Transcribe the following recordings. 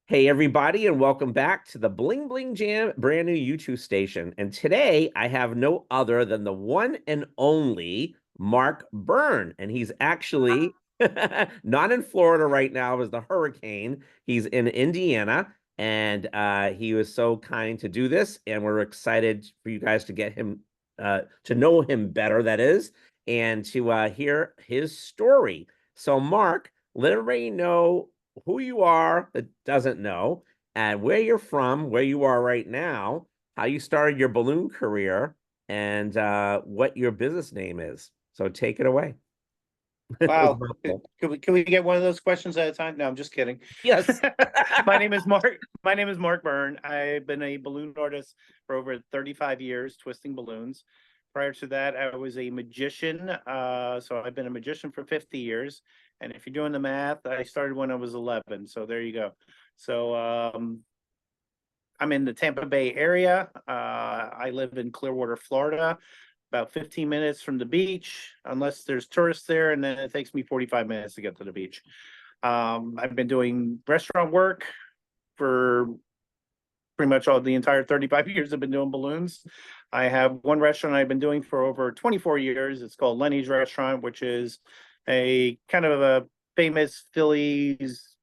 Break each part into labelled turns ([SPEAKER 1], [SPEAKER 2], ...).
[SPEAKER 1] Hey, everybody, and welcome back to the Bling Bling Jam brand new YouTube station. And today I have no other than the one and only Mark Byrne. And he's actually not in Florida right now as the hurricane. He's in Indiana, and he was so kind to do this. And we're excited for you guys to get him to know him better, that is, and to hear his story. So, Mark, let everybody know who you are that doesn't know, and where you're from, where you are right now, how you started your balloon career, and what your business name is. So take it away. That was a
[SPEAKER 2] Wow.
[SPEAKER 1] mouthful.
[SPEAKER 2] Can we get one of those questions at a time? No, I'm just kidding.
[SPEAKER 1] Yes.
[SPEAKER 2] My name is Mark. My name is Mark Byrne. I've been a balloon artist for over 35 years, twisting balloons. Prior to that, I was a magician. So I've been a magician for 50 years. And if you're doing the math, I started when I was 11. So there you go. So I'm in the Tampa Bay area. I live in Clearwater, Florida, about 15 minutes from the beach, unless there's tourists there, and then it takes me 45 minutes to get to the beach. I've been doing restaurant work for pretty much all the entire 35 years I've been doing balloons. I have one restaurant I've been doing for over 24 years. It's called Lenny's Restaurant, which is a kind of a famous Phillies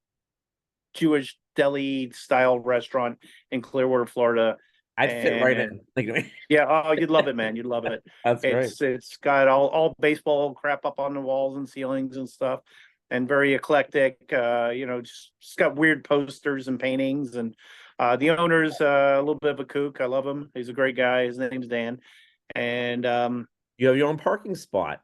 [SPEAKER 2] Jewish deli style restaurant in Clearwater, Florida.
[SPEAKER 1] I'd fit right
[SPEAKER 2] And
[SPEAKER 1] in. Like,
[SPEAKER 2] yeah, oh, you'd love it, man. You'd love it.
[SPEAKER 1] that's great.
[SPEAKER 2] It's got all baseball crap up on the walls and ceilings and stuff, and very eclectic. Just got weird posters and paintings. And the owner's a little bit of a kook. I love him. He's a great guy. His name's Dan. And
[SPEAKER 1] You have your own parking spot.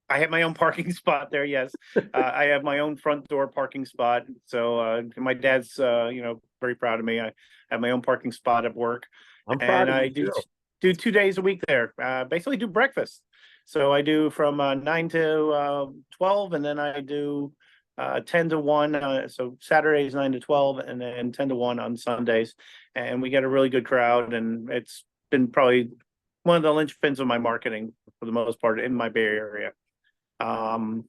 [SPEAKER 2] I have my own parking spot there. Yes, I have my own front door parking spot. So my dad's very proud of me. I have my own parking spot at work,
[SPEAKER 1] I'm proud
[SPEAKER 2] and
[SPEAKER 1] of
[SPEAKER 2] I
[SPEAKER 1] you
[SPEAKER 2] do
[SPEAKER 1] too.
[SPEAKER 2] do 2 days a week there. Basically, do breakfast. So I do from 9 to 12, and then I do 10 to 1. So Saturdays 9 to 12, and then 10 to 1 on Sundays. And we get a really good crowd, and it's been probably one of the linchpins of my marketing for the most part in my Bay Area. Um,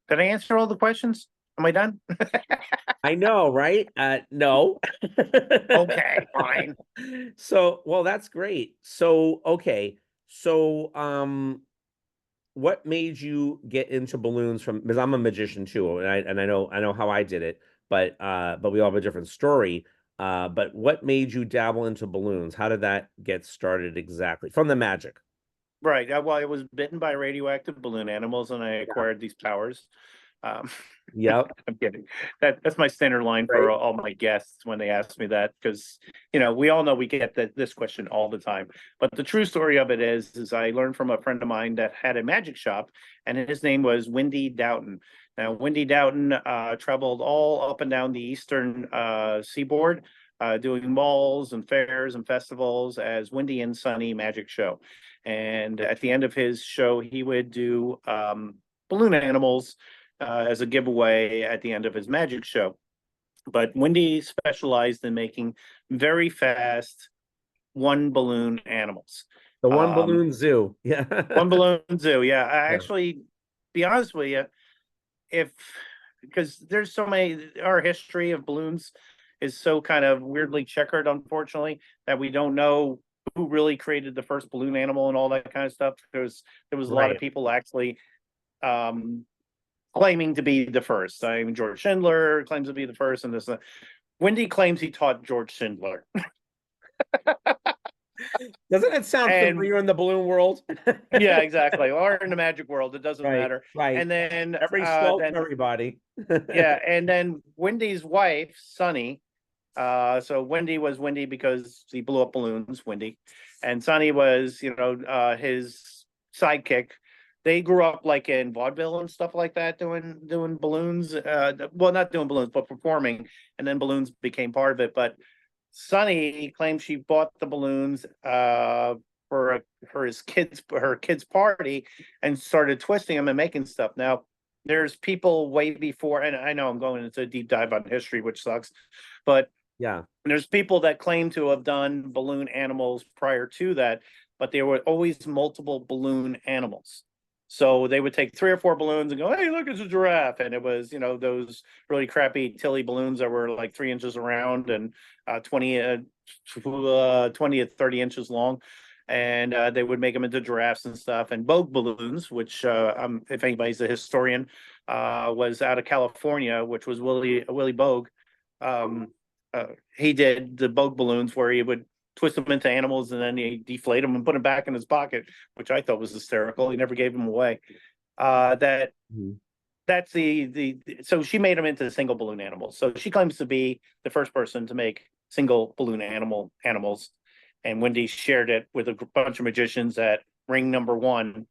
[SPEAKER 2] did I answer all the questions? Am I done?
[SPEAKER 1] I know, right? No.
[SPEAKER 2] Okay, fine.
[SPEAKER 1] So, well, that's great. So, okay. So, what made you get into balloons from, because I'm a magician too, and I know how I did it, but we all have a different story. But what made you dabble into balloons? How did that get started exactly? From the magic.
[SPEAKER 2] Right. Well, I was bitten by radioactive balloon animals, and I
[SPEAKER 1] Yeah.
[SPEAKER 2] acquired these powers. Um,
[SPEAKER 1] Yep.
[SPEAKER 2] I'm kidding. That's my standard line for
[SPEAKER 1] Right.
[SPEAKER 2] all my guests when they ask me that, because we all know we get this question all the time. But the true story of it is I learned from a friend of mine that had a magic shop, and his name was Windy Doughton. Now, Windy Doughton traveled all up and down the eastern seaboard, doing malls and fairs and festivals as Windy and Sunny Magic Show. And at the end of his show, he would do balloon animals as a giveaway at the end of his magic show. But Wendy specialized in making very fast one balloon animals.
[SPEAKER 1] The one
[SPEAKER 2] Um,
[SPEAKER 1] balloon zoo. Yeah.
[SPEAKER 2] one balloon zoo. Yeah, I
[SPEAKER 1] Yeah.
[SPEAKER 2] actually, be honest with you, if because there's so many, our history of balloons is so kind of weirdly checkered, unfortunately, that we don't know who really created the first balloon animal and all that kind of stuff. There was a lot of
[SPEAKER 1] Right.
[SPEAKER 2] people actually um claiming to be the first. I mean, George Schindler claims to be the first, and this. Wendy claims he taught George Schindler,
[SPEAKER 1] Doesn't it sound
[SPEAKER 2] and
[SPEAKER 1] familiar in the balloon world?
[SPEAKER 2] yeah, exactly. Or in the magic world, it doesn't
[SPEAKER 1] Right,
[SPEAKER 2] matter.
[SPEAKER 1] right.
[SPEAKER 2] And then,
[SPEAKER 1] Every skull for
[SPEAKER 2] then
[SPEAKER 1] everybody.
[SPEAKER 2] yeah, and then Wendy's wife, Sunny. So Wendy was Wendy because he blew up balloons, Wendy, and Sunny was, his sidekick. They grew up like in vaudeville and stuff like that, doing balloons. Well, not doing balloons, but performing, and then balloons became part of it. But Sunny claims she bought the balloons for her kids party, and started twisting them and making stuff. Now, there's people way before, and I know I'm going into a deep dive on history, which sucks, but
[SPEAKER 1] Yeah.
[SPEAKER 2] there's people that claim to have done balloon animals prior to that, but there were always multiple balloon animals. So they would take 3 or 4 balloons and go, "Hey, look, it's a giraffe," and it was, those really crappy Tilly balloons that were like 3 inches around and 20 to 30 inches long, and they would make them into giraffes and stuff. And Bogue balloons, which if anybody's a historian, was out of California, which was Willie Bogue. Um, he did the Bogue balloons where he would twist them into animals and then he deflate them and put them back in his pocket, which I thought was hysterical. He never gave them away. That
[SPEAKER 1] Mhm.
[SPEAKER 2] that's the so she made them into single balloon animals. So she claims to be the first person to make single balloon animals. And Wendy shared it with a bunch of magicians at ring number one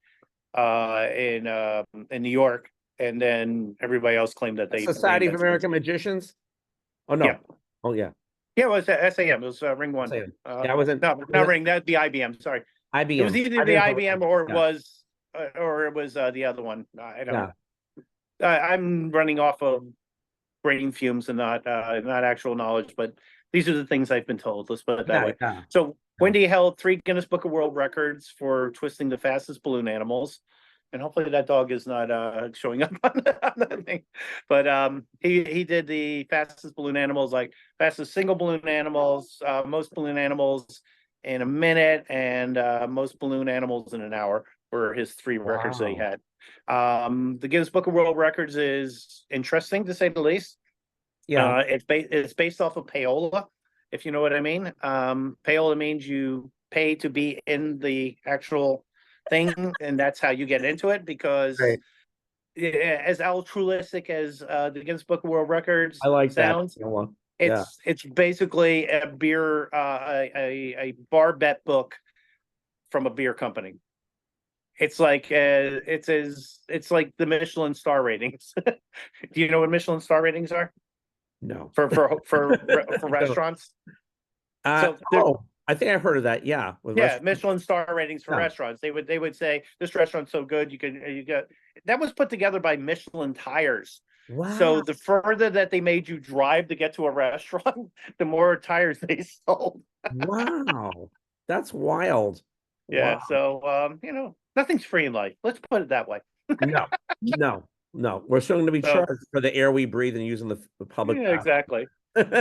[SPEAKER 2] in New York. And then everybody else claimed that they
[SPEAKER 1] Society of
[SPEAKER 2] reinvented it.
[SPEAKER 1] American Magicians. Oh
[SPEAKER 2] Yeah.
[SPEAKER 1] no. Oh yeah.
[SPEAKER 2] Yeah, it was SAM. It was ring one.
[SPEAKER 1] Same. Yeah, I wasn't.
[SPEAKER 2] No, not ring. That'd be IBM. Sorry. It was
[SPEAKER 1] IBM.
[SPEAKER 2] either the
[SPEAKER 1] IBM
[SPEAKER 2] IBM
[SPEAKER 1] Publishing.
[SPEAKER 2] or it
[SPEAKER 1] Yeah.
[SPEAKER 2] was the other one. I don't.
[SPEAKER 1] Yeah.
[SPEAKER 2] I'm running off of brain fumes and not actual knowledge, but these are the things I've been told. Let's put it that
[SPEAKER 1] Yeah.
[SPEAKER 2] way.
[SPEAKER 1] Yeah.
[SPEAKER 2] So
[SPEAKER 1] Yeah.
[SPEAKER 2] Wendy held 3 Guinness Book of World Records for twisting the fastest balloon animals, and hopefully that dog is not showing up on that thing. But he did the fastest balloon animals, like fastest single balloon animals, most balloon animals in a minute, and most balloon animals in an hour were his 3 records that he
[SPEAKER 1] Wow.
[SPEAKER 2] had. The Guinness Book of World Records is interesting to say the least.
[SPEAKER 1] Yeah.
[SPEAKER 2] It's based off of payola, if you know what I mean. Payola means you pay to be in the actual thing, and that's how you get into it. Because
[SPEAKER 1] Great.
[SPEAKER 2] as altruistic as the Guinness Book of World Records
[SPEAKER 1] I like that.
[SPEAKER 2] sounds,
[SPEAKER 1] Yeah.
[SPEAKER 2] it's basically a beer a bar bet book from a beer company. It's like it's like the Michelin star ratings. Do you know what Michelin star ratings are
[SPEAKER 1] No.
[SPEAKER 2] for
[SPEAKER 1] I don't.
[SPEAKER 2] restaurants? So they're
[SPEAKER 1] Oh, I think I've heard of that. Yeah, with
[SPEAKER 2] Yeah,
[SPEAKER 1] restaurants.
[SPEAKER 2] Michelin star ratings for
[SPEAKER 1] Yeah.
[SPEAKER 2] restaurants. They would say this restaurant's so good you get that was put together by Michelin tires. So
[SPEAKER 1] Wow.
[SPEAKER 2] the further that they made you drive to get to a restaurant, the more tires they sold.
[SPEAKER 1] Wow. That's wild.
[SPEAKER 2] Yeah,
[SPEAKER 1] Wow.
[SPEAKER 2] so nothing's free in life. Let's put it that way.
[SPEAKER 1] No, no, no. We're still going to be
[SPEAKER 2] So
[SPEAKER 1] charged for the air we breathe and using the public
[SPEAKER 2] yeah, exactly.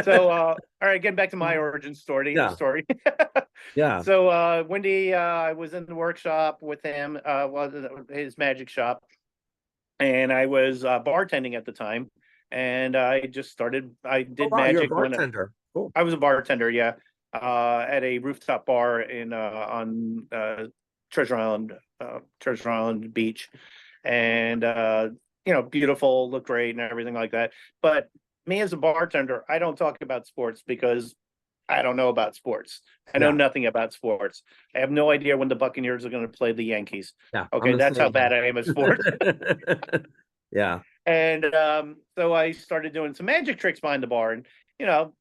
[SPEAKER 2] So all right, getting back to my origin story
[SPEAKER 1] Yeah,
[SPEAKER 2] story.
[SPEAKER 1] yeah.
[SPEAKER 2] So Wendy, I was in the workshop with him, his magic shop, and I was bartending at the time, and I just started. I
[SPEAKER 1] Oh
[SPEAKER 2] did
[SPEAKER 1] wow, you're a
[SPEAKER 2] magic when
[SPEAKER 1] bartender. Cool.
[SPEAKER 2] I was a bartender, yeah, at a rooftop bar in on Treasure Island Beach, and beautiful, looked great, and everything like that. But me as a bartender, I don't talk about sports because I don't know about sports. I know
[SPEAKER 1] Yeah,
[SPEAKER 2] nothing about sports. I have no idea when the Buccaneers are going to play the Yankees.
[SPEAKER 1] yeah. I'm
[SPEAKER 2] Okay,
[SPEAKER 1] the
[SPEAKER 2] that's how
[SPEAKER 1] same
[SPEAKER 2] bad I am at sports.
[SPEAKER 1] way. Yeah.
[SPEAKER 2] And so I started doing some magic tricks behind the bar. And,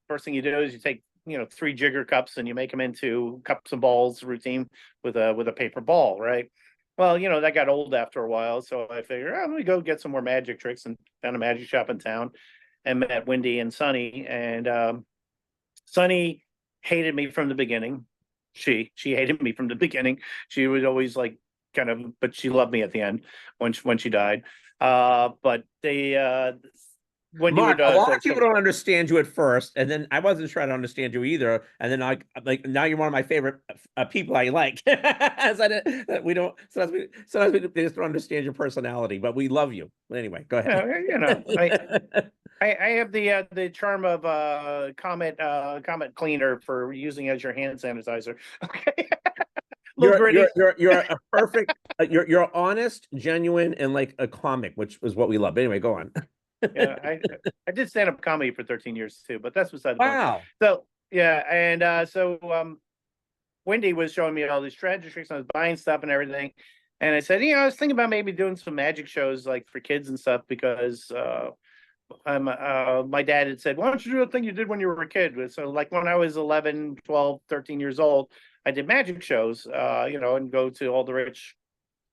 [SPEAKER 2] first thing you do is you take, 3 jigger cups and you make them into cups and balls routine with a paper ball, right? Well, that got old after a while. So I figured, let me go get some more magic tricks and found a magic shop in town and met Wendy and Sonny. And Sonny hated me from the beginning. She hated me from the beginning. She was always like kind of, but she loved me at the end when she died. But they Wendy
[SPEAKER 1] Mark,
[SPEAKER 2] would
[SPEAKER 1] a lot of people don't understand you at first, and then I wasn't trying to understand you either. And then like now you're one of my favorite people I like. We don't sometimes we just don't understand your personality, but we love you. Anyway, go ahead.
[SPEAKER 2] I have the charm of Comet cleaner for using as your hand sanitizer. Okay. Little gritty.
[SPEAKER 1] You're a perfect you're honest, genuine, and like a comic, which is what we love. But anyway, go on.
[SPEAKER 2] Yeah, I did stand up comedy for 13 years too, but that's beside the point.
[SPEAKER 1] Wow.
[SPEAKER 2] So yeah, and so Wendy was showing me all these strategy tricks. And I was buying stuff and everything, and I said, I was thinking about maybe doing some magic shows like for kids and stuff because my dad had said, why don't you do the thing you did when you were a kid? So like when I was 11, 12, 13 years old, I did magic shows, and go to all the rich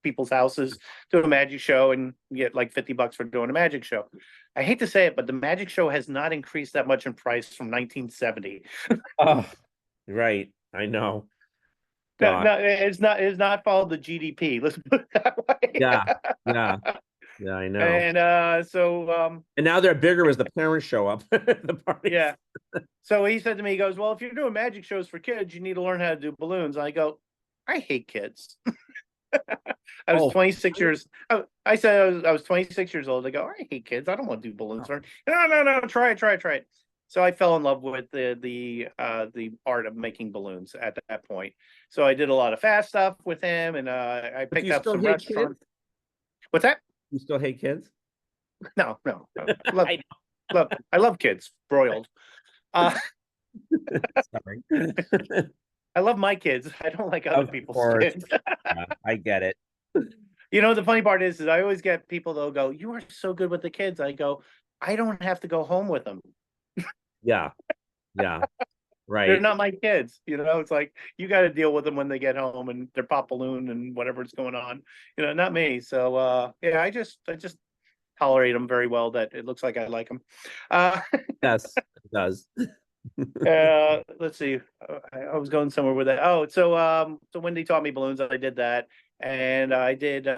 [SPEAKER 2] people's houses, do a magic show and get like $50 for doing a magic show. I hate to say it, but the magic show has not increased that much in price from 1970.
[SPEAKER 1] Oh, right. I know.
[SPEAKER 2] No,
[SPEAKER 1] God.
[SPEAKER 2] no, it's not followed the GDP. Let's put it that
[SPEAKER 1] Yeah.
[SPEAKER 2] way.
[SPEAKER 1] Yeah. Yeah, I know.
[SPEAKER 2] And
[SPEAKER 1] And now they're bigger as the parents show up at the parties.
[SPEAKER 2] yeah. So he said to me, he goes, "Well, if you're doing magic shows for kids, you need to learn how to do balloons." And I go, "I hate kids." I was
[SPEAKER 1] Oh,
[SPEAKER 2] 26 years. I said I was 26 years old. I go, "I hate kids. I don't want to do balloons." No, no, no. Try it, try it, try it. So I fell in love with the art of making balloons at that point. So I did a lot of fast stuff with him, and I
[SPEAKER 1] but do
[SPEAKER 2] picked
[SPEAKER 1] you
[SPEAKER 2] up
[SPEAKER 1] still
[SPEAKER 2] some
[SPEAKER 1] hate kids?
[SPEAKER 2] restaurants. What's that?
[SPEAKER 1] You still hate kids?
[SPEAKER 2] No, no. Love,
[SPEAKER 1] I
[SPEAKER 2] I love kids broiled. Uh,
[SPEAKER 1] Sorry.
[SPEAKER 2] I love my kids. I don't like other
[SPEAKER 1] Of
[SPEAKER 2] people's
[SPEAKER 1] course.
[SPEAKER 2] kids.
[SPEAKER 1] Yeah, I get it.
[SPEAKER 2] You know, the funny part is I always get people that'll go, "You are so good with the kids." I go, "I don't have to go home with them.
[SPEAKER 1] Yeah. Yeah.
[SPEAKER 2] They're
[SPEAKER 1] Right.
[SPEAKER 2] not my kids." You know, it's like you got to deal with them when they get home and they're pop balloon and whatever's going on. You know, not me. So yeah, I just tolerate them very well. That it looks like I like them. Uh,
[SPEAKER 1] Yes, it does.
[SPEAKER 2] let's see. I was going somewhere with that. Oh, so Wendy taught me balloons. I did that, and I did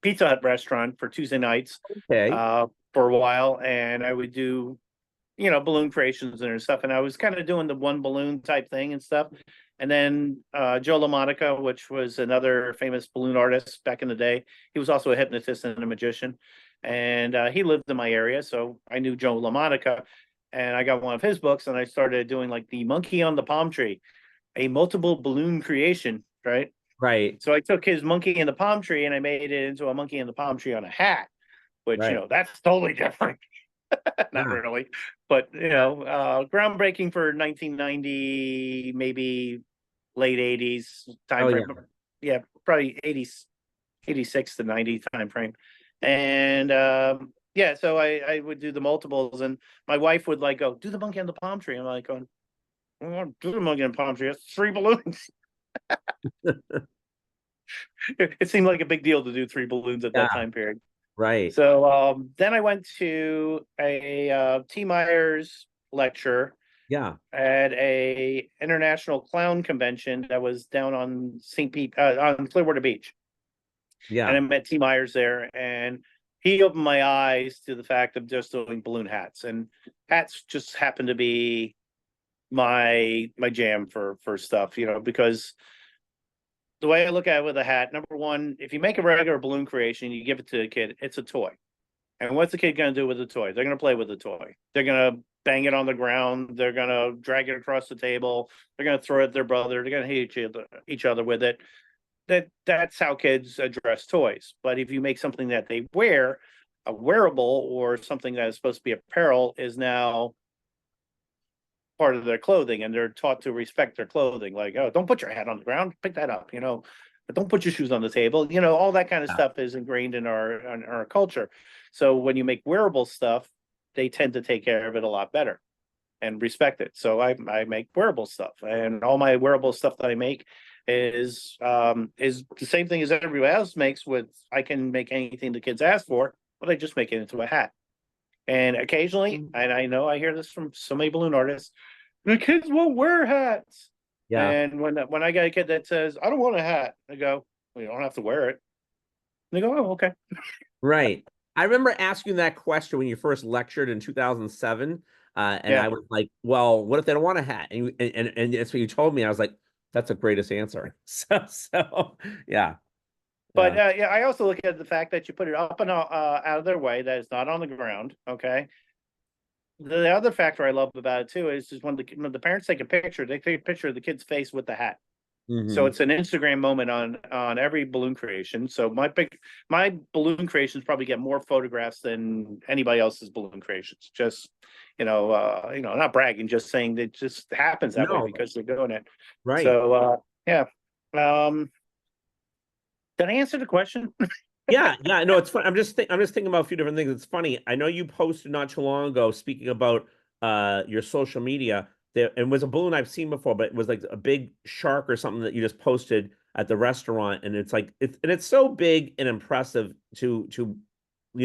[SPEAKER 2] Pizza Hut restaurant for Tuesday nights
[SPEAKER 1] Okay.
[SPEAKER 2] for a while, and I would do balloon creations and stuff. And I was kind of doing the one balloon type thing and stuff. And then Joe LaMonica, which was another famous balloon artist back in the day, he was also a hypnotist and a magician, and he lived in my area, so I knew Joe LaMonica, and I got one of his books, and I started doing like the monkey on the palm tree, a multiple balloon creation, right?
[SPEAKER 1] Right.
[SPEAKER 2] So I took his monkey in the palm tree and I made it into a monkey in the palm tree on a hat, which
[SPEAKER 1] Right.
[SPEAKER 2] that's totally different. Not
[SPEAKER 1] Yeah.
[SPEAKER 2] really, but groundbreaking for 1990, maybe late 80s time
[SPEAKER 1] Oh
[SPEAKER 2] frame.
[SPEAKER 1] yeah.
[SPEAKER 2] Yeah, probably 80s, 86 to 90 time frame. And yeah, so I would do the multiples, and my wife would like go, "Do the monkey on the palm tree." I'm like going, "I don't want to do the monkey on the palm tree. That's 3 balloons." It seemed like a big deal to do 3 balloons at that
[SPEAKER 1] Yeah.
[SPEAKER 2] time period.
[SPEAKER 1] Right.
[SPEAKER 2] So then I went to a T. Myers lecture
[SPEAKER 1] Yeah.
[SPEAKER 2] at a international clown convention that was down on St. Pete on Clearwater Beach, and
[SPEAKER 1] Yeah.
[SPEAKER 2] I met T. Myers there, and he opened my eyes to the fact of just doing balloon hats, and hats just happened to be my jam for stuff, because the way I look at it with a hat, number one, if you make a regular balloon creation, you give it to a kid, it's a toy. And what's the kid going to do with the toy? They're going to play with the toy. They're going to bang it on the ground. They're going to drag it across the table. They're going to throw it at their brother. They're going to hit each other with it. That's how kids address toys. But if you make something that they wear, a wearable or something that is supposed to be apparel is now part of their clothing, and they're taught to respect their clothing. Like, oh, don't put your hat on the ground, pick that up, but don't put your shoes on the table. All that kind of
[SPEAKER 1] Yeah.
[SPEAKER 2] stuff is ingrained in our culture. So when you make wearable stuff, they tend to take care of it a lot better and respect it. So I make wearable stuff, and all my wearable stuff that I make is the same thing as everybody else makes. With I can make anything the kids ask for, but I just make it into a hat. And occasionally, and I know I hear this from so many balloon artists, the kids won't wear hats.
[SPEAKER 1] Yeah.
[SPEAKER 2] And when I get a kid that says, "I don't want a hat," I go, "Well, you don't have to wear it." And they go, "Oh, okay."
[SPEAKER 1] Right. I remember asking that question when you first lectured in 2007. And
[SPEAKER 2] Yeah.
[SPEAKER 1] I was like, well, what if they don't want a hat? And that's what you told me. I was like, that's the greatest answer. So yeah.
[SPEAKER 2] But
[SPEAKER 1] Yeah.
[SPEAKER 2] yeah, I also look at the fact that you put it up and out of their way, that it's not on the ground. Okay. The other factor I love about it too is just when the parents take a picture, they take a picture of the kid's face with the hat. So
[SPEAKER 1] Hmm.
[SPEAKER 2] it's an Instagram moment on every balloon creation. So my balloon creations probably get more photographs than anybody else's balloon creations. Just not bragging, just saying that it just happens that way
[SPEAKER 1] No,
[SPEAKER 2] because they're doing it.
[SPEAKER 1] right.
[SPEAKER 2] So yeah. Um, did I answer the question?
[SPEAKER 1] Yeah, yeah, no, it's fun. I'm just thinking about a few different things. It's funny. I know you posted not too long ago speaking about your social media. There and was a balloon I've seen before, but it was like a big shark or something that you just posted at the restaurant, and it's like it's so big and impressive to you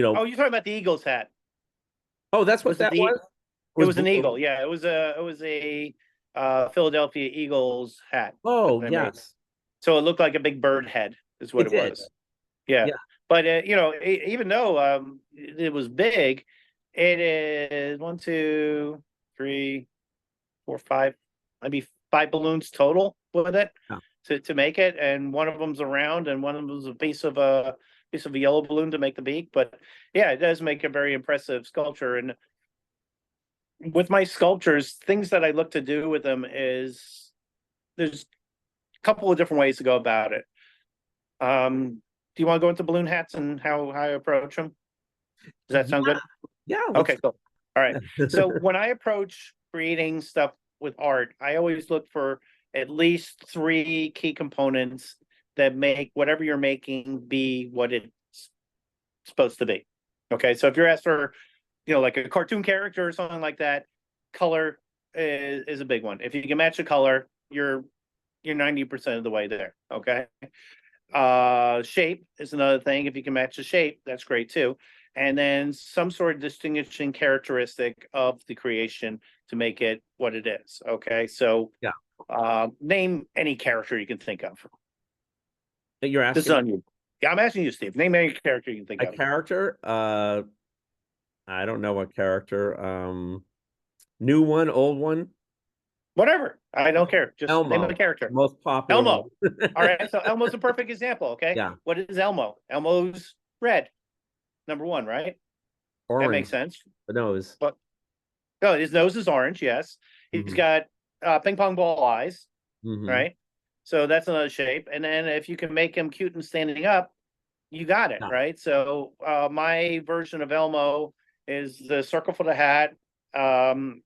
[SPEAKER 2] Oh,
[SPEAKER 1] know.
[SPEAKER 2] you're talking about the Eagles hat.
[SPEAKER 1] Oh, that's what
[SPEAKER 2] Was it
[SPEAKER 1] that
[SPEAKER 2] the
[SPEAKER 1] was.
[SPEAKER 2] It
[SPEAKER 1] Was
[SPEAKER 2] was an
[SPEAKER 1] blue.
[SPEAKER 2] eagle. Yeah, it was a Philadelphia Eagles hat that
[SPEAKER 1] Oh,
[SPEAKER 2] they made.
[SPEAKER 1] yes,
[SPEAKER 2] So it looked like a big bird head, is what
[SPEAKER 1] it
[SPEAKER 2] it
[SPEAKER 1] did.
[SPEAKER 2] was. Yeah.
[SPEAKER 1] Yeah.
[SPEAKER 2] But even though it was big, it is one, two, three, four, five, maybe five balloons total with it
[SPEAKER 1] Yeah.
[SPEAKER 2] to make it, and one of them's around, and one of them's a piece of a yellow balloon to make the beak. But yeah, it does make a very impressive sculpture. And with my sculptures, things that I look to do with them is there's a couple of different ways to go about it. Do you want to go into balloon hats and how I approach them? Does that sound
[SPEAKER 1] Yeah.
[SPEAKER 2] good?
[SPEAKER 1] Yeah.
[SPEAKER 2] Okay, cool. All right. So
[SPEAKER 1] Let's.
[SPEAKER 2] when I approach creating stuff with art, I always look for at least three key components that make whatever you're making be what it's supposed to be. Okay, so if you're asked for, like a cartoon character or something like that, color is a big one. If you can match the color, you're 90% of the way there. Okay. Shape is another thing. If you can match the shape, that's great too. And then some sort of distinguishing characteristic of the creation to make it what it is. Okay. So
[SPEAKER 1] Yeah.
[SPEAKER 2] name any character you can think of.
[SPEAKER 1] You're
[SPEAKER 2] This is
[SPEAKER 1] asking
[SPEAKER 2] on you. Yeah, I'm asking you, Steve. Name any character you can think
[SPEAKER 1] a
[SPEAKER 2] of.
[SPEAKER 1] character. I don't know what character. New one, old one.
[SPEAKER 2] Whatever. I don't care. Just name a
[SPEAKER 1] Elmo,
[SPEAKER 2] character.
[SPEAKER 1] most popular one.
[SPEAKER 2] Elmo. All right. So Elmo's a perfect example. Okay.
[SPEAKER 1] Yeah.
[SPEAKER 2] What is Elmo? Elmo's red. Number one, right? That
[SPEAKER 1] Orange.
[SPEAKER 2] makes sense.
[SPEAKER 1] The nose.
[SPEAKER 2] But no, his nose is orange. Yes, he's
[SPEAKER 1] Hmm.
[SPEAKER 2] got ping pong ball eyes,
[SPEAKER 1] Hmm.
[SPEAKER 2] right? So that's another shape. And then if you can make him cute and standing up, you got it,
[SPEAKER 1] Yeah.
[SPEAKER 2] right? So my version of Elmo is the circle for the hat. Um,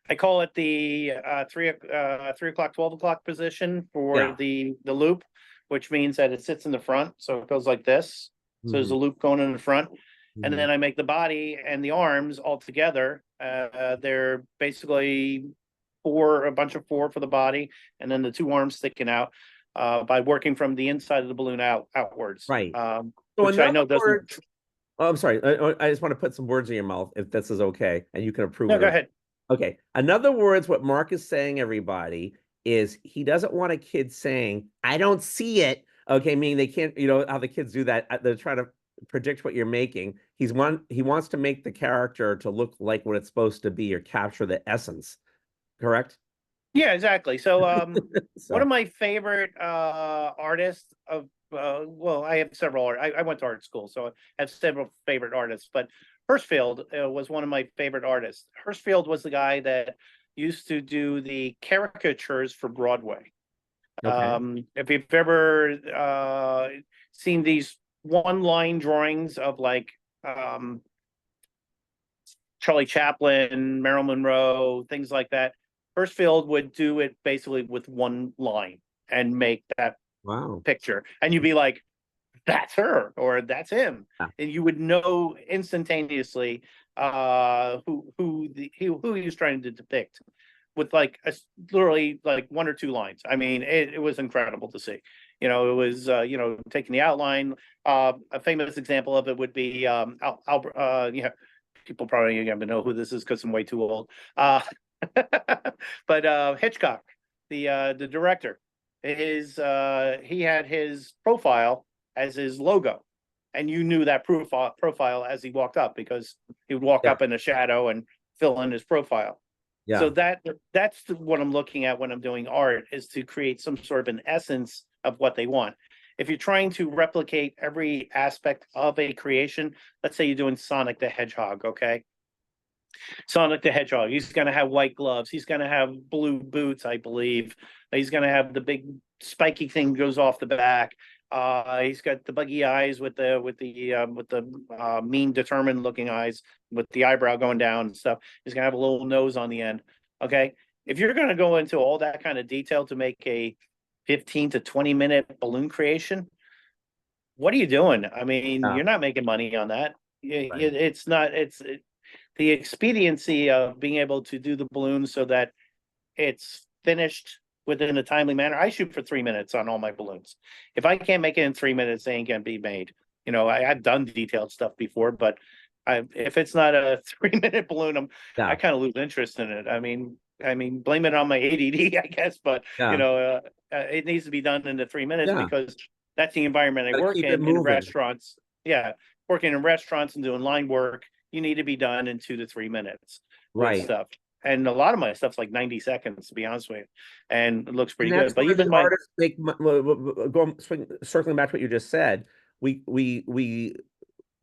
[SPEAKER 2] I call it the 3 o'clock, 12 o'clock position for
[SPEAKER 1] Yeah.
[SPEAKER 2] the loop, which means that it sits in the front, so it goes like this. So there's
[SPEAKER 1] Hmm.
[SPEAKER 2] a loop going in the front, and
[SPEAKER 1] Hmm.
[SPEAKER 2] then I make the body and the arms all together. They're basically a bunch of four for the body, and then the two arms sticking out by working from the inside of the balloon outwards.
[SPEAKER 1] Right. So
[SPEAKER 2] Which I
[SPEAKER 1] another
[SPEAKER 2] know doesn't.
[SPEAKER 1] word. Oh, I'm sorry. I just want to put some words in your mouth if this is okay, and you can approve
[SPEAKER 2] No,
[SPEAKER 1] it
[SPEAKER 2] go
[SPEAKER 1] or.
[SPEAKER 2] ahead.
[SPEAKER 1] Okay. Another words, what Mark is saying, everybody, is he doesn't want a kid saying, I don't see it. Okay, meaning they can't, how the kids do that. They're trying to predict what you're making. He wants to make the character to look like what it's supposed to be or capture the essence. Correct?
[SPEAKER 2] Yeah, exactly. So, one of
[SPEAKER 1] So
[SPEAKER 2] my favorite artists of well, I have several. I went to art school, so I have several favorite artists. But Hirschfeld was one of my favorite artists. Hirschfeld was the guy that used to do the caricatures for Broadway.
[SPEAKER 1] okay.
[SPEAKER 2] If you've ever seen these one-line drawings of like Charlie Chaplin, Marilyn Monroe, things like that. Hirschfeld would do it basically with one line and make that
[SPEAKER 1] Wow.
[SPEAKER 2] picture. And you'd be like, that's her or that's him.
[SPEAKER 1] Yeah.
[SPEAKER 2] And you would know instantaneously who he was trying to depict with like literally like one or two lines. I mean, it was incredible to see. It was taking the outline. A famous example of it would be Albert. People probably ain't gonna know who this is because I'm way too old. But Hitchcock, the director, he had his profile as his logo, and you knew that profile as he walked up because he would walk
[SPEAKER 1] Yeah.
[SPEAKER 2] up in a shadow and fill in his profile. So
[SPEAKER 1] Yeah.
[SPEAKER 2] that's what I'm looking at when I'm doing art, is to create some sort of an essence of what they want. If you're trying to replicate every aspect of a creation, let's say you're doing Sonic the Hedgehog, okay? Sonic the Hedgehog, he's going to have white gloves. He's going to have blue boots, I believe. He's going to have the big spiky thing goes off the back. He's got the buggy eyes with the mean, determined looking eyes with the eyebrow going down and stuff. He's going to have a little nose on the end. Okay, if you're going to go into all that kind of detail to make a 15 to 20-minute balloon creation, what are you doing? I mean,
[SPEAKER 1] Yeah.
[SPEAKER 2] you're not making money on that.
[SPEAKER 1] Right.
[SPEAKER 2] It's not. The expediency of being able to do the balloons so that it's finished within a timely manner. I shoot for 3 minutes on all my balloons. If I can't make it in 3 minutes, they ain't gonna be made. I've done detailed stuff before, but if it's not a 3-minute balloon, I
[SPEAKER 1] Yeah.
[SPEAKER 2] kind of lose interest in it. I mean, I mean, blame it on my ADD, I guess, but
[SPEAKER 1] Yeah.
[SPEAKER 2] it needs to be done in the 3 minutes
[SPEAKER 1] Yeah.
[SPEAKER 2] because that's the environment I
[SPEAKER 1] Gotta
[SPEAKER 2] work
[SPEAKER 1] keep it
[SPEAKER 2] in
[SPEAKER 1] moving.
[SPEAKER 2] restaurants. Yeah, working in restaurants and doing line work, you need to be done in 2 to 3 minutes with
[SPEAKER 1] Right.
[SPEAKER 2] stuff. And a lot of my stuff's like 90 seconds, to be honest with you, and it looks
[SPEAKER 1] And
[SPEAKER 2] pretty
[SPEAKER 1] that's
[SPEAKER 2] good. But
[SPEAKER 1] where the
[SPEAKER 2] even my
[SPEAKER 1] artists make circling back to what you just said. We we we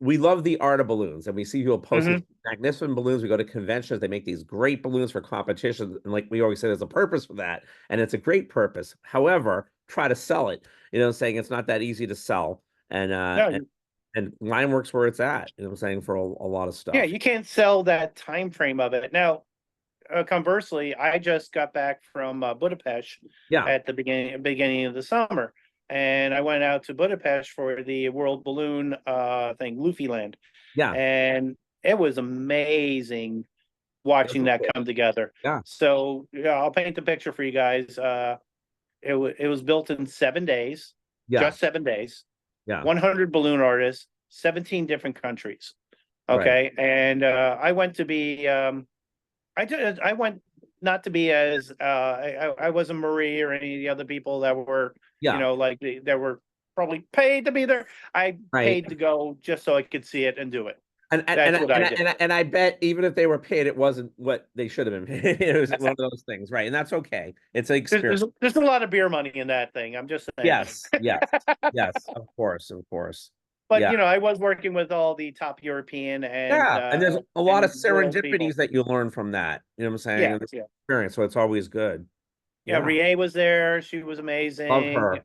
[SPEAKER 1] we love the art of balloons, and we see people post these
[SPEAKER 2] Mhm.
[SPEAKER 1] magnificent balloons. We go to conventions, they make these great balloons for competitions, and like we always say, there's a purpose for that, and it's a great purpose. However, try to sell it. Saying it's not that easy to sell, and
[SPEAKER 2] No,
[SPEAKER 1] line works where it's at. I'm saying for a lot of
[SPEAKER 2] yeah,
[SPEAKER 1] stuff.
[SPEAKER 2] you can't sell that time frame of it. Now, conversely, I just got back from Budapest
[SPEAKER 1] Yeah,
[SPEAKER 2] at the beginning of the summer, and I went out to Budapest for the World Balloon thing, Luffyland,
[SPEAKER 1] yeah,
[SPEAKER 2] and it was amazing watching that come together.
[SPEAKER 1] yeah,
[SPEAKER 2] So yeah, I'll paint the picture for you guys. It was built in 7 days,
[SPEAKER 1] yeah,
[SPEAKER 2] just 7 days,
[SPEAKER 1] yeah.
[SPEAKER 2] 100 balloon artists, 17 different countries.
[SPEAKER 1] Right.
[SPEAKER 2] Okay, and I went to be I went not to be as I wasn't Marie or any of the other people that were
[SPEAKER 1] Yeah.
[SPEAKER 2] like that were probably paid to be there. I
[SPEAKER 1] Right.
[SPEAKER 2] paid to go just so I could see it and do it.
[SPEAKER 1] And and and
[SPEAKER 2] That's
[SPEAKER 1] I,
[SPEAKER 2] what
[SPEAKER 1] and
[SPEAKER 2] I
[SPEAKER 1] I,
[SPEAKER 2] did.
[SPEAKER 1] and I, and I bet even if they were paid, it wasn't what they should have been paid. It was one of those things, right? And that's okay. It's an
[SPEAKER 2] There's,
[SPEAKER 1] experience.
[SPEAKER 2] there's there's a lot of beer money in that thing. I'm just saying.
[SPEAKER 1] Yes, yes, yes. Of course, of course.
[SPEAKER 2] But
[SPEAKER 1] Yeah,
[SPEAKER 2] I was working with all the top European
[SPEAKER 1] yeah. And there's a lot of
[SPEAKER 2] and world
[SPEAKER 1] serendipities
[SPEAKER 2] people.
[SPEAKER 1] that you learn from that. You know what I'm saying?
[SPEAKER 2] Yeah,
[SPEAKER 1] And the
[SPEAKER 2] yeah.
[SPEAKER 1] experience. So it's always good.
[SPEAKER 2] Yeah,
[SPEAKER 1] Yeah.
[SPEAKER 2] Rie was there. She was
[SPEAKER 1] Love
[SPEAKER 2] amazing.
[SPEAKER 1] her.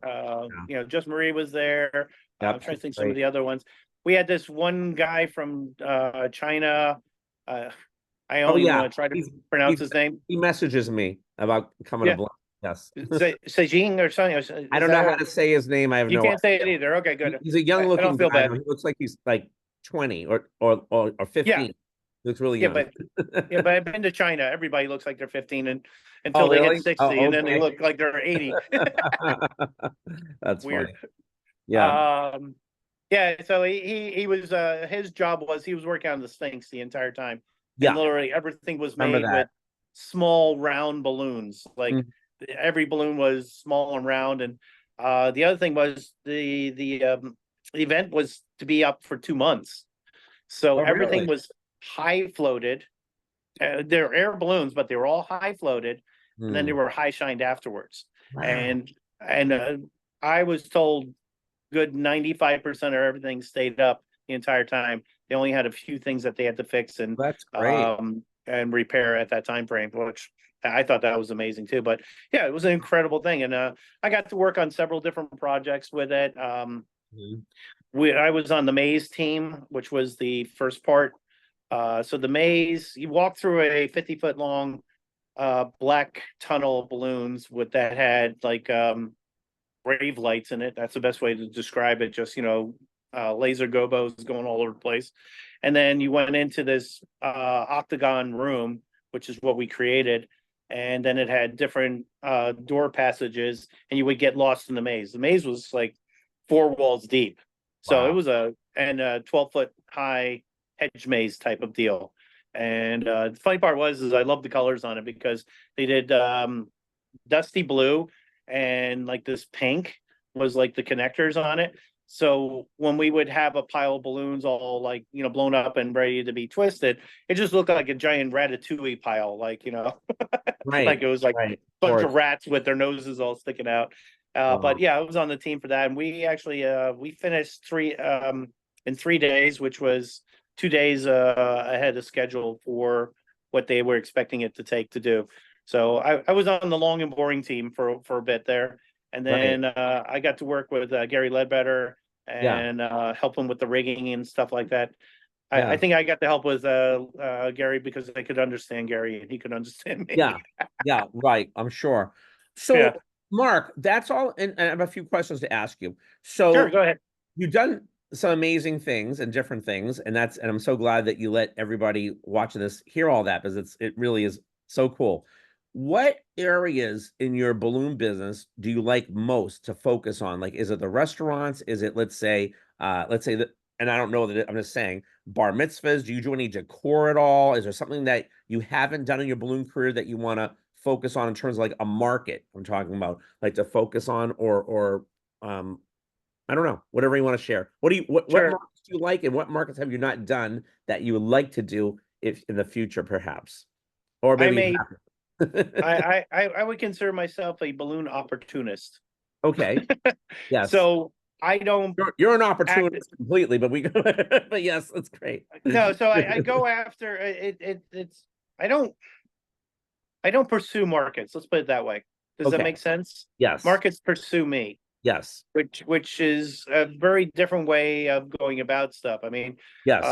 [SPEAKER 1] Yeah.
[SPEAKER 2] Just Marie was there. I'm
[SPEAKER 1] Yep.
[SPEAKER 2] trying
[SPEAKER 1] She's
[SPEAKER 2] to think some of
[SPEAKER 1] great.
[SPEAKER 2] the other ones. We had this one guy from China. Uh, I
[SPEAKER 1] Oh
[SPEAKER 2] don't even
[SPEAKER 1] yeah.
[SPEAKER 2] want to try to
[SPEAKER 1] He's
[SPEAKER 2] pronounce
[SPEAKER 1] he
[SPEAKER 2] his name.
[SPEAKER 1] he messages me about coming to
[SPEAKER 2] Yeah,
[SPEAKER 1] Blind. Yes.
[SPEAKER 2] Sejing or something.
[SPEAKER 1] I
[SPEAKER 2] Is
[SPEAKER 1] don't
[SPEAKER 2] that
[SPEAKER 1] know how
[SPEAKER 2] what
[SPEAKER 1] to say his name. I have
[SPEAKER 2] you
[SPEAKER 1] no
[SPEAKER 2] can't say it
[SPEAKER 1] idea.
[SPEAKER 2] either? Okay, good.
[SPEAKER 1] He's a
[SPEAKER 2] I don't
[SPEAKER 1] young-looking
[SPEAKER 2] feel
[SPEAKER 1] guy.
[SPEAKER 2] bad.
[SPEAKER 1] He looks like he's like 20 or
[SPEAKER 2] Yeah,
[SPEAKER 1] 15. He looks really
[SPEAKER 2] yeah,
[SPEAKER 1] young.
[SPEAKER 2] but I've been to China. Everybody looks like they're 15 and
[SPEAKER 1] Oh,
[SPEAKER 2] until they hit
[SPEAKER 1] really?
[SPEAKER 2] 60,
[SPEAKER 1] Oh,
[SPEAKER 2] and then they
[SPEAKER 1] okay.
[SPEAKER 2] look like they're 80.
[SPEAKER 1] That's
[SPEAKER 2] Weird.
[SPEAKER 1] funny. Yeah.
[SPEAKER 2] Um, Yeah, so he was his job was he was working on the Sphinx the entire time, and
[SPEAKER 1] Yeah.
[SPEAKER 2] literally everything was
[SPEAKER 1] Remember
[SPEAKER 2] made
[SPEAKER 1] that.
[SPEAKER 2] with small round balloons. Like
[SPEAKER 1] Mm.
[SPEAKER 2] every balloon was small and round, and the other thing was the event was to be up for 2 months, so
[SPEAKER 1] Oh,
[SPEAKER 2] everything
[SPEAKER 1] really?
[SPEAKER 2] was high floated. They're air balloons, but they were all high floated, and then they
[SPEAKER 1] Hmm.
[SPEAKER 2] were high shined afterwards.
[SPEAKER 1] Wow.
[SPEAKER 2] And I was told good 95% of everything stayed up the entire time. They only had a few things that they had to fix
[SPEAKER 1] That's great.
[SPEAKER 2] and repair at that time frame, which I thought that was amazing too. But yeah, it was an incredible thing, and I got to work on several different projects with it.
[SPEAKER 1] Mhm.
[SPEAKER 2] I was on the maze team, which was the first part. So the maze, you walk through a 50-foot long black tunnel of balloons with that had like brave lights in it. That's the best way to describe it. Just laser gobos going all over the place, and then you went into this octagon room, which is what we created, and then it had different door passages, and you would get lost in the maze. The maze was like 4 walls deep, so it
[SPEAKER 1] Wow.
[SPEAKER 2] was a 12-foot high hedge maze type of deal. And the funny part was is I love the colors on it because they did dusty blue and like this pink was like the connectors on it. So when we would have a pile of balloons all like, blown up and ready to be twisted, it just looked like a giant ratatouille pile, like, like
[SPEAKER 1] Right.
[SPEAKER 2] it was like
[SPEAKER 1] Right.
[SPEAKER 2] a
[SPEAKER 1] Of
[SPEAKER 2] bunch
[SPEAKER 1] course.
[SPEAKER 2] of rats with their noses all sticking out. But
[SPEAKER 1] Wow.
[SPEAKER 2] yeah, I was on the team for that. And we actually we finished three in 3 days, which was 2 days ahead of schedule for what they were expecting it to take to do. So I was on the long and boring team for a bit there, and
[SPEAKER 1] Right.
[SPEAKER 2] then I got to work with Gary Ledbetter
[SPEAKER 1] Yeah.
[SPEAKER 2] and help him with the rigging and stuff like that. I
[SPEAKER 1] Yeah.
[SPEAKER 2] think I got to help with Gary because I could understand Gary and he could understand me.
[SPEAKER 1] Yeah. Yeah. Right. I'm sure.
[SPEAKER 2] Yeah,
[SPEAKER 1] So, Mark, that's all. And I have a few questions to ask you.
[SPEAKER 2] sure,
[SPEAKER 1] So,
[SPEAKER 2] go ahead.
[SPEAKER 1] you've done some amazing things and different things, and I'm so glad that you let everybody watching this hear all that because it really is so cool. What areas in your balloon business do you like most to focus on? Like, is it the restaurants? Is it, let's say that, and I don't know that I'm just saying bar mitzvahs. Do you do any decor at all? Is there something that you haven't done in your balloon career that you want to focus on in terms of like a market I'm talking about, like to focus on or I don't know, whatever you want to share. What
[SPEAKER 2] Sure.
[SPEAKER 1] markets do you like and what markets have you not done that you would like to do if in the future perhaps? Or
[SPEAKER 2] I'm
[SPEAKER 1] maybe you
[SPEAKER 2] a
[SPEAKER 1] haven't.
[SPEAKER 2] I would consider myself a balloon opportunist.
[SPEAKER 1] Okay. Yes.
[SPEAKER 2] So I don't
[SPEAKER 1] You're an
[SPEAKER 2] act
[SPEAKER 1] opportunist completely, but we but yes, that's great.
[SPEAKER 2] no, so I go after it's I don't pursue markets. Let's put it that way. Does that
[SPEAKER 1] Okay.
[SPEAKER 2] make sense?
[SPEAKER 1] Yes.
[SPEAKER 2] Markets pursue me,
[SPEAKER 1] Yes.
[SPEAKER 2] which is a very different way of going about stuff. I mean,
[SPEAKER 1] Yes.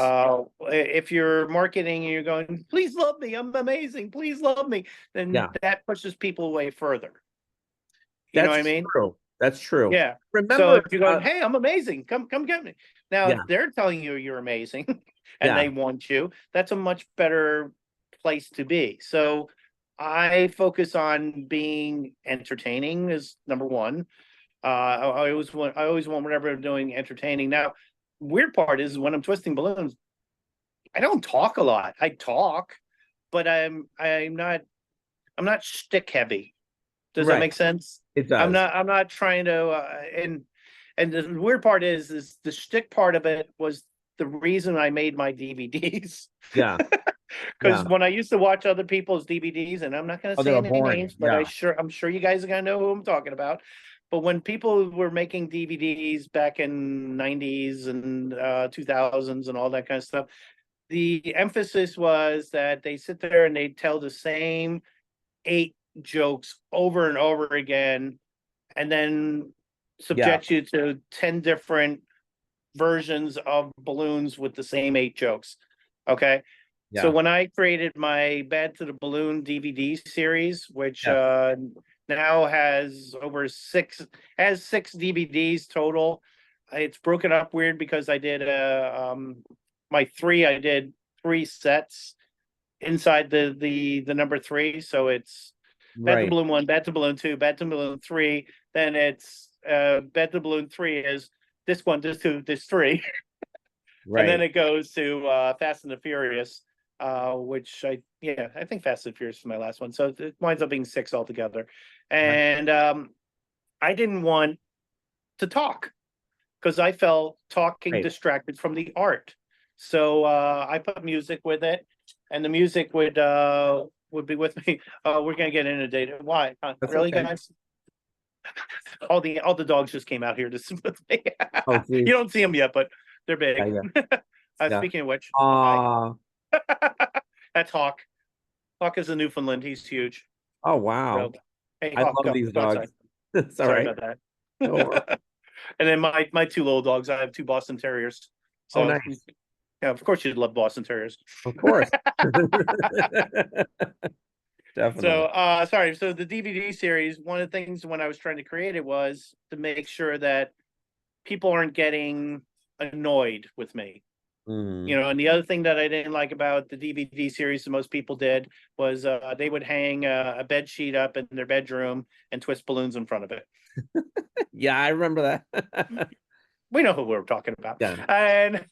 [SPEAKER 2] if you're marketing and you're going, please love me, I'm amazing, please love me, then
[SPEAKER 1] Yeah.
[SPEAKER 2] that pushes people away further. You know what I
[SPEAKER 1] That's
[SPEAKER 2] mean?
[SPEAKER 1] true. That's true.
[SPEAKER 2] Yeah. So
[SPEAKER 1] Remember,
[SPEAKER 2] if you're going, hey, I'm amazing, come get me. Now, if
[SPEAKER 1] yeah,
[SPEAKER 2] they're telling you you're amazing and
[SPEAKER 1] yeah,
[SPEAKER 2] they want you, that's a much better place to be. So I focus on being entertaining is number one. I always want whatever I'm doing entertaining. Now, weird part is when I'm twisting balloons, I don't talk a lot. I talk, but I'm not shtick heavy. Does that
[SPEAKER 1] right.
[SPEAKER 2] make sense?
[SPEAKER 1] It does.
[SPEAKER 2] I'm not trying to and the weird part is the shtick part of it was the reason I made my DVDs.
[SPEAKER 1] Yeah,
[SPEAKER 2] Because
[SPEAKER 1] yeah.
[SPEAKER 2] when I used to watch other people's DVDs, and I'm not going to
[SPEAKER 1] Oh, they
[SPEAKER 2] say
[SPEAKER 1] were
[SPEAKER 2] any
[SPEAKER 1] boring.
[SPEAKER 2] names, but
[SPEAKER 1] Yeah.
[SPEAKER 2] I'm sure you guys are going to know who I'm talking about. But when people were making DVDs back in '90s and 2000s and all that kind of stuff, the emphasis was that they sit there and they tell the same 8 jokes over and over again, and then
[SPEAKER 1] Yeah.
[SPEAKER 2] subject you to 10 different versions of balloons with the same 8 jokes. Okay. So
[SPEAKER 1] Yeah.
[SPEAKER 2] when I created my Bad to the Balloon DVD series, which
[SPEAKER 1] Yes.
[SPEAKER 2] now has 6 DVDs total. It's broken up weird because I did I did 3 sets inside the number 3. So it's Bad to
[SPEAKER 1] Right.
[SPEAKER 2] Balloon 1, Bad to Balloon 2, Bad to Balloon 3. Then it's Bad to Balloon 3 is this one, this 2, this 3. And then
[SPEAKER 1] Right.
[SPEAKER 2] it goes to Fast and the Furious, which I think Fast and Furious is my last one. So it winds up being 6 altogether.
[SPEAKER 1] Right.
[SPEAKER 2] And I didn't want to talk because I felt talking
[SPEAKER 1] Right.
[SPEAKER 2] distracted from the art. So I put music with it, and the music would be with me. We're gonna get inundated. Why?
[SPEAKER 1] That's
[SPEAKER 2] Really,
[SPEAKER 1] okay.
[SPEAKER 2] guys? All the dogs just came out here to sit with me.
[SPEAKER 1] Oh,
[SPEAKER 2] You
[SPEAKER 1] geez.
[SPEAKER 2] don't see them yet, but they're
[SPEAKER 1] Yeah.
[SPEAKER 2] big.
[SPEAKER 1] Yeah. Yeah.
[SPEAKER 2] Speaking of which, hi.
[SPEAKER 1] Uh,
[SPEAKER 2] That's Hawk. Hawk is a Newfoundland. He's huge.
[SPEAKER 1] oh,
[SPEAKER 2] So,
[SPEAKER 1] wow.
[SPEAKER 2] hey,
[SPEAKER 1] I
[SPEAKER 2] Hawk,
[SPEAKER 1] love
[SPEAKER 2] come
[SPEAKER 1] these
[SPEAKER 2] come outside.
[SPEAKER 1] dogs. It's all
[SPEAKER 2] Sorry
[SPEAKER 1] right.
[SPEAKER 2] about that.
[SPEAKER 1] No worries.
[SPEAKER 2] And then my 2 little dogs. I have 2 Boston Terriers.
[SPEAKER 1] Oh,
[SPEAKER 2] So
[SPEAKER 1] nice.
[SPEAKER 2] yeah, of course you'd love Boston Terriers.
[SPEAKER 1] Of course.
[SPEAKER 2] So
[SPEAKER 1] Definitely.
[SPEAKER 2] sorry. So the DVD series, one of the things when I was trying to create it was to make sure that people aren't getting annoyed with me.
[SPEAKER 1] Mhm.
[SPEAKER 2] And the other thing that I didn't like about the DVD series that most people did was they would hang a bed sheet up in their bedroom and twist balloons in front of it.
[SPEAKER 1] Yeah, I remember that.
[SPEAKER 2] We know who we're talking about.
[SPEAKER 1] Yeah.
[SPEAKER 2] And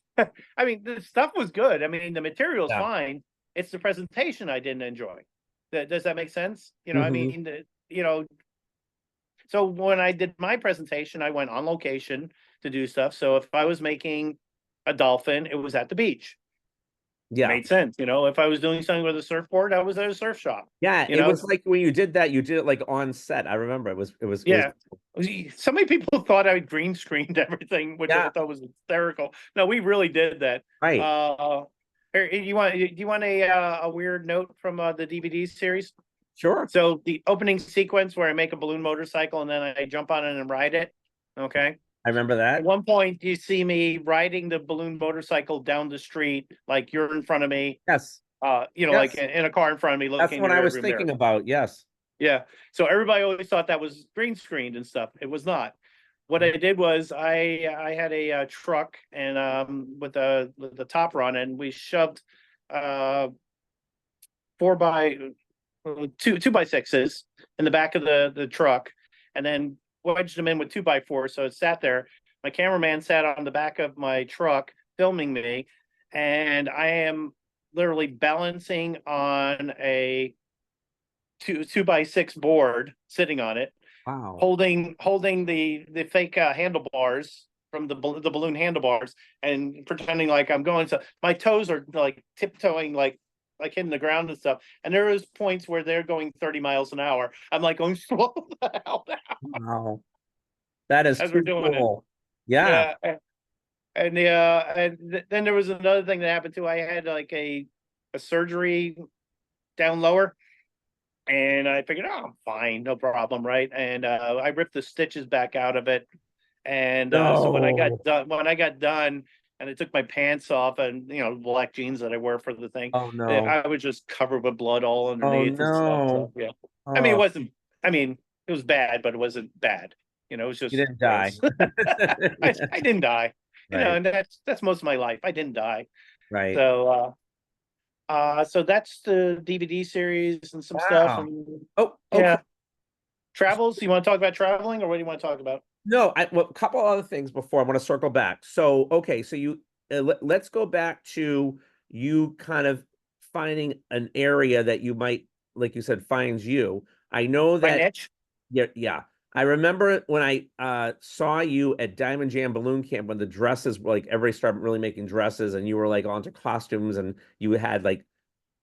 [SPEAKER 2] I mean, the stuff was good. I mean, the material's
[SPEAKER 1] Yeah.
[SPEAKER 2] fine. It's the presentation I didn't enjoy. Does that make sense? I
[SPEAKER 1] Hmm.
[SPEAKER 2] mean, so when I did my presentation, I went on location to do stuff. So if I was making a dolphin, it was at the beach.
[SPEAKER 1] Yeah.
[SPEAKER 2] Made sense. If I was doing something with a surfboard, I was at a surf shop.
[SPEAKER 1] Yeah,
[SPEAKER 2] You
[SPEAKER 1] it
[SPEAKER 2] know,
[SPEAKER 1] was like when you did that, you did it like on set. I remember it was
[SPEAKER 2] yeah. So many people thought I green screened everything, which I
[SPEAKER 1] yeah,
[SPEAKER 2] thought was hysterical. No, we really did that.
[SPEAKER 1] right.
[SPEAKER 2] Here, do you want a weird note from the DVD series?
[SPEAKER 1] Sure.
[SPEAKER 2] So the opening sequence where I make a balloon motorcycle and then I jump on it and ride it. Okay.
[SPEAKER 1] I remember
[SPEAKER 2] At
[SPEAKER 1] that.
[SPEAKER 2] one point, you see me riding the balloon motorcycle down the street, like you're in front of me.
[SPEAKER 1] Yes.
[SPEAKER 2] Like
[SPEAKER 1] Yes.
[SPEAKER 2] in a car in front of me,
[SPEAKER 1] That's
[SPEAKER 2] looking in
[SPEAKER 1] what
[SPEAKER 2] your
[SPEAKER 1] I
[SPEAKER 2] rear
[SPEAKER 1] was
[SPEAKER 2] view mirror.
[SPEAKER 1] thinking about. Yes.
[SPEAKER 2] Yeah. So everybody always thought that was green screened and stuff. It was not. What I did was I had a truck and with the top run, and we shoved uh 2x6s in the back of the truck, and then wedged them in with 2x4s. So it sat there. My cameraman sat on the back of my truck filming me, and I am literally balancing on a two by six board sitting on it,
[SPEAKER 1] Wow.
[SPEAKER 2] holding the fake handlebars from the balloon handlebars, and pretending like I'm going to, my toes are like tiptoeing, like hitting the ground and stuff. And there was points where they're going 30 miles an hour. I'm like going slow the hell down
[SPEAKER 1] Wow. That is
[SPEAKER 2] as we're
[SPEAKER 1] too
[SPEAKER 2] doing it.
[SPEAKER 1] cool. Yeah.
[SPEAKER 2] Yeah. Then there was another thing that happened too. I had like a surgery down lower, and I figured, oh, I'm fine, no problem, right? And I ripped the stitches back out of it. And so
[SPEAKER 1] No.
[SPEAKER 2] when I got done, and I took my pants off, and black jeans that I wear for the thing,
[SPEAKER 1] Oh no.
[SPEAKER 2] I was just covered with blood all
[SPEAKER 1] Oh
[SPEAKER 2] underneath and stuff. So
[SPEAKER 1] no.
[SPEAKER 2] yeah, I mean, it
[SPEAKER 1] Oh,
[SPEAKER 2] wasn't. I mean, it was bad, but it wasn't bad. It was
[SPEAKER 1] you
[SPEAKER 2] just
[SPEAKER 1] didn't die.
[SPEAKER 2] gross. I didn't die.
[SPEAKER 1] Right.
[SPEAKER 2] And that's most of my life. I didn't die.
[SPEAKER 1] Right.
[SPEAKER 2] So so that's the DVD series and some stuff,
[SPEAKER 1] Wow.
[SPEAKER 2] and
[SPEAKER 1] Oh, okay.
[SPEAKER 2] yeah, travels. You want to talk about traveling, or what do you want to talk about?
[SPEAKER 1] No, well, a couple other things before I want to circle back. So, okay, so let's go back to you kind of finding an area that you might, like you said, finds you. I know
[SPEAKER 2] My
[SPEAKER 1] that,
[SPEAKER 2] niche.
[SPEAKER 1] yeah, yeah. I remember when I saw you at Diamond Jam Balloon Camp when the dresses, like everybody started really making dresses and you were like onto costumes and you had like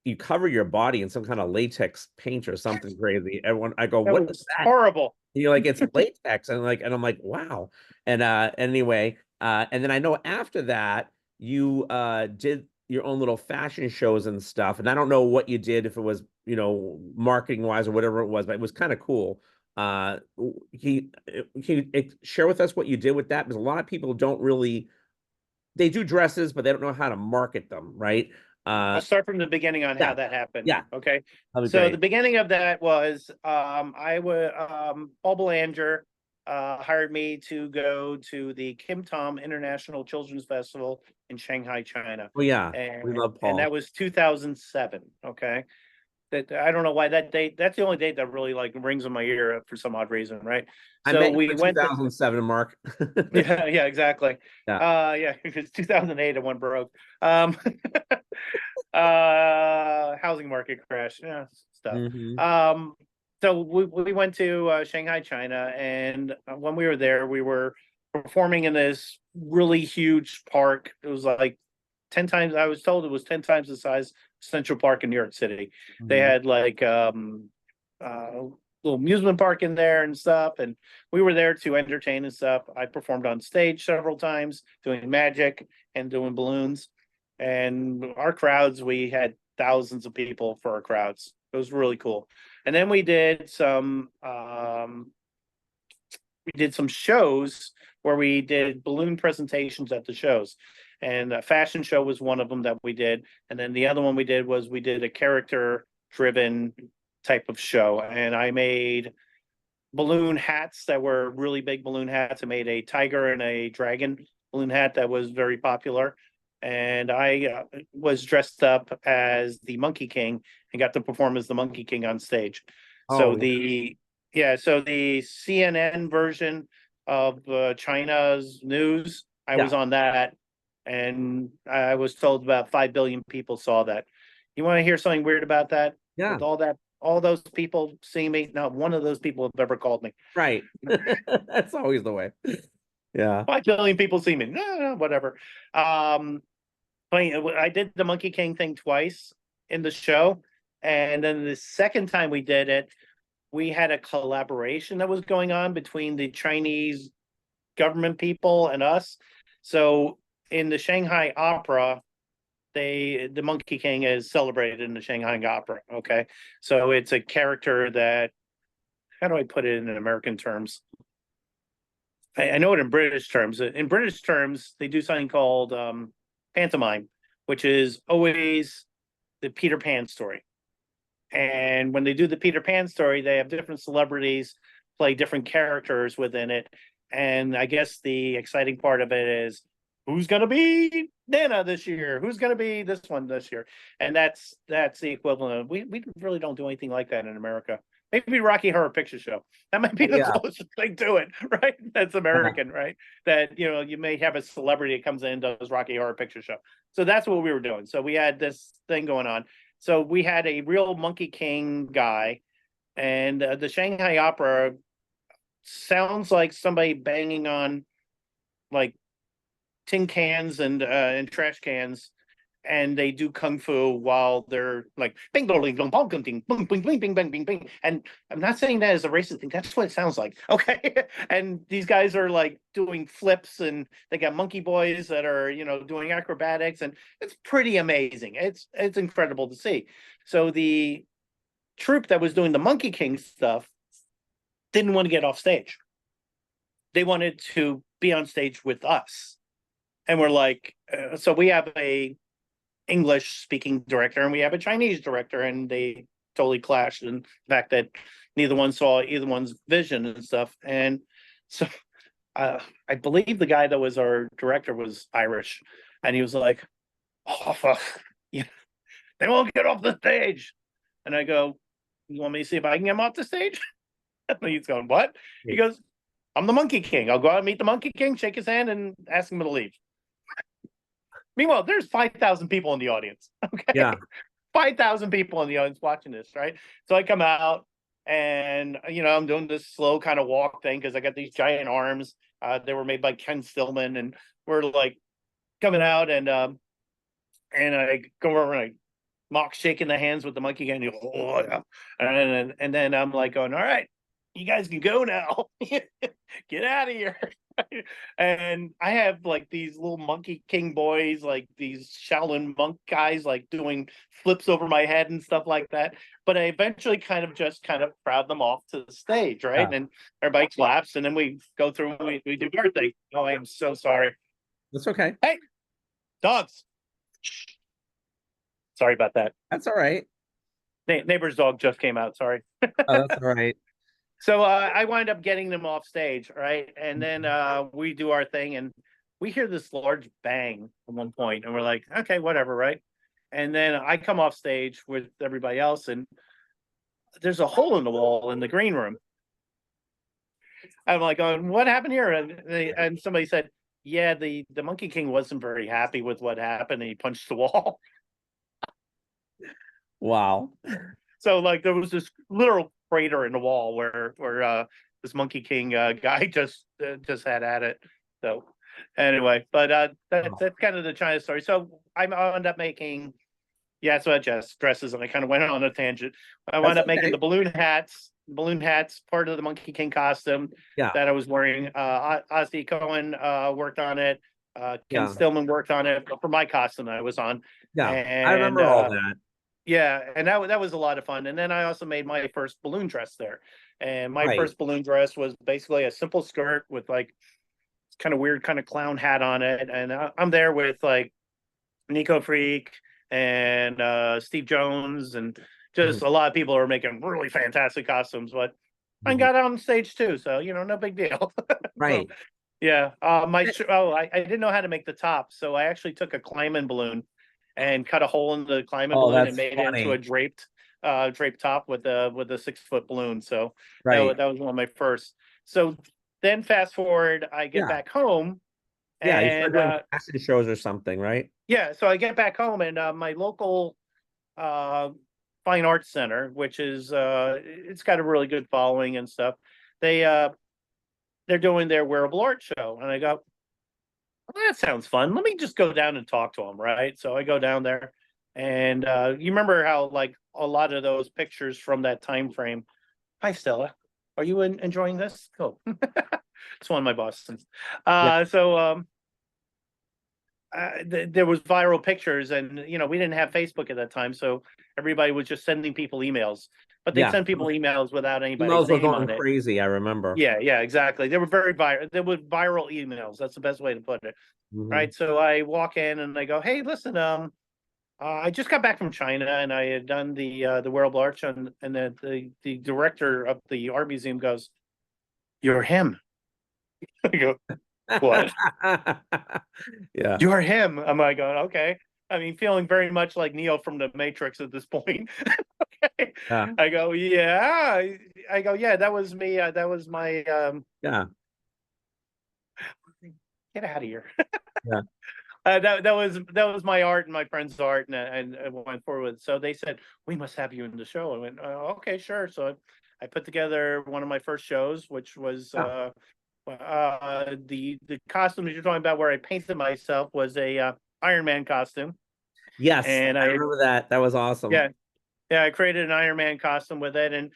[SPEAKER 1] you cover your body in some kind of latex paint or something crazy. Everyone, I go,
[SPEAKER 2] That
[SPEAKER 1] what is
[SPEAKER 2] was
[SPEAKER 1] that?
[SPEAKER 2] horrible.
[SPEAKER 1] And you're like, it's latex. And I'm like, wow. And anyway, and then I know after that you did your own little fashion shows and stuff. And I don't know what you did, if it was, marketing wise or whatever it was, but it was kind of cool. Can you share with us what you did with that? Because a lot of people don't really, they do dresses, but they don't know how to market them, right?
[SPEAKER 2] I'll
[SPEAKER 1] Uh,
[SPEAKER 2] start from the beginning on how
[SPEAKER 1] yeah,
[SPEAKER 2] that happened.
[SPEAKER 1] yeah,
[SPEAKER 2] Okay.
[SPEAKER 1] that'd be
[SPEAKER 2] So the
[SPEAKER 1] great.
[SPEAKER 2] beginning of that was I would Paul Belanger hired me to go to the Kim Tom International Children's Festival in Shanghai, China.
[SPEAKER 1] Oh yeah, we
[SPEAKER 2] And
[SPEAKER 1] love
[SPEAKER 2] and
[SPEAKER 1] Paul.
[SPEAKER 2] that was 2007. Okay. That I don't know why that date, that's the only date that really like rings in my ear for some odd reason, right?
[SPEAKER 1] I
[SPEAKER 2] So
[SPEAKER 1] met you
[SPEAKER 2] we
[SPEAKER 1] in
[SPEAKER 2] went to,
[SPEAKER 1] 2007, Mark.
[SPEAKER 2] yeah, exactly.
[SPEAKER 1] Yeah.
[SPEAKER 2] Yeah, it's 2008 and one broke. Um housing market crash, yeah, stuff.
[SPEAKER 1] Hmm.
[SPEAKER 2] um so we went to Shanghai, China, and when we were there, we were performing in this really huge park. It was like 10 times, I was told it was 10 times the size of Central Park in New York City. They
[SPEAKER 1] Hmm.
[SPEAKER 2] had like uh little amusement park in there and stuff, and we were there to entertain and stuff. I performed on stage several times doing magic and doing balloons. And our crowds, we had thousands of people for our crowds. It was really cool. And then we did some shows where we did balloon presentations at the shows. And a fashion show was one of them that we did. And then the other one we did was we did a character driven type of show. And I made balloon hats that were really big balloon hats. I made a tiger and a dragon balloon hat that was very popular. And I was dressed up as the Monkey King and got to perform as the Monkey King on stage. So
[SPEAKER 1] Oh, yeah.
[SPEAKER 2] so the CNN version of China's news, I
[SPEAKER 1] Yeah.
[SPEAKER 2] was on that, and I was told about 5 billion people saw that. You want to hear something weird about that?
[SPEAKER 1] Yeah.
[SPEAKER 2] With all those people seeing me, not one of those people have ever called me.
[SPEAKER 1] Right. That's always the way. Yeah.
[SPEAKER 2] 5 billion people see me. No, whatever. Um, I did the Monkey King thing twice in the show, and then the second time we did it, we had a collaboration that was going on between the Chinese government people and us. So in the Shanghai Opera, the Monkey King is celebrated in the Shanghai Opera. Okay, so it's a character that, how do I put it in American terms? I know it in British terms. In British terms, they do something called pantomime, which is always the Peter Pan story. And when they do the Peter Pan story, they have different celebrities play different characters within it. And I guess the exciting part of it is who's going to be Nana this year? Who's going to be this one this year? And that's the equivalent of, we really don't do anything like that in America. Maybe Rocky Horror Picture Show. That might be
[SPEAKER 1] Oh,
[SPEAKER 2] the
[SPEAKER 1] yeah.
[SPEAKER 2] closest thing to it, right? That's
[SPEAKER 1] Yeah.
[SPEAKER 2] American, right? That you may have a celebrity that comes in and does Rocky Horror Picture Show. So that's what we were doing. So we had this thing going on. So we had a real Monkey King guy And the Shanghai Opera sounds like somebody banging on like tin cans and trash cans, and they do kung fu while they're like bing bing bing bing bing bing bing bing bing bing bing bing. And I'm not saying that as a racist thing. That's what it sounds like. Okay. And these guys are like doing flips, and they got monkey boys that are, doing acrobatics, and it's pretty amazing. It's incredible to see. So the troupe that was doing the Monkey King stuff didn't want to get off stage. They wanted to be on stage with us. And we're like, so we have a English speaking director and we have a Chinese director, and they totally clashed in the fact that neither one saw either one's vision and stuff. And so I believe the guy that was our director was Irish, and he was like, "Oh, fuck. Yeah, they won't get off the stage." And I go, "You want me to see if I can get him off the stage?" And he's going, "What?" He goes, "I'm the Monkey King. I'll go out and meet the Monkey King, shake his hand, and ask him to leave." Meanwhile, there's 5,000 people in the audience. Okay.
[SPEAKER 1] Yeah.
[SPEAKER 2] 5,000 people in the audience watching this, right? So I come out, and, I'm doing this slow kind of walk thing because I got these giant arms. They were made by Ken Stillman, and we're like coming out, and I go over and I mock shaking the hands with the Monkey King. Oh, yeah. And then I'm like going, "All right, you guys can go now. Get out of here." And I have like these little Monkey King boys, like these Shaolin monk guys, like doing flips over my head and stuff like that. But I eventually kind of crowd them off to the stage, right?
[SPEAKER 1] Yeah.
[SPEAKER 2] And everybody claps, and then we go through and we do our thing. Oh, I am so sorry.
[SPEAKER 1] That's okay.
[SPEAKER 2] Hey, dogs. Sorry about that.
[SPEAKER 1] That's all right.
[SPEAKER 2] Neighbor's dog just came out. Sorry.
[SPEAKER 1] Oh, that's all right.
[SPEAKER 2] So I wind up getting them off stage, right? And then we do our thing, and we hear this large bang at one point, and we're like, "Okay, whatever," right? And then I come off stage with everybody else, and there's a hole in the wall in the green room. I'm like, "What happened here?" And somebody said, "Yeah, the Monkey King wasn't very happy with what happened, and he punched the wall."
[SPEAKER 1] Wow.
[SPEAKER 2] So like there was this literal crater in the wall where this Monkey King guy just had at it. So anyway, but that's kind of the China story. So I wound up making, yeah, so Jess dresses, and I kind of went on a tangent. I wound
[SPEAKER 1] That's
[SPEAKER 2] up making
[SPEAKER 1] okay.
[SPEAKER 2] the balloon hats, part of the Monkey King costume
[SPEAKER 1] Yeah.
[SPEAKER 2] that I was wearing. Ozzy Cohen worked on it. Ken
[SPEAKER 1] Yeah.
[SPEAKER 2] Stillman worked on it for my costume that I was on.
[SPEAKER 1] Yeah. I
[SPEAKER 2] And
[SPEAKER 1] remember all that.
[SPEAKER 2] yeah, and that was a lot of fun. And then I also made my first balloon dress there. And my
[SPEAKER 1] Right.
[SPEAKER 2] first balloon dress was basically a simple skirt with like kind of weird kind of clown hat on it. And I'm there with like Nico Freak and Steve Jones, and just
[SPEAKER 1] Mhm.
[SPEAKER 2] a lot of people are making really fantastic costumes. But I
[SPEAKER 1] Mhm.
[SPEAKER 2] got on stage too, so no big deal. So
[SPEAKER 1] Right.
[SPEAKER 2] yeah, I didn't know how to make the top, so I actually took a climbing balloon and cut a hole in the climbing
[SPEAKER 1] Oh,
[SPEAKER 2] balloon and
[SPEAKER 1] that's
[SPEAKER 2] made it into a
[SPEAKER 1] funny.
[SPEAKER 2] draped top with a 6 foot balloon. So
[SPEAKER 1] Right.
[SPEAKER 2] that was one of my first. So then fast forward, I get
[SPEAKER 1] Yeah.
[SPEAKER 2] back home,
[SPEAKER 1] Yeah. You start
[SPEAKER 2] and
[SPEAKER 1] doing fashion shows or something, right?
[SPEAKER 2] yeah, so I get back home, and my local uh fine arts center, which is it's got a really good following and stuff. They they're doing their wearable art show, and I go, "Well, that sounds fun. Let me just go down and talk to them," right? So I go down there, and you remember how like a lot of those pictures from that time frame. Hi, Stella. Are you enjoying this? Cool. It's one of my bosses.
[SPEAKER 1] Yeah.
[SPEAKER 2] There was viral pictures, and we didn't have Facebook at that time, so everybody was just sending people emails. But they'd
[SPEAKER 1] Yeah.
[SPEAKER 2] send people emails without anybody's
[SPEAKER 1] Emails were
[SPEAKER 2] name
[SPEAKER 1] going
[SPEAKER 2] on it.
[SPEAKER 1] crazy, I remember.
[SPEAKER 2] Yeah, yeah, exactly. They were very viral. They were viral emails. That's the best way to put it.
[SPEAKER 1] Hmm.
[SPEAKER 2] Right. So I walk in and I go, "Hey, listen, I just got back from China, and I had done the wearable arch, and the director of the art museum goes, 'You're him.'" I go, "What?
[SPEAKER 1] Yeah.
[SPEAKER 2] You're him?" I'm like going, "Okay." I mean, feeling very much like Neo from the Matrix at this point. Okay.
[SPEAKER 1] Yeah.
[SPEAKER 2] I go, "Yeah." I go, "Yeah, that was me. That was my
[SPEAKER 1] Yeah.
[SPEAKER 2] get out of here."
[SPEAKER 1] Yeah.
[SPEAKER 2] that was my art and my friend's art, and I went forward with it. So they said we must have you in the show. I went, okay, sure. So I put together one of my first shows, which was
[SPEAKER 1] Yeah.
[SPEAKER 2] the costume that you're talking about, where I painted myself, was a Iron Man costume,
[SPEAKER 1] Yes,
[SPEAKER 2] and
[SPEAKER 1] I
[SPEAKER 2] I
[SPEAKER 1] remember that. That was awesome.
[SPEAKER 2] yeah yeah I created an Iron Man costume with it, and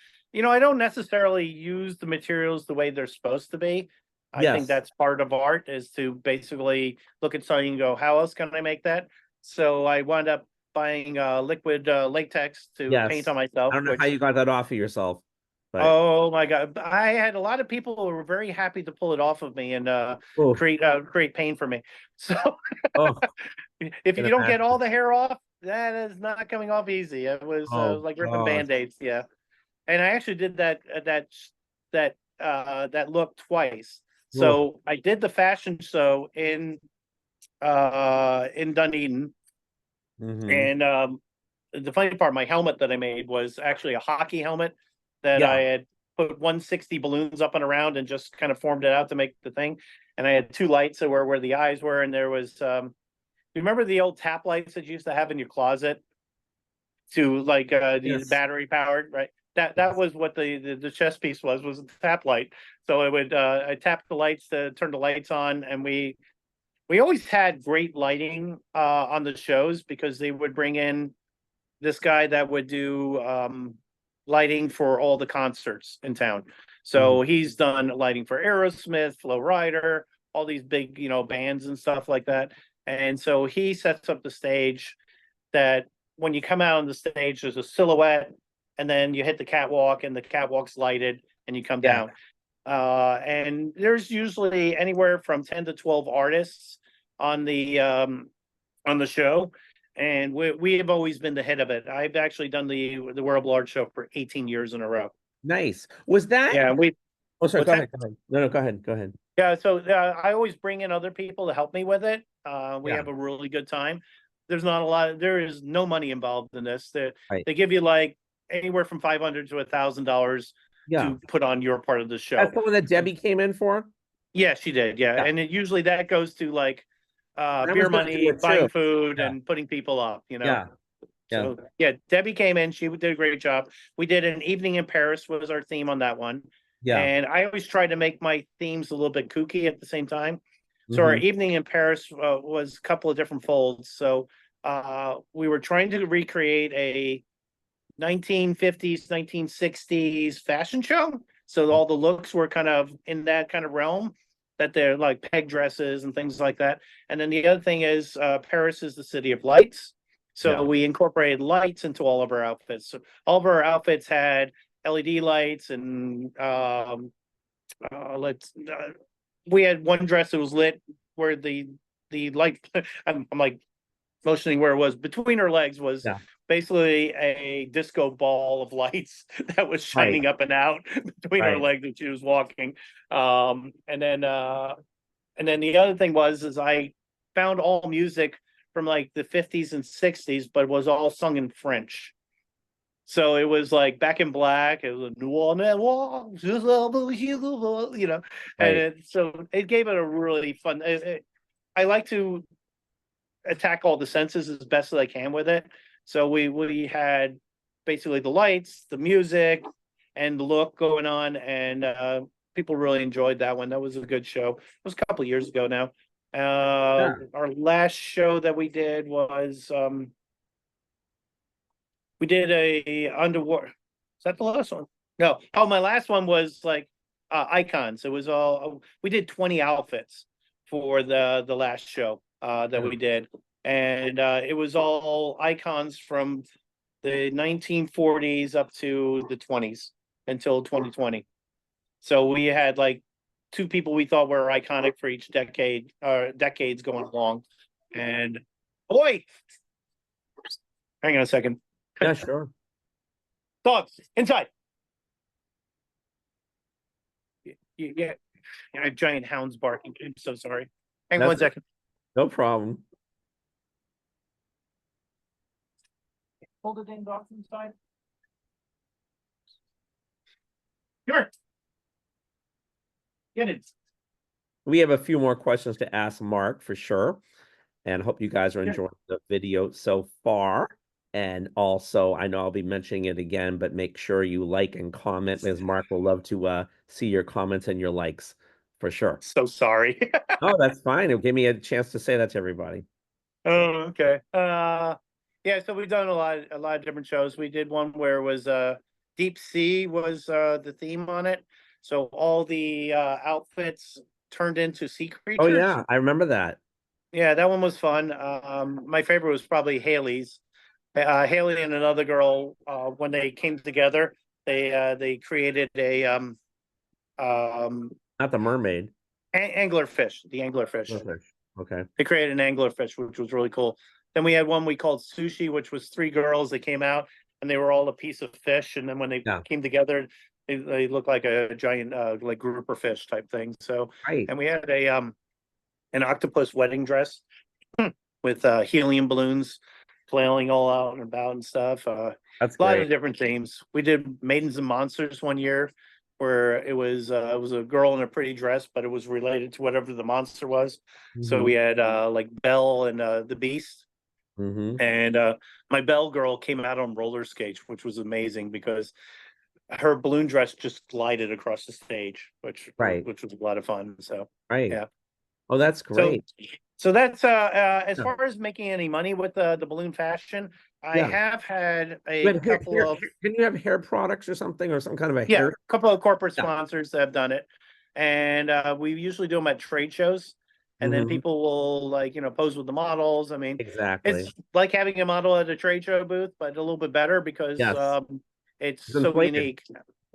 [SPEAKER 2] I don't necessarily use the materials the way they're supposed to be. I think
[SPEAKER 1] Yes,
[SPEAKER 2] that's part of art, is to basically look at something and go, how else can I make that? So I wound up buying liquid latex to paint
[SPEAKER 1] yes.
[SPEAKER 2] on
[SPEAKER 1] I
[SPEAKER 2] myself,
[SPEAKER 1] don't know how
[SPEAKER 2] which,
[SPEAKER 1] you got that off of yourself, but
[SPEAKER 2] oh my God, I had a lot of people who were very happy to pull it off of me and
[SPEAKER 1] oh,
[SPEAKER 2] create pain for me. So
[SPEAKER 1] oh,
[SPEAKER 2] if
[SPEAKER 1] can
[SPEAKER 2] you don't get all
[SPEAKER 1] imagine.
[SPEAKER 2] the hair off, that is not coming off easy. It was
[SPEAKER 1] Oh
[SPEAKER 2] like ripping
[SPEAKER 1] God.
[SPEAKER 2] band-aids. Yeah. And I actually did that look twice.
[SPEAKER 1] Oh,
[SPEAKER 2] So I did the fashion show in Dunedin,
[SPEAKER 1] mm-hmm.
[SPEAKER 2] and the funny part, my helmet that I made was actually a hockey helmet that I
[SPEAKER 1] Yeah.
[SPEAKER 2] had put 160 balloons up and around and just kind of formed it out to make the thing. And I had two lights that were where the eyes were, and there was you remember the old tap lights that you used to have in your closet, to like the
[SPEAKER 1] Yes.
[SPEAKER 2] battery powered, right? That
[SPEAKER 1] Yes.
[SPEAKER 2] was what the chest piece was a tap light. So it would I tapped the lights to turn the lights on, and we always had great lighting on the shows, because they would bring in this guy that would do lighting for all the concerts in town.
[SPEAKER 1] Mhm.
[SPEAKER 2] So he's done lighting for Aerosmith, Flow Rider, all these big, bands and stuff like that. And so he sets up the stage that when you come out on the stage, there's a silhouette, and then you hit the catwalk, and the catwalk's lighted, and you come
[SPEAKER 1] Yeah.
[SPEAKER 2] down. And there's usually anywhere from 10 to 12 artists on the show, and we have always been the head of it. I've actually done the World Art Show for 18 years in a row.
[SPEAKER 1] Nice. Was that?
[SPEAKER 2] Yeah, we
[SPEAKER 1] Oh, sorry.
[SPEAKER 2] what's
[SPEAKER 1] Go
[SPEAKER 2] that?
[SPEAKER 1] ahead. Go ahead. No, no. Go ahead. Go ahead.
[SPEAKER 2] Yeah, so I always bring in other people to help me with it. We
[SPEAKER 1] Yeah.
[SPEAKER 2] have a really good time. There's not a lot. There is no money involved in this.
[SPEAKER 1] Right.
[SPEAKER 2] They give you like anywhere from $500 to $1,000
[SPEAKER 1] Yeah.
[SPEAKER 2] to put on your part of the
[SPEAKER 1] That's
[SPEAKER 2] show.
[SPEAKER 1] the one that Debbie came in for.
[SPEAKER 2] Yeah, she did. Yeah,
[SPEAKER 1] Yeah.
[SPEAKER 2] and usually that goes to like
[SPEAKER 1] I was
[SPEAKER 2] beer
[SPEAKER 1] gonna do
[SPEAKER 2] money,
[SPEAKER 1] it too.
[SPEAKER 2] buying food,
[SPEAKER 1] Yeah.
[SPEAKER 2] and putting people up.
[SPEAKER 1] Yeah. Yeah.
[SPEAKER 2] So yeah, Debbie came in. She did a great job. We did an evening in Paris was our theme on that one,
[SPEAKER 1] Yeah.
[SPEAKER 2] and I always try to make my themes a little bit kooky at the same time. So our
[SPEAKER 1] Mm-hmm.
[SPEAKER 2] evening in Paris was a couple of different folds. So we were trying to recreate a 1950s, 1960s fashion show. So all the looks were kind of in that kind of realm, that they're like peg dresses and things like that. And then the other thing is Paris is the city of lights. So
[SPEAKER 1] Yeah.
[SPEAKER 2] we incorporated lights into all of our outfits. So all of our outfits had LED lights, and let's we had one dress that was lit where the light I'm like motioning where it was between her legs was
[SPEAKER 1] Yeah.
[SPEAKER 2] basically a disco ball of lights that was
[SPEAKER 1] Right.
[SPEAKER 2] shining up and out between her
[SPEAKER 1] Right.
[SPEAKER 2] legs as she was walking. And then the other thing was is I found all music from like the 50s and 60s, but it was all sung in French. So it was like Back in Black. It was a New Orleans, and
[SPEAKER 1] Right.
[SPEAKER 2] so it gave it a really fun. I like to attack all the senses as best as I can with it. So we had basically the lights, the music, and the look going on, and people really enjoyed that one. That was a good show. It was a couple of years ago now.
[SPEAKER 1] Yeah.
[SPEAKER 2] Our last show that we did was we did a underwater. Is that the last one? No. Oh, my last one was like icons. It was all we did 20 outfits for the last show that
[SPEAKER 1] Yeah.
[SPEAKER 2] we did, and it was all icons from the 1940s up to the 20s until 2020. So we had like two people we thought were iconic for each decade, decades going along. And boy, hang on a second.
[SPEAKER 1] Yeah. Sure.
[SPEAKER 2] Dogs inside. Yeah, yeah, giant hounds barking. I'm so sorry. Hang on
[SPEAKER 1] That's
[SPEAKER 2] 1 second.
[SPEAKER 1] no problem.
[SPEAKER 2] Hold the dang dogs inside. Sure. Get it.
[SPEAKER 1] We have a few more questions to ask Mark for sure. and hope you guys are enjoying the video so far. And also, I know I'll be mentioning it again, but make sure you like and comment, as Mark will love to see your comments and your likes for sure.
[SPEAKER 2] So sorry.
[SPEAKER 1] Oh, that's fine. It'll give me a chance to say that to everybody. So,
[SPEAKER 2] Oh, okay. Yeah, so we've done a lot of different shows. We did one where it was deep sea was the theme on it. So all the outfits turned into sea
[SPEAKER 1] oh
[SPEAKER 2] creatures.
[SPEAKER 1] yeah, I remember that.
[SPEAKER 2] Yeah, that one was fun. My favorite was probably Haley's. Haley and another girl, when they came together, they created a um
[SPEAKER 1] Not the mermaid.
[SPEAKER 2] anglerfish, the anglerfish.
[SPEAKER 1] Okay. Okay.
[SPEAKER 2] They created an anglerfish, which was really cool. Then we had one we called sushi, which was three girls that came out and they were all a piece of fish. And then when they
[SPEAKER 1] Yeah.
[SPEAKER 2] came together, they looked like a giant like grouper fish type thing. So,
[SPEAKER 1] Right.
[SPEAKER 2] and we had a an octopus wedding dress with helium balloons flailing all out and about and stuff.
[SPEAKER 1] That's
[SPEAKER 2] A lot
[SPEAKER 1] great.
[SPEAKER 2] of different themes. We did Maidens and Monsters one year, where it was a girl in a pretty dress, but it was related to whatever the monster was. So
[SPEAKER 1] Hmm.
[SPEAKER 2] we had like Belle and the Beast,
[SPEAKER 1] Hmm.
[SPEAKER 2] and my Belle girl came out on roller skates, which was amazing because her balloon dress just glided across the stage,
[SPEAKER 1] Right.
[SPEAKER 2] which was a lot of fun. So
[SPEAKER 1] Right.
[SPEAKER 2] yeah.
[SPEAKER 1] Oh, that's
[SPEAKER 2] So
[SPEAKER 1] great.
[SPEAKER 2] so that's as
[SPEAKER 1] Yeah.
[SPEAKER 2] far as making any money with the balloon fashion, I
[SPEAKER 1] Yeah.
[SPEAKER 2] have had
[SPEAKER 1] You
[SPEAKER 2] a
[SPEAKER 1] had
[SPEAKER 2] couple of
[SPEAKER 1] can you have hair products or something or some kind of a
[SPEAKER 2] yeah,
[SPEAKER 1] hair?
[SPEAKER 2] a couple of corporate
[SPEAKER 1] Yeah.
[SPEAKER 2] sponsors that have done it. And we usually do them at trade shows. And then
[SPEAKER 1] Hmm.
[SPEAKER 2] people will like, pose with the models. I mean,
[SPEAKER 1] Exactly.
[SPEAKER 2] it's like having a model at a trade show booth, but a little bit better because
[SPEAKER 1] Yes.
[SPEAKER 2] it's
[SPEAKER 1] It's
[SPEAKER 2] so
[SPEAKER 1] inflated.
[SPEAKER 2] unique.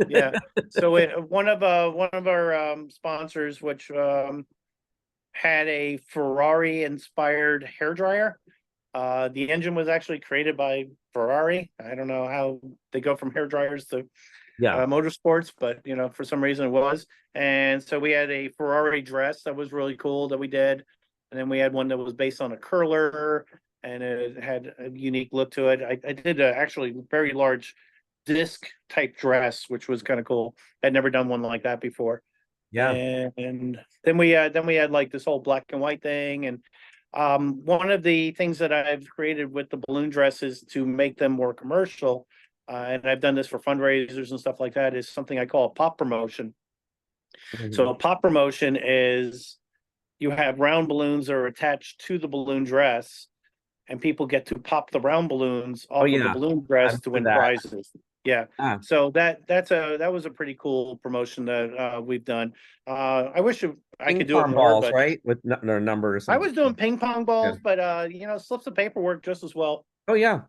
[SPEAKER 2] Yeah. So one of our sponsors, which had a Ferrari inspired hair dryer. The engine was actually created by Ferrari. I don't know how they go from hair dryers to
[SPEAKER 1] Yeah.
[SPEAKER 2] motorsports, but for some reason it was. And so we had a Ferrari dress that was really cool that we did, and then we had one that was based on a curler, and it had a unique look to it. I did a actually very large disc type dress, which was kind of cool. I'd never done one like that before.
[SPEAKER 1] Yeah.
[SPEAKER 2] And then we had like this whole black and white thing. And one of the things that I've created with the balloon dresses to make them more commercial, and I've done this for fundraisers and stuff like that, is something I call a pop promotion. So
[SPEAKER 1] Mhm.
[SPEAKER 2] a pop promotion is you have round balloons that are attached to the balloon dress, and people get to pop the round balloons
[SPEAKER 1] Oh
[SPEAKER 2] off of the
[SPEAKER 1] yeah.
[SPEAKER 2] balloon
[SPEAKER 1] I
[SPEAKER 2] dress to
[SPEAKER 1] remember
[SPEAKER 2] win
[SPEAKER 1] that.
[SPEAKER 2] prizes. Yeah.
[SPEAKER 1] Ah,
[SPEAKER 2] So that was a pretty cool promotion that we've done. I wish I
[SPEAKER 1] ping
[SPEAKER 2] could do it
[SPEAKER 1] pong
[SPEAKER 2] more,
[SPEAKER 1] balls,
[SPEAKER 2] but
[SPEAKER 1] right? With their number or
[SPEAKER 2] I
[SPEAKER 1] something.
[SPEAKER 2] was doing ping pong
[SPEAKER 1] Yeah.
[SPEAKER 2] balls, but slips of paper work just as well.
[SPEAKER 1] Oh yeah.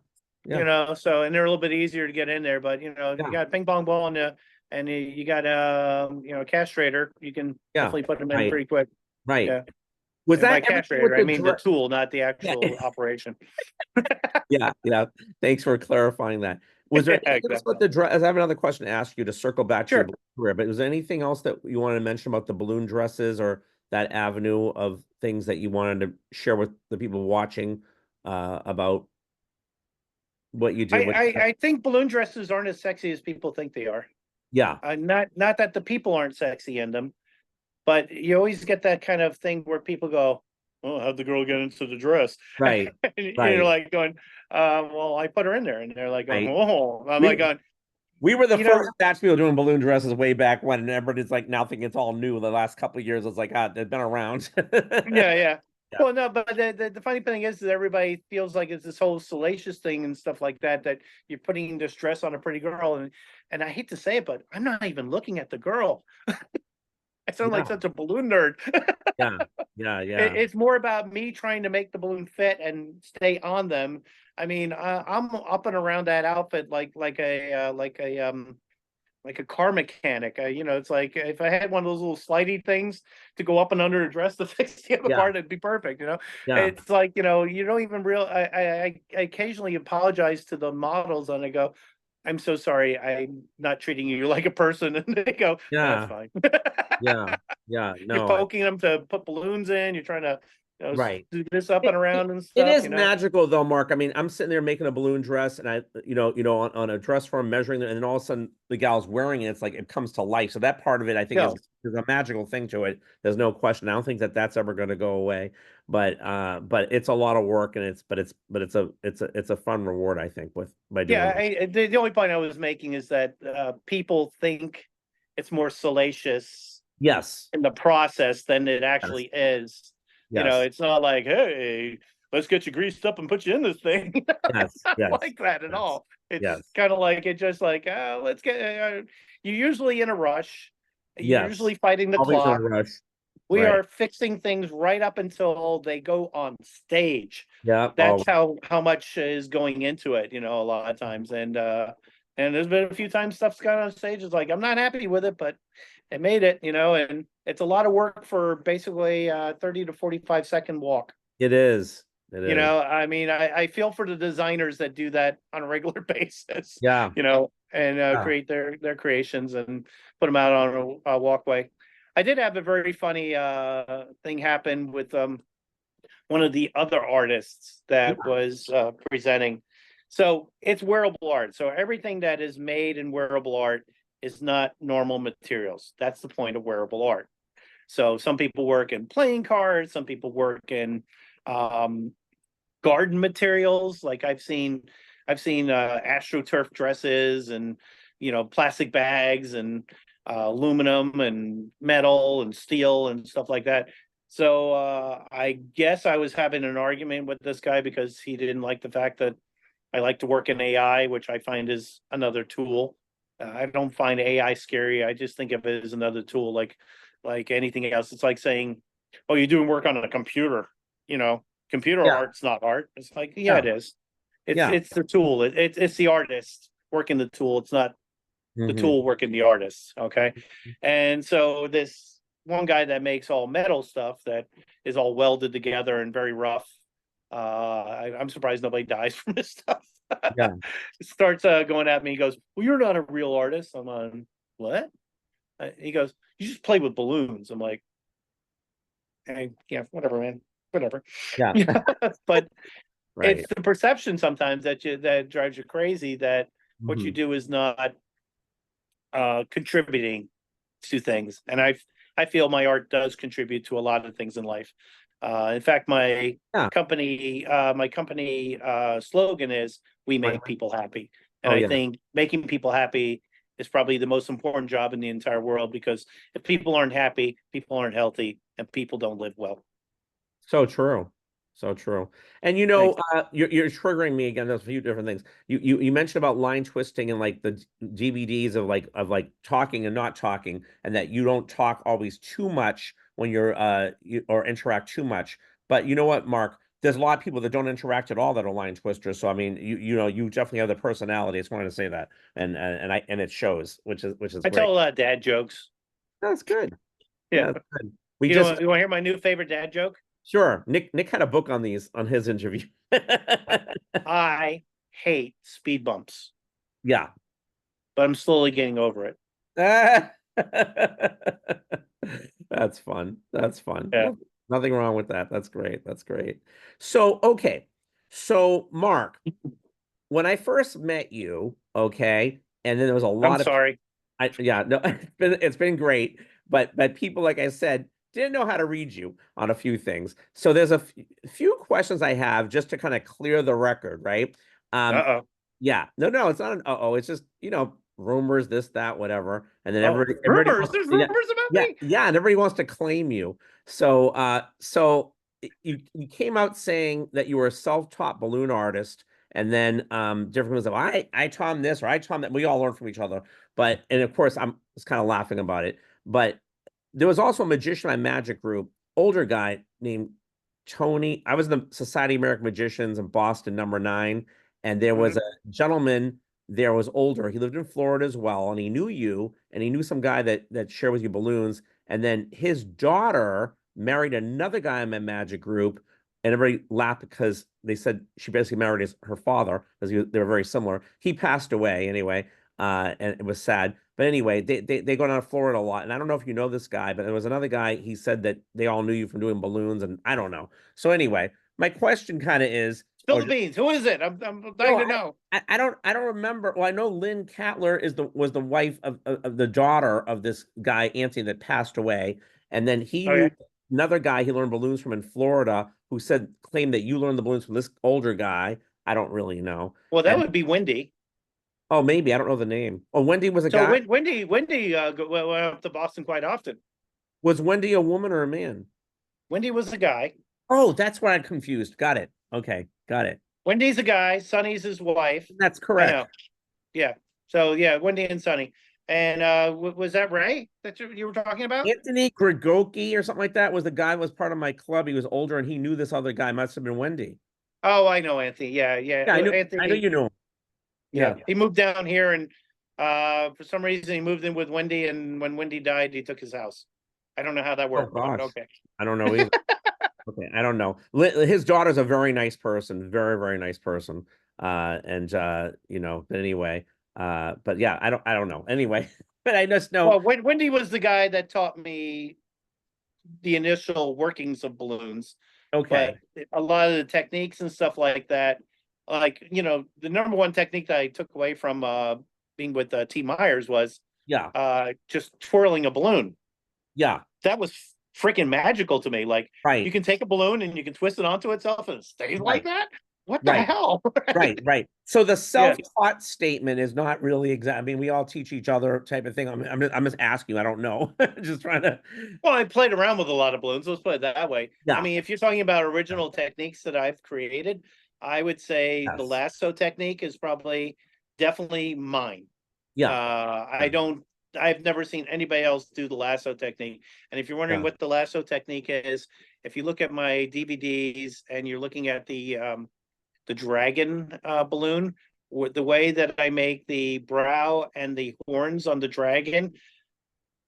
[SPEAKER 1] Yeah.
[SPEAKER 2] So and they're a little bit easier to get in there, but if you
[SPEAKER 1] Yeah.
[SPEAKER 2] got a ping pong ball and you got a castrator, you can
[SPEAKER 1] Yeah.
[SPEAKER 2] definitely put them in
[SPEAKER 1] Right.
[SPEAKER 2] pretty quick.
[SPEAKER 1] Right.
[SPEAKER 2] Yeah.
[SPEAKER 1] Was
[SPEAKER 2] And by
[SPEAKER 1] that everything with
[SPEAKER 2] castrator, I
[SPEAKER 1] the
[SPEAKER 2] mean the
[SPEAKER 1] dress?
[SPEAKER 2] tool, not the
[SPEAKER 1] Yeah.
[SPEAKER 2] actual operation.
[SPEAKER 1] Yeah. Yeah. Thanks for clarifying that. Was there anything else
[SPEAKER 2] Exactly.
[SPEAKER 1] about the dress? I have another question to ask you to circle back to your
[SPEAKER 2] Sure.
[SPEAKER 1] balloon career, but was there anything else that you wanted to mention about the balloon dresses or that avenue of things that you wanted to share with the people watching about what you did with that?
[SPEAKER 2] I think balloon dresses aren't as sexy as people think they are.
[SPEAKER 1] Yeah.
[SPEAKER 2] Not that the people aren't sexy in them, but you always get that kind of thing where people go, "Oh, how'd the girl get into the dress?"
[SPEAKER 1] Right.
[SPEAKER 2] And you're
[SPEAKER 1] Right.
[SPEAKER 2] like going, "Well, I put her in there," and they're like,
[SPEAKER 1] Right.
[SPEAKER 2] "Oh," I'm
[SPEAKER 1] We
[SPEAKER 2] like going,
[SPEAKER 1] We were the
[SPEAKER 2] you know,
[SPEAKER 1] first batch people doing balloon dresses way back when, and everybody's like now thinking it's all new. The last couple of years, it's like, they've been around.
[SPEAKER 2] yeah, yeah.
[SPEAKER 1] Yeah,
[SPEAKER 2] Well, no, but the funny thing is that everybody feels like it's this whole salacious thing and stuff like that, that you're putting this dress on a pretty girl. And I hate to say it, but I'm not even looking at the girl. I sound like
[SPEAKER 1] yeah,
[SPEAKER 2] such a balloon nerd.
[SPEAKER 1] yeah, yeah, yeah,
[SPEAKER 2] It's more about me trying to make the balloon fit and stay on them. I mean, I'm up and around that outfit like a car mechanic. It's like if I had one of those little slidey things to go up and under a dress to fix the other
[SPEAKER 1] yeah,
[SPEAKER 2] part, it'd be perfect.
[SPEAKER 1] yeah,
[SPEAKER 2] It's like you don't even real. I occasionally apologize to the models, and I go, "I'm so sorry, I'm not treating you like a person," and they go, "That's
[SPEAKER 1] yeah,
[SPEAKER 2] fine."
[SPEAKER 1] yeah, yeah.
[SPEAKER 2] You're
[SPEAKER 1] No,
[SPEAKER 2] poking them to put balloons in. You're trying to
[SPEAKER 1] Right.
[SPEAKER 2] do this up and around and
[SPEAKER 1] It
[SPEAKER 2] stuff,
[SPEAKER 1] is magical though, Mark. I mean, I'm sitting there making a balloon dress and on a dress form measuring it, and then all of a sudden the gal's wearing it. It's like it comes to life. So that part of it, I think,
[SPEAKER 2] Yeah.
[SPEAKER 1] is a magical thing to it. There's no question. I don't think that that's ever going to go away. But it's a lot of work, and it's a fun reward, I think, with by
[SPEAKER 2] Yeah,
[SPEAKER 1] doing it.
[SPEAKER 2] the only point I was making is that people think it's more salacious
[SPEAKER 1] Yes.
[SPEAKER 2] in the process than it
[SPEAKER 1] Yes.
[SPEAKER 2] actually is.
[SPEAKER 1] Yes.
[SPEAKER 2] It's not like, hey, let's get you greased up and put you in this thing. It's
[SPEAKER 1] Yes.
[SPEAKER 2] not
[SPEAKER 1] Yes.
[SPEAKER 2] like that at
[SPEAKER 1] Yes.
[SPEAKER 2] all. It's
[SPEAKER 1] Yes.
[SPEAKER 2] kind of like it just like, let's get. You're usually in a rush. You're
[SPEAKER 1] Yes.
[SPEAKER 2] usually fighting the
[SPEAKER 1] Always in a
[SPEAKER 2] clock.
[SPEAKER 1] rush.
[SPEAKER 2] We
[SPEAKER 1] Right.
[SPEAKER 2] are fixing things right up until they go on stage.
[SPEAKER 1] Yeah.
[SPEAKER 2] That's how much is going into it, a lot of times. And there's been a few times stuff's gone on stage. It's like I'm not happy with it, but it made it, and it's a lot of work for basically 30 to 45-second walk.
[SPEAKER 1] It is. It is.
[SPEAKER 2] I mean, I feel for the designers that do that on a regular basis,
[SPEAKER 1] Yeah.
[SPEAKER 2] and
[SPEAKER 1] Yeah.
[SPEAKER 2] create their creations and put them out on a walkway. I did have a very funny thing happen with one of the other artists that
[SPEAKER 1] Yeah.
[SPEAKER 2] was presenting. So it's wearable art. So everything that is made in wearable art is not normal materials. That's the point of wearable art. So some people work in playing cards, some people work in um, garden materials. Like I've seen astroturf dresses and plastic bags and aluminum and metal and steel and stuff like that. So I guess I was having an argument with this guy because he didn't like the fact that I like to work in AI, which I find is another tool. I don't find AI scary. I just think of it as another tool, like anything else. It's like saying, "Oh, you're doing work on a computer." You know, computer
[SPEAKER 1] Yeah.
[SPEAKER 2] art's not art. It's like, yeah,
[SPEAKER 1] Yeah.
[SPEAKER 2] it is. It's
[SPEAKER 1] Yeah.
[SPEAKER 2] it's the tool. It's the artist working the tool. It's not the
[SPEAKER 1] Hmm.
[SPEAKER 2] tool working the artist. Okay, and so this one guy that makes all metal stuff that is all welded together and very rough. I'm surprised nobody dies from this stuff.
[SPEAKER 1] Yeah.
[SPEAKER 2] Starts going at me. He goes, "Well, you're not a real artist." I'm on what? He goes, "You just play with balloons." I'm like, hey, yeah, whatever, man, whatever.
[SPEAKER 1] Yeah.
[SPEAKER 2] But it's
[SPEAKER 1] Right.
[SPEAKER 2] the perception sometimes that drives you crazy that what you
[SPEAKER 1] Hmm.
[SPEAKER 2] do is not contributing to things. And I feel my art does contribute to a lot of things in life. In fact,
[SPEAKER 1] Yeah.
[SPEAKER 2] my company slogan is "We
[SPEAKER 1] Right.
[SPEAKER 2] make people happy," and
[SPEAKER 1] Oh
[SPEAKER 2] I
[SPEAKER 1] yeah.
[SPEAKER 2] think making people happy is probably the most important job in the entire world because if people aren't happy, people aren't healthy, and people don't live well.
[SPEAKER 1] So true. So true. And
[SPEAKER 2] Thanks.
[SPEAKER 1] you're triggering me again. There's a few different things. You mentioned about line twisting and like the DVDs of like talking and not talking, and that you don't talk always too much when or interact too much. But you know what, Mark? There's a lot of people that don't interact at all that are line twisters. So I mean, you definitely have the personality. I just wanted to say that, and it shows, which is
[SPEAKER 2] I
[SPEAKER 1] great.
[SPEAKER 2] tell a lot of dad jokes.
[SPEAKER 1] That's good.
[SPEAKER 2] Yeah.
[SPEAKER 1] Yeah, that's good. We
[SPEAKER 2] You know,
[SPEAKER 1] just
[SPEAKER 2] you want to hear my new favorite dad joke?
[SPEAKER 1] Sure. Nick had a book on these on his interview.
[SPEAKER 2] I hate speed bumps,
[SPEAKER 1] Yeah.
[SPEAKER 2] but I'm slowly getting over it.
[SPEAKER 1] That's fun. That's fun.
[SPEAKER 2] Yeah.
[SPEAKER 1] Nothing wrong with that. That's great. That's great. So, okay. So, Mark, when I first met you, okay, and then there was a
[SPEAKER 2] I'm
[SPEAKER 1] lot of
[SPEAKER 2] sorry.
[SPEAKER 1] yeah, no, it's been great, but people, like I said, didn't know how to read you on a few things. So there's a few questions I have just to kind of clear the record, right? Um,
[SPEAKER 2] Uh-oh.
[SPEAKER 1] yeah, no, it's not an uh-oh, it's just, rumors, this, that, whatever, and then
[SPEAKER 2] Oh,
[SPEAKER 1] everybody
[SPEAKER 2] rumors.
[SPEAKER 1] wants,
[SPEAKER 2] There's
[SPEAKER 1] yeah,
[SPEAKER 2] rumors about
[SPEAKER 1] yeah,
[SPEAKER 2] me.
[SPEAKER 1] yeah, and everybody wants to claim you. So you came out saying that you were a self-taught balloon artist, and then different ones. I taught him this or I taught him that. We all learn from each other. But and of course I'm just kind of laughing about it. But there was also a magician in my magic group, older guy named Tony. I was in the Society of American Magicians in Boston, number 9, and there was
[SPEAKER 2] Mhm.
[SPEAKER 1] a gentleman there was older. He lived in Florida as well, and he knew you, and he knew some guy that shared with you balloons. And then his daughter married another guy in my magic group, and everybody laughed because they said she basically married her father because they were very similar. He passed away anyway. and it was sad. But anyway, they go down to Florida a lot, and I don't know if you know this guy, but there was another guy. He said that they all knew you from doing balloons, and I don't know. So anyway, my question kind of is,
[SPEAKER 2] Spill the beans. Who is it? I'm dying
[SPEAKER 1] no,
[SPEAKER 2] to know.
[SPEAKER 1] I don't remember. Well, I know Lynn Catler is the was the wife of the daughter of this guy Anthony that passed away, and then he knew
[SPEAKER 2] Okay.
[SPEAKER 1] another guy he learned balloons from in Florida who said claimed that you learned the balloons from this older guy. I don't really know.
[SPEAKER 2] Well, that
[SPEAKER 1] And
[SPEAKER 2] would be Wendy.
[SPEAKER 1] oh, maybe I don't know the name. Oh, Wendy was a
[SPEAKER 2] So
[SPEAKER 1] guy.
[SPEAKER 2] Wendy went up to Boston quite often.
[SPEAKER 1] Was Wendy a woman or a man?
[SPEAKER 2] Wendy was a guy.
[SPEAKER 1] Oh, that's why I'm confused. Got it. Okay, got it.
[SPEAKER 2] Wendy's a guy. Sonny's his wife.
[SPEAKER 1] That's
[SPEAKER 2] I
[SPEAKER 1] correct.
[SPEAKER 2] know. Yeah. So yeah, Wendy and Sonny. And was that Ray that you were talking about?
[SPEAKER 1] Anthony Grigoki or something like that was the guy who was part of my club. He was older and he knew this other guy. Must have been Wendy.
[SPEAKER 2] Oh, I know Anthony. Yeah, yeah.
[SPEAKER 1] Yeah, I knew
[SPEAKER 2] Anthony.
[SPEAKER 1] you knew him.
[SPEAKER 2] Yeah,
[SPEAKER 1] Yeah.
[SPEAKER 2] he moved down here, and for some reason he moved in with Wendy. And when Wendy died, he took his house. I don't know how that
[SPEAKER 1] Oh
[SPEAKER 2] worked, but
[SPEAKER 1] gosh.
[SPEAKER 2] okay.
[SPEAKER 1] I don't know either. Okay, I don't know. His daughter's a very nice person, very, very nice person. And but anyway, but yeah, I don't know. Anyway, but I just know,
[SPEAKER 2] Well, Wendy was the guy that taught me the initial workings of balloons, but
[SPEAKER 1] okay.
[SPEAKER 2] a lot of the techniques and stuff like that, like the number one technique that I took away from being with T. Myers was
[SPEAKER 1] Yeah,
[SPEAKER 2] just twirling a balloon.
[SPEAKER 1] yeah,
[SPEAKER 2] That was freaking magical to me. Like you
[SPEAKER 1] right,
[SPEAKER 2] can take a balloon and you can twist it onto itself and it stays like
[SPEAKER 1] right,
[SPEAKER 2] that. What the
[SPEAKER 1] right.
[SPEAKER 2] hell?
[SPEAKER 1] Right, right. So the
[SPEAKER 2] Yeah.
[SPEAKER 1] self-taught statement is not really exact. I mean, we all teach each other type of thing. I'm just asking you. I don't know. Just trying to.
[SPEAKER 2] Well, I played around with a lot of balloons. Let's put it that way. I
[SPEAKER 1] Yeah.
[SPEAKER 2] mean, if you're talking about original techniques that I've created, I would say the
[SPEAKER 1] Yes.
[SPEAKER 2] lasso technique is probably definitely mine.
[SPEAKER 1] Yeah.
[SPEAKER 2] I don't. I've never seen anybody else do the lasso technique. And if you're wondering
[SPEAKER 1] Yeah.
[SPEAKER 2] what the lasso technique is, if you look at my DVDs and you're looking at the dragon balloon, the way that I make the brow and the horns on the dragon,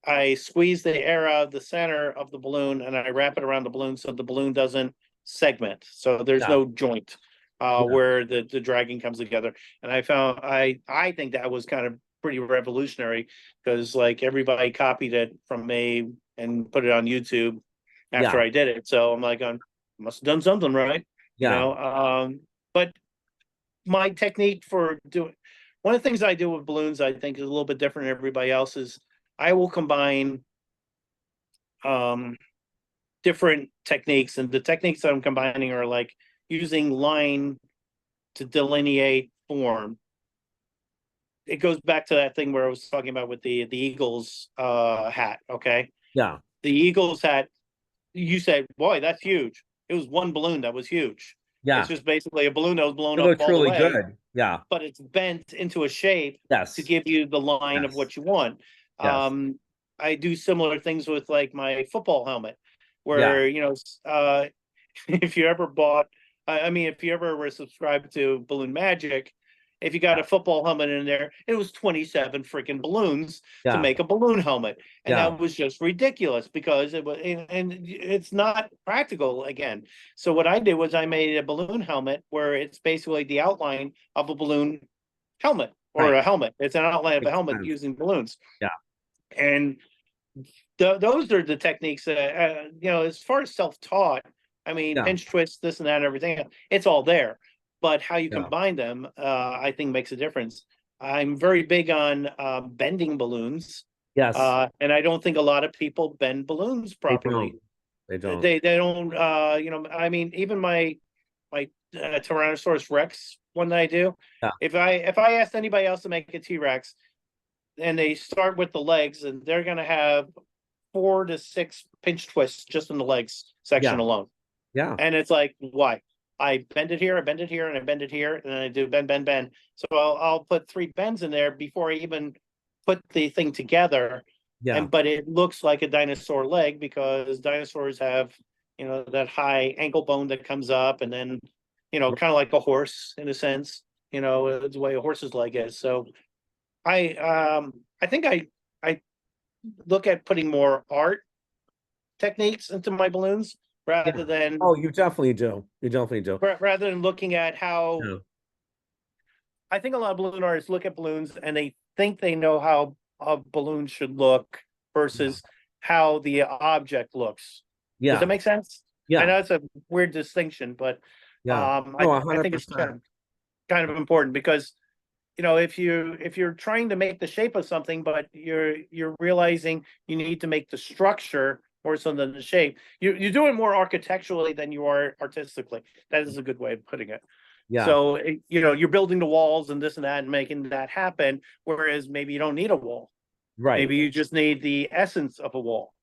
[SPEAKER 2] I squeeze the air out of the center of the balloon and I wrap it around the balloon so the balloon doesn't segment. So there's
[SPEAKER 1] Yeah.
[SPEAKER 2] no joint
[SPEAKER 1] Yeah.
[SPEAKER 2] where the dragon comes together. And I think that was kind of pretty revolutionary because like everybody copied it from me and put it on YouTube after
[SPEAKER 1] Yeah.
[SPEAKER 2] I did it. So I'm like, I must have done something right, you
[SPEAKER 1] Yeah.
[SPEAKER 2] know. But my technique for doing one of the things I do with balloons, I think is a little bit different than everybody else's. I will combine um different techniques, and the techniques that I'm combining are like using line to delineate form. It goes back to that thing where I was talking about with the Eagles hat. Okay.
[SPEAKER 1] Yeah.
[SPEAKER 2] The Eagles hat, you said, boy, that's huge. It was one balloon that was huge. It's
[SPEAKER 1] Yeah.
[SPEAKER 2] just basically a balloon that was blown
[SPEAKER 1] It
[SPEAKER 2] up
[SPEAKER 1] looked
[SPEAKER 2] all the
[SPEAKER 1] really
[SPEAKER 2] way,
[SPEAKER 1] good. Yeah.
[SPEAKER 2] but it's bent into a shape to
[SPEAKER 1] Yes.
[SPEAKER 2] give you the line of
[SPEAKER 1] Yes.
[SPEAKER 2] what you want.
[SPEAKER 1] Yes.
[SPEAKER 2] Um, I do similar things with like my football helmet,
[SPEAKER 1] Yeah.
[SPEAKER 2] where if you ever bought, I mean, if you ever were subscribed to Balloon Magic, if you got
[SPEAKER 1] Yeah.
[SPEAKER 2] a football helmet in there, it was 27 freaking balloons to
[SPEAKER 1] Yeah.
[SPEAKER 2] make a balloon helmet. And
[SPEAKER 1] Yeah.
[SPEAKER 2] that was just ridiculous because it was, and it's not practical again. So what I did was I made a balloon helmet where it's basically the outline of a balloon helmet or
[SPEAKER 1] Right.
[SPEAKER 2] a helmet. It's an outline of a
[SPEAKER 1] Makes
[SPEAKER 2] helmet
[SPEAKER 1] sense.
[SPEAKER 2] using balloons.
[SPEAKER 1] Yeah.
[SPEAKER 2] And those are the techniques that, as far as self-taught, I mean,
[SPEAKER 1] Yeah.
[SPEAKER 2] pinch twist, this and that, and everything, it's all there. But how you
[SPEAKER 1] Yeah.
[SPEAKER 2] combine them, I think makes a difference. I'm very big on bending balloons,
[SPEAKER 1] Yes.
[SPEAKER 2] and I don't think a lot of people bend balloons
[SPEAKER 1] They
[SPEAKER 2] properly.
[SPEAKER 1] don't. They don't.
[SPEAKER 2] They don't, I mean, even my Tyrannosaurus Rex one that I do,
[SPEAKER 1] Yeah.
[SPEAKER 2] if I asked anybody else to make a T-Rex and they start with the legs, and they're gonna have 4 to 6 pinch twists just in the legs section
[SPEAKER 1] Yeah.
[SPEAKER 2] alone.
[SPEAKER 1] Yeah.
[SPEAKER 2] And it's like, why? I bend it here, I bend it here, and I bend it here, and then I do bend, bend, bend. So I'll put 3 bends in there before I even put the thing together.
[SPEAKER 1] Yeah.
[SPEAKER 2] But it looks like a dinosaur leg because dinosaurs have, that high ankle bone that comes up, and then, kind of like a horse in a sense, it's the way a horse's leg is. So I think I look at putting more art techniques into my balloons
[SPEAKER 1] Yeah.
[SPEAKER 2] rather than
[SPEAKER 1] Oh, you definitely do. You definitely do.
[SPEAKER 2] rather than looking at how
[SPEAKER 1] Yeah.
[SPEAKER 2] I think a lot of balloon artists look at balloons and they think they know how a balloon should look
[SPEAKER 1] Yeah.
[SPEAKER 2] versus how the object looks. Does that
[SPEAKER 1] Yeah.
[SPEAKER 2] make sense? I
[SPEAKER 1] Yeah.
[SPEAKER 2] know it's a weird distinction, but
[SPEAKER 1] Yeah.
[SPEAKER 2] I
[SPEAKER 1] No,
[SPEAKER 2] I think it's
[SPEAKER 1] 100%.
[SPEAKER 2] kind of important because if you're trying to make the shape of something, but you're realizing you need to make the structure more so than the shape, you do it more architecturally than you are artistically. That is a good way of putting it.
[SPEAKER 1] Yeah.
[SPEAKER 2] So you're building the walls and this and that and making that happen, whereas maybe you don't need a wall.
[SPEAKER 1] Right.
[SPEAKER 2] Maybe you just need the essence of a wall.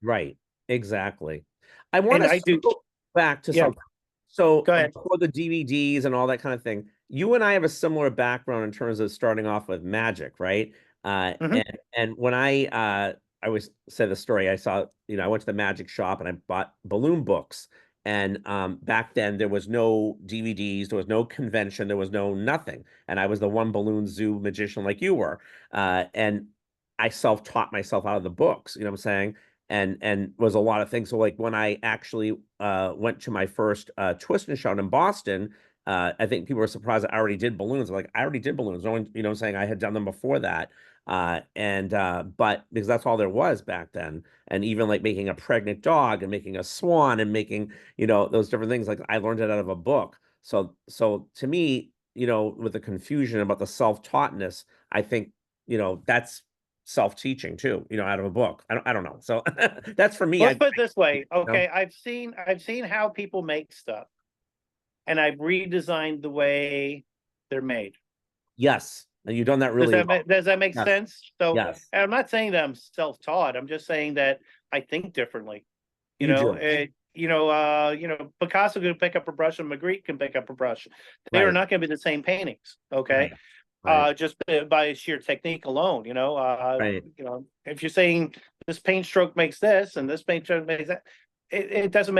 [SPEAKER 1] Right. Exactly. I want
[SPEAKER 2] And
[SPEAKER 1] to
[SPEAKER 2] I do,
[SPEAKER 1] circle back to
[SPEAKER 2] yeah,
[SPEAKER 1] something. So
[SPEAKER 2] go ahead.
[SPEAKER 1] before the DVDs and all that kind of thing, you and I have a similar background in terms of starting off with magic, right?
[SPEAKER 2] Hmm.
[SPEAKER 1] And when I always say the story, I saw, I went to the magic shop and I bought balloon books. And back then there was no DVDs, there was no convention, there was no nothing. And I was the one balloon zoo magician like you were. And I self-taught myself out of the books, you know what I'm saying? And was a lot of things. So like when I actually went to my first twist and shout in Boston, I think people were surprised that I already did balloons. I'm like, I already did balloons. No one, what I'm saying, I had done them before that. And but because that's all there was back then. And even like making a pregnant dog and making a swan and making, those different things, like I learned it out of a book. So to me, with the confusion about the self-taughtness, I think, that's self-teaching too, out of a book. I don't know. So that's for me.
[SPEAKER 2] Let's put it this way.
[SPEAKER 1] Know?
[SPEAKER 2] Okay, I've seen how people make stuff, and I've redesigned the way they're made.
[SPEAKER 1] Yes. And you've done that
[SPEAKER 2] Does
[SPEAKER 1] really
[SPEAKER 2] that
[SPEAKER 1] well.
[SPEAKER 2] does that make
[SPEAKER 1] Yes.
[SPEAKER 2] sense? So,
[SPEAKER 1] Yes.
[SPEAKER 2] and I'm not saying that I'm self-taught. I'm just saying that I think differently.
[SPEAKER 1] You do.
[SPEAKER 2] Picasso can pick up a brush and Magritte can pick up a brush. They are
[SPEAKER 1] Right.
[SPEAKER 2] not going to be the same paintings. Okay.
[SPEAKER 1] Right. Right.
[SPEAKER 2] Just by sheer technique alone,
[SPEAKER 1] Right.
[SPEAKER 2] if you're saying this paint stroke makes this and this paint stroke makes that, it doesn't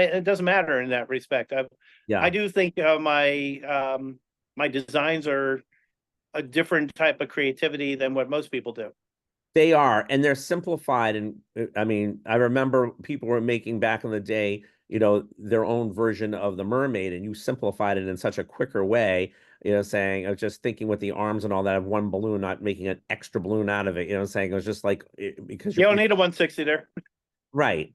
[SPEAKER 2] matter in that respect. I
[SPEAKER 1] Yeah.
[SPEAKER 2] do think my designs are a different type of creativity than what most people do.
[SPEAKER 1] They are, and they're simplified. And I mean, I remember people were making back in the day, their own version of the mermaid, and you simplified it in such a quicker way, saying, I was just thinking with the arms and all that of one balloon, not making an extra balloon out of it, saying it was just like because
[SPEAKER 2] You don't need a 160 there.
[SPEAKER 1] right.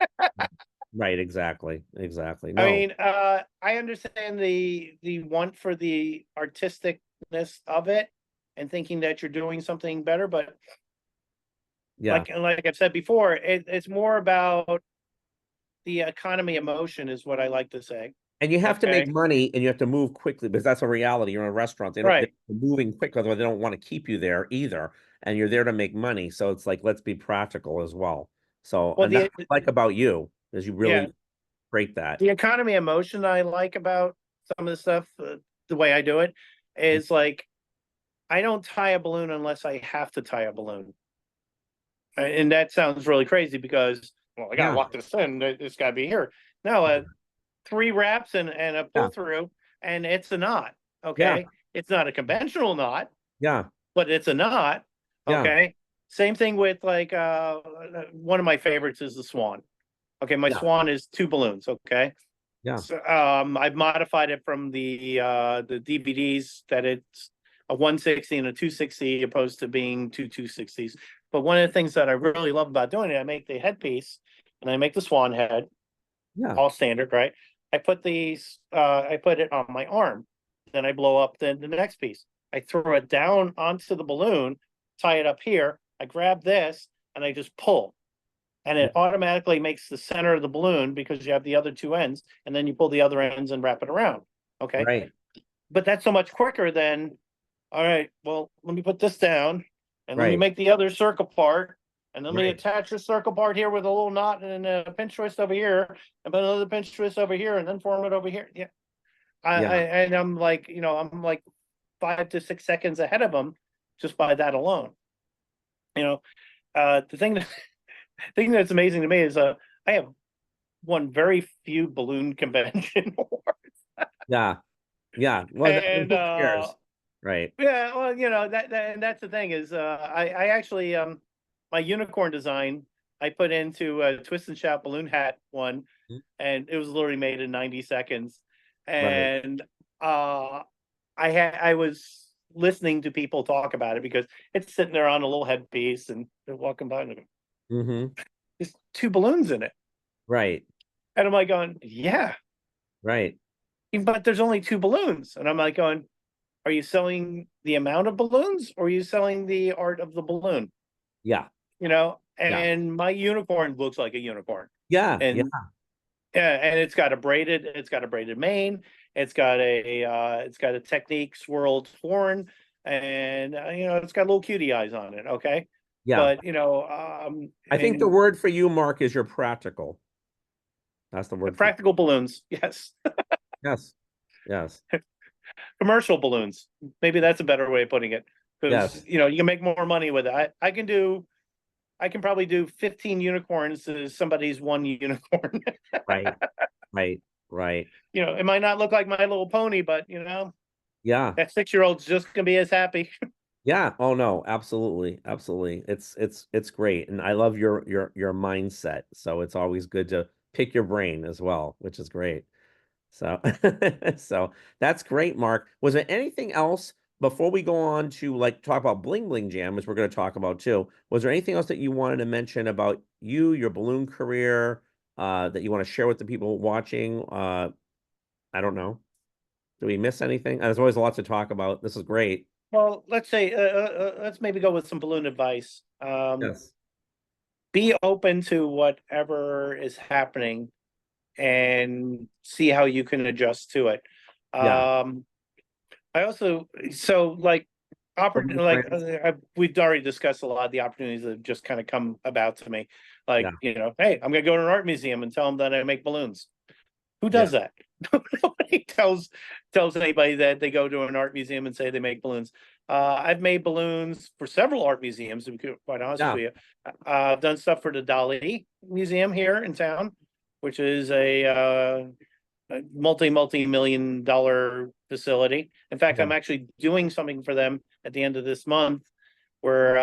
[SPEAKER 1] Right, exactly. Exactly.
[SPEAKER 2] I
[SPEAKER 1] No.
[SPEAKER 2] mean, I understand the want for the artisticness of it and thinking that you're doing something better, but
[SPEAKER 1] Yeah.
[SPEAKER 2] like I've said before, it's more about the economy of motion is what I like to say.
[SPEAKER 1] And you have to make
[SPEAKER 2] Okay,
[SPEAKER 1] money and you have to move quickly because that's a reality. You're in a restaurant. They're
[SPEAKER 2] right.
[SPEAKER 1] moving quick, otherwise they don't want to keep you there either. And you're there to make money. So it's like, let's be practical as well. So,
[SPEAKER 2] Well,
[SPEAKER 1] and that's what I like about you is you
[SPEAKER 2] yeah,
[SPEAKER 1] really break that.
[SPEAKER 2] the economy of motion I like about some of the stuff, the way I do it is like I don't tie a balloon unless I have to tie a balloon. And that sounds really crazy because, well, I gotta
[SPEAKER 1] Yeah.
[SPEAKER 2] lock this in. It's gotta be here. No, three wraps and a
[SPEAKER 1] Yeah.
[SPEAKER 2] pull through, and it's a knot.
[SPEAKER 1] Yeah.
[SPEAKER 2] Okay, it's not a conventional knot,
[SPEAKER 1] Yeah.
[SPEAKER 2] but it's a knot.
[SPEAKER 1] Yeah.
[SPEAKER 2] Okay, same thing with like one of my favorites is the swan. Okay, my
[SPEAKER 1] Yeah.
[SPEAKER 2] swan is two balloons. Okay,
[SPEAKER 1] Yeah.
[SPEAKER 2] so I've modified it from the DVDs that it's a 160 and a 260 opposed to being two 260s. But one of the things that I really love about doing it, I make the headpiece and I make the swan head,
[SPEAKER 1] Yeah.
[SPEAKER 2] all standard, right? I put it on my arm. Then I blow up the next piece. I throw it down onto the balloon, tie it up here. I grab this and I just pull. And
[SPEAKER 1] Yeah.
[SPEAKER 2] it automatically makes the center of the balloon because you have the other two ends, and then you pull the other ends and wrap it around. Okay.
[SPEAKER 1] Right.
[SPEAKER 2] But that's so much quicker than, all right, well, let me put this down and let me
[SPEAKER 1] Right.
[SPEAKER 2] make the other circle part. And let me
[SPEAKER 1] Right.
[SPEAKER 2] attach the circle part here with a little knot and a pinch twist over here, and put another pinch twist over here, and then form it over here. Yeah.
[SPEAKER 1] Yeah.
[SPEAKER 2] And I'm like, I'm like 5 to 6 seconds ahead of them just by that alone. You know, the thing that's amazing to me is I have won very few balloon convention awards.
[SPEAKER 1] Yeah. Yeah. Well,
[SPEAKER 2] And
[SPEAKER 1] who cares? Right.
[SPEAKER 2] yeah, well, and that's the thing is I actually my unicorn design I put into a twist and shout balloon hat one, and it was literally made in 90 seconds.
[SPEAKER 1] Right.
[SPEAKER 2] And I was listening to people talk about it because it's sitting there on a little headpiece and they're walking by and
[SPEAKER 1] Mm-hmm.
[SPEAKER 2] there's two balloons in it.
[SPEAKER 1] Right.
[SPEAKER 2] And I'm like going, yeah,
[SPEAKER 1] Right.
[SPEAKER 2] but there's only two balloons. And I'm like going, are you selling the amount of balloons or are you selling the art of the balloon?
[SPEAKER 1] Yeah.
[SPEAKER 2] You know,
[SPEAKER 1] Yeah.
[SPEAKER 2] and my unicorn looks like a unicorn.
[SPEAKER 1] Yeah. Yeah.
[SPEAKER 2] And yeah, and it's got a braided mane, it's got a technique swirled horn, and it's got little cutie eyes on it. Okay.
[SPEAKER 1] Yeah.
[SPEAKER 2] But
[SPEAKER 1] I think the
[SPEAKER 2] and
[SPEAKER 1] word for you, Mark, is you're practical. That's the
[SPEAKER 2] the
[SPEAKER 1] word for you.
[SPEAKER 2] practical balloons, yes.
[SPEAKER 1] Yes. Yes.
[SPEAKER 2] Commercial balloons. Maybe that's a better way of putting it. Because
[SPEAKER 1] Yes.
[SPEAKER 2] you can make more money with it. I can probably do 15 unicorns to somebody's one unicorn.
[SPEAKER 1] Right. Right. Right.
[SPEAKER 2] It might not look like My Little Pony, but
[SPEAKER 1] Yeah.
[SPEAKER 2] that 6-year-old's just gonna be as happy.
[SPEAKER 1] Yeah. Oh no, absolutely. Absolutely. It's great. And I love your mindset. So it's always good to pick your brain as well, which is great. So so that's great, Mark. Was there anything else before we go on to like talk about Bling Bling Jam, which we're going to talk about too? Was there anything else that you wanted to mention about you, your balloon career, that you want to share with the people watching? I don't know. Did we miss anything? There's always a lot to talk about. This is great.
[SPEAKER 2] Well, let's maybe go with some balloon advice.
[SPEAKER 1] Yes.
[SPEAKER 2] Be open to whatever is happening and see how you can adjust to it.
[SPEAKER 1] Yeah.
[SPEAKER 2] Um, I also so like
[SPEAKER 1] Balloon friends.
[SPEAKER 2] we've already discussed a lot of the opportunities that have just kind of come about to me.
[SPEAKER 1] Yeah.
[SPEAKER 2] Like, hey, I'm gonna go to an art museum and tell them that I make balloons. Who
[SPEAKER 1] Yeah.
[SPEAKER 2] does that? Nobody tells anybody that they go to an art museum and say they make balloons. I've made balloons for several art museums, to be quite honest
[SPEAKER 1] Yeah.
[SPEAKER 2] with you. I've done stuff for the Dali Museum here in town, which is a multi-million dollar facility. In fact,
[SPEAKER 1] Yeah.
[SPEAKER 2] I'm actually doing something for them at the end of this month where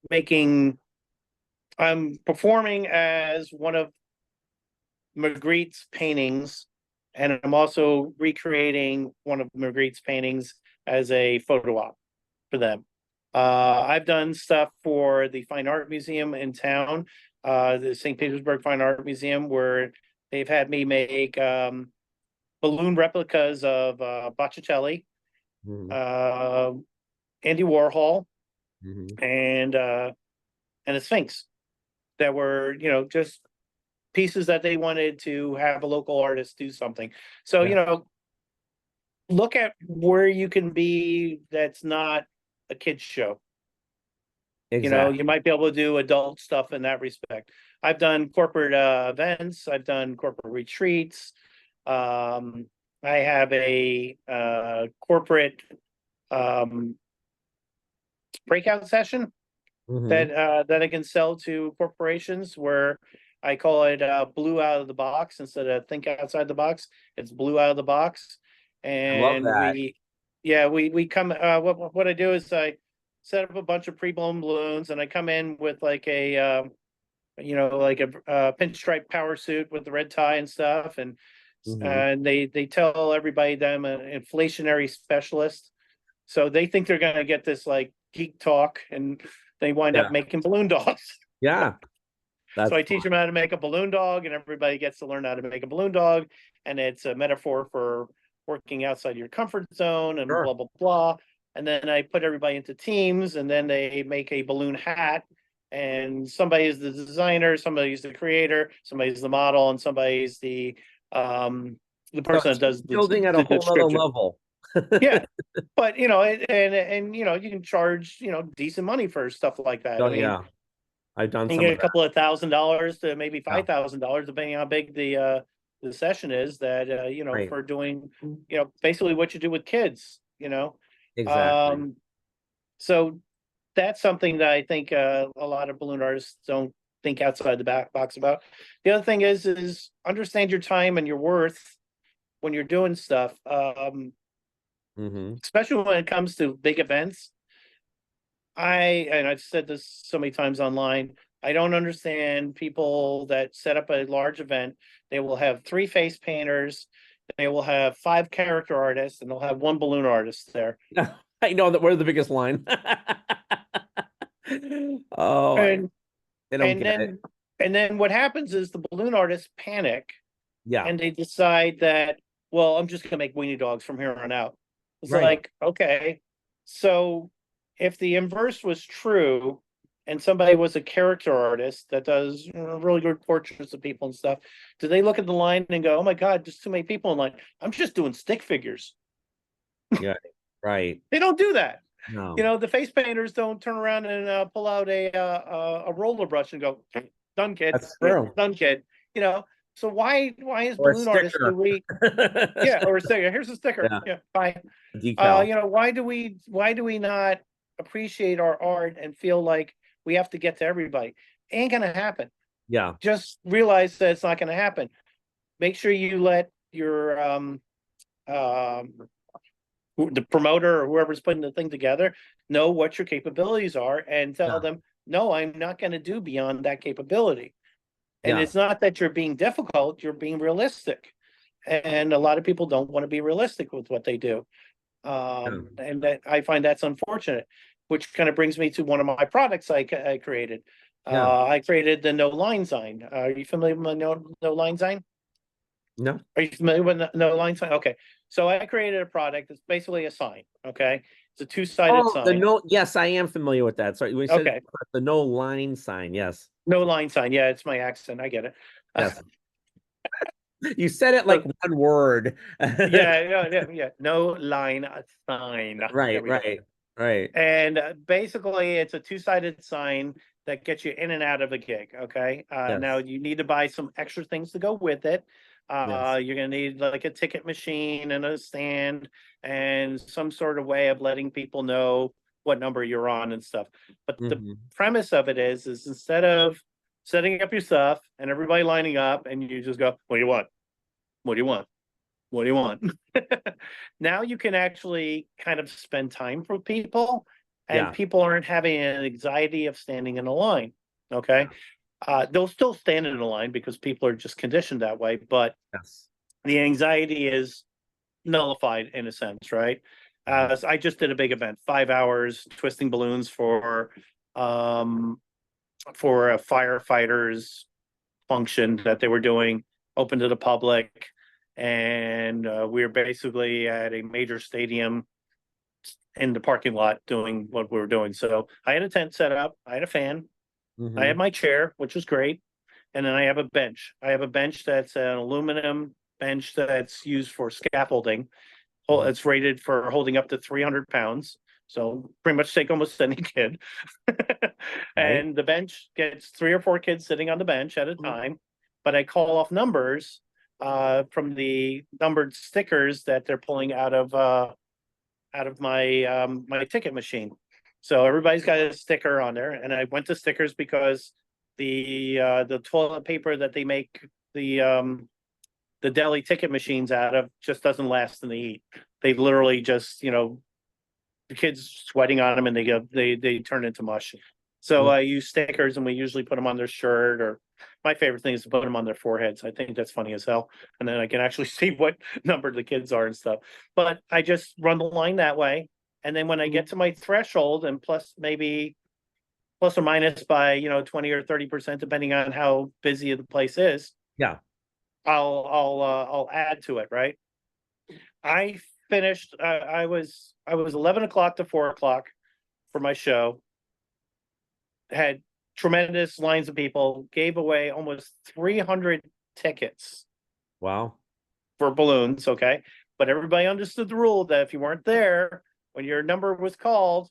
[SPEAKER 2] making I'm performing as one of Magritte's paintings, and I'm also recreating one of Magritte's paintings as a photo op for them. I've done stuff for the Fine Art Museum in town, the St. Petersburg Fine Art Museum, where they've had me make balloon replicas of Botticelli,
[SPEAKER 1] Hmm.
[SPEAKER 2] uh, Andy Warhol,
[SPEAKER 1] Hmm.
[SPEAKER 2] and a Sphinx that were, just pieces that they wanted to have a local artist do something. So,
[SPEAKER 1] Yeah.
[SPEAKER 2] look at where you can be that's not a kid's show. You
[SPEAKER 1] Exactly.
[SPEAKER 2] might be able to do adult stuff in that respect. I've done corporate events, I've done corporate retreats. Um, I have a corporate um, breakout session
[SPEAKER 1] Hmm.
[SPEAKER 2] that I can sell to corporations where I call it blue out of the box instead of think outside the box. It's blue out of the box.
[SPEAKER 1] I love
[SPEAKER 2] And
[SPEAKER 1] that.
[SPEAKER 2] we come what I do is I set up a bunch of pre-blown balloons and I come in with like a like a pinstripe power suit with the red tie and stuff
[SPEAKER 1] Hmm.
[SPEAKER 2] and they tell everybody that I'm an inflationary specialist. So they think they're gonna get this like geek talk and they wind up
[SPEAKER 1] Yeah.
[SPEAKER 2] making balloon dogs.
[SPEAKER 1] Yeah.
[SPEAKER 2] So
[SPEAKER 1] That's
[SPEAKER 2] I teach
[SPEAKER 1] fun.
[SPEAKER 2] them how to make a balloon dog, and everybody gets to learn how to make a balloon dog. And it's a metaphor for working outside your comfort zone and
[SPEAKER 1] Sure.
[SPEAKER 2] blah, blah, blah. And then I put everybody into teams, and then they make a balloon hat. And somebody's the designer, somebody's the creator, somebody's the model, and somebody's the
[SPEAKER 1] So
[SPEAKER 2] person that
[SPEAKER 1] it's
[SPEAKER 2] does
[SPEAKER 1] building at a
[SPEAKER 2] the
[SPEAKER 1] whole nother
[SPEAKER 2] description.
[SPEAKER 1] level.
[SPEAKER 2] Yeah. But you can charge, decent money for stuff like that.
[SPEAKER 1] Oh
[SPEAKER 2] I mean,
[SPEAKER 1] yeah, I've done
[SPEAKER 2] you
[SPEAKER 1] some
[SPEAKER 2] get
[SPEAKER 1] of
[SPEAKER 2] a
[SPEAKER 1] that.
[SPEAKER 2] couple of $1,000 to maybe
[SPEAKER 1] Yeah,
[SPEAKER 2] $5,000, depending on how big the session is that
[SPEAKER 1] right.
[SPEAKER 2] for doing basically what you do with kids.
[SPEAKER 1] Exactly.
[SPEAKER 2] Um, so that's something that I think a lot of balloon artists don't think outside the back box about. The other thing is understand your time and your worth when you're doing stuff.
[SPEAKER 1] Hmm.
[SPEAKER 2] Especially when it comes to big events. And I've said this so many times online, I don't understand people that set up a large event. They will have three face painters they will have 5 character artists and they'll have 1 balloon artist there.
[SPEAKER 1] I know that we're the biggest line. Oh,
[SPEAKER 2] And
[SPEAKER 1] I don't
[SPEAKER 2] and
[SPEAKER 1] get it.
[SPEAKER 2] then and then what happens is the balloon artists panic
[SPEAKER 1] Yeah,
[SPEAKER 2] and they decide that, well, I'm just gonna make weenie dogs from here on out. It's
[SPEAKER 1] right.
[SPEAKER 2] like, okay, so if the inverse was true and somebody was a character artist that does, really good portraits of people and stuff, do they look at the line and go, oh my God, there's too many people in line? I'm just doing stick figures.
[SPEAKER 1] Yeah, right.
[SPEAKER 2] They don't do that.
[SPEAKER 1] No,
[SPEAKER 2] The face painters don't turn around and pull out a roller brush and go, done, kid,
[SPEAKER 1] that's true.
[SPEAKER 2] done, kid. You know, so why is
[SPEAKER 1] Or a
[SPEAKER 2] balloon artists do
[SPEAKER 1] sticker.
[SPEAKER 2] we? Yeah, or a sticker. Here's a sticker.
[SPEAKER 1] Yeah,
[SPEAKER 2] Yeah, bye.
[SPEAKER 1] decal.
[SPEAKER 2] Why do we not appreciate our art and feel like we have to get to everybody? Ain't gonna happen.
[SPEAKER 1] Yeah,
[SPEAKER 2] Just realize that it's not gonna happen. Make sure you let your um the promoter or whoever's putting the thing together know what your capabilities are and tell
[SPEAKER 1] yeah,
[SPEAKER 2] them, no, I'm not going to do beyond that capability. And
[SPEAKER 1] yeah,
[SPEAKER 2] it's not that you're being difficult, you're being realistic. And a lot of people don't want to be realistic with what they do.
[SPEAKER 1] yeah,
[SPEAKER 2] And that I find that's unfortunate, which kind of brings me to one of my products I created.
[SPEAKER 1] yeah.
[SPEAKER 2] I created the no line sign. Are you familiar with my no line sign?
[SPEAKER 1] No.
[SPEAKER 2] Are you familiar with no line sign? Okay. So I created a product that's basically a sign. Okay. It's a two-sided
[SPEAKER 1] Oh, the
[SPEAKER 2] sign.
[SPEAKER 1] no. Yes, I am familiar with that. Sorry, we said
[SPEAKER 2] Okay.
[SPEAKER 1] the no line sign. Yes,
[SPEAKER 2] No line sign. Yeah, it's my accent. I get it.
[SPEAKER 1] yes. You said it like
[SPEAKER 2] So
[SPEAKER 1] one word.
[SPEAKER 2] yeah, yeah, yeah, yeah. No line sign. There
[SPEAKER 1] Right,
[SPEAKER 2] we go.
[SPEAKER 1] right, right.
[SPEAKER 2] And basically, it's a two-sided sign that gets you in and out of a gig. Okay. Now
[SPEAKER 1] Yes,
[SPEAKER 2] you need to buy some extra things to go with it.
[SPEAKER 1] yes.
[SPEAKER 2] You're gonna need like a ticket machine and a stand and some sort of way of letting people know what number you're on and stuff. But the
[SPEAKER 1] Hmm.
[SPEAKER 2] premise of it is instead of setting up your stuff and everybody lining up and you just go, what do you want? What do you want? What do you want? Now you can actually kind of spend time for people and
[SPEAKER 1] Yeah,
[SPEAKER 2] people aren't having an anxiety of standing in a line. Okay. They'll still stand in a line because people are just conditioned that way, but
[SPEAKER 1] yes.
[SPEAKER 2] the anxiety is nullified in a sense, right?
[SPEAKER 1] Mhm.
[SPEAKER 2] So I just did a big event, 5 hours twisting balloons um for a firefighters function that they were doing, open to the public, and we were basically at a major stadium in the parking lot doing what we were doing. So I had a tent set up, I had a fan, I had
[SPEAKER 1] Hmm.
[SPEAKER 2] my chair, which was great, and then I have a bench. I have a bench that's an aluminum bench that's used for scaffolding.
[SPEAKER 1] Hmm.
[SPEAKER 2] It's rated for holding up to 300 pounds. So pretty much take almost any kid.
[SPEAKER 1] Right.
[SPEAKER 2] And the bench gets 3 or 4 kids sitting on the bench at a
[SPEAKER 1] Mhm.
[SPEAKER 2] time. But I call off numbers from the numbered stickers that they're pulling out of my ticket machine. So everybody's got a sticker on there, and I went to stickers because the toilet paper that they make the deli ticket machines out of just doesn't last in the heat. They literally just, the kids sweating on them and they turn into mush. So
[SPEAKER 1] Mm.
[SPEAKER 2] I use stickers and we usually put them on their shirt, or my favorite thing is to put them on their foreheads. I think that's funny as hell. And then I can actually see what number the kids are and stuff. But I just run the line that way. And then when I get to my threshold and plus maybe plus or minus by, 20 or 30%, depending on how busy the place is,
[SPEAKER 1] Yeah.
[SPEAKER 2] I'll add to it, right? I finished. I was 11 o'clock to 4 o'clock for my show. Had tremendous lines of people. Gave away almost 300 tickets
[SPEAKER 1] Wow.
[SPEAKER 2] for balloons. Okay, but everybody understood the rule that if you weren't there when your number was called,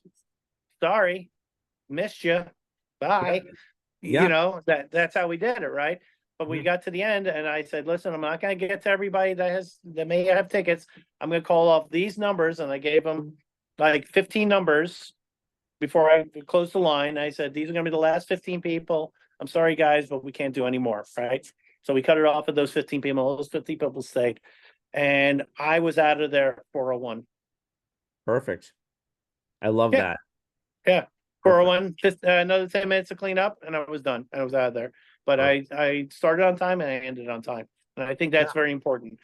[SPEAKER 2] sorry, missed you.
[SPEAKER 1] Yeah.
[SPEAKER 2] Bye.
[SPEAKER 1] Yeah.
[SPEAKER 2] That's how we did it, right? But we
[SPEAKER 1] Mhm.
[SPEAKER 2] got to the end and I said, listen, I'm not going to get to everybody that may have tickets. I'm going to call off these numbers. And I gave them like 15 numbers before I closed the line. I said, these are going to be the last 15 people. I'm sorry, guys, but we can't do any more. Right. So we cut it off of those 15 people. Those 50 people stayed. And I was out of there 401.
[SPEAKER 1] Perfect. I love
[SPEAKER 2] Yeah.
[SPEAKER 1] that.
[SPEAKER 2] Yeah.
[SPEAKER 1] Perfect.
[SPEAKER 2] 401, just another 10 minutes to clean up and I was done. I was out of there. But
[SPEAKER 1] Perfect.
[SPEAKER 2] I started on time and I ended on time. And I think
[SPEAKER 1] Yeah.
[SPEAKER 2] that's very important.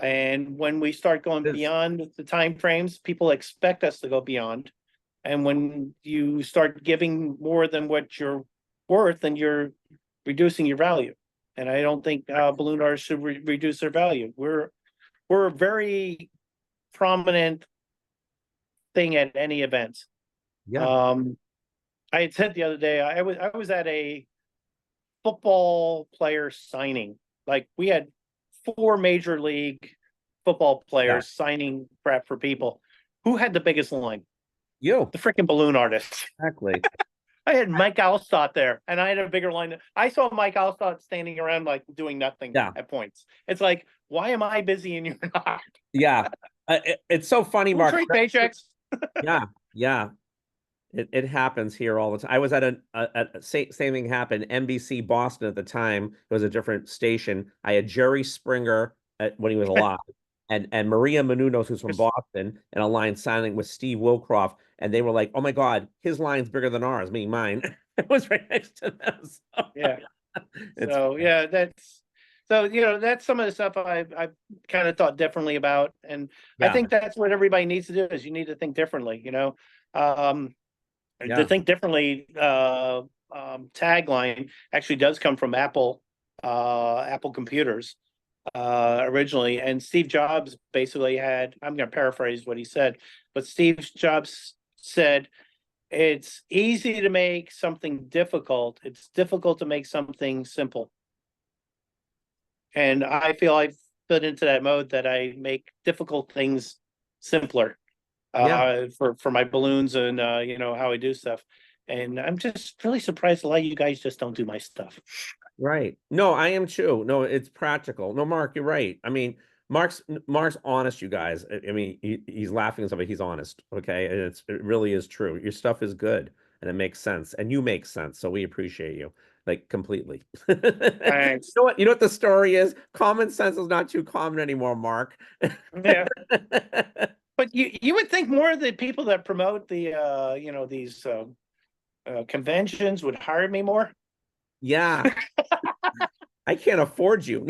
[SPEAKER 2] And when we start going
[SPEAKER 1] It's,
[SPEAKER 2] beyond the time frames, people expect us to go beyond. And when you start giving more than what you're worth, then you're reducing your value. And I don't think balloon artists should reduce their value. We're a very prominent thing at any event.
[SPEAKER 1] yeah,
[SPEAKER 2] Um, I had said the other day, I was at a football player signing. Like we had 4 major league football
[SPEAKER 1] yeah,
[SPEAKER 2] players signing crap for people. Who had the biggest line?
[SPEAKER 1] you
[SPEAKER 2] The freaking balloon artist.
[SPEAKER 1] exactly.
[SPEAKER 2] I had Mike Alstott there, and I had a bigger line. I saw Mike Alstott standing around like doing nothing
[SPEAKER 1] Yeah,
[SPEAKER 2] at points. It's like, why am I busy and you're not?
[SPEAKER 1] yeah. It's so funny,
[SPEAKER 2] We'll
[SPEAKER 1] Mark.
[SPEAKER 2] trade paychecks.
[SPEAKER 1] Yeah, yeah. It happens here all the time. I was at same thing happened. NBC Boston at the time. It was a different station. I had Jerry Springer when he was alive, and Maria Menounos, who's from Boston, and a line signing with Steve Wilcroft, and they were like, "Oh my God, his line's bigger than ours," meaning mine. It was right next to them. So,
[SPEAKER 2] Yeah.
[SPEAKER 1] it's
[SPEAKER 2] So yeah, that's some of the stuff I've kind of thought differently about, and I
[SPEAKER 1] yeah,
[SPEAKER 2] think that's what everybody needs to do is you need to think differently. Um, the
[SPEAKER 1] yeah,
[SPEAKER 2] think differently tagline actually does come from Apple computers originally, and Steve Jobs basically had. I'm going to paraphrase what he said, but Steve Jobs said it's easy to make something difficult. It's difficult to make something simple. And I feel I've fit into that mode that I make difficult things simpler
[SPEAKER 1] yeah.
[SPEAKER 2] for my balloons and how I do stuff. And I'm just really surprised a lot of you guys just don't do my stuff.
[SPEAKER 1] Right. No, I am too. No, it's practical. No, Mark, you're right. I mean, Mark's honest, you guys. I mean, he's laughing and stuff, but he's honest. Okay. And it really is true. Your stuff is good and it makes sense. And you make sense. So we appreciate you like completely.
[SPEAKER 2] Thanks.
[SPEAKER 1] You know what the story is? Common sense is not too common anymore, Mark.
[SPEAKER 2] Yeah. But you would think more of the people that promote the these conventions would hire me more.
[SPEAKER 1] Yeah. I can't afford you.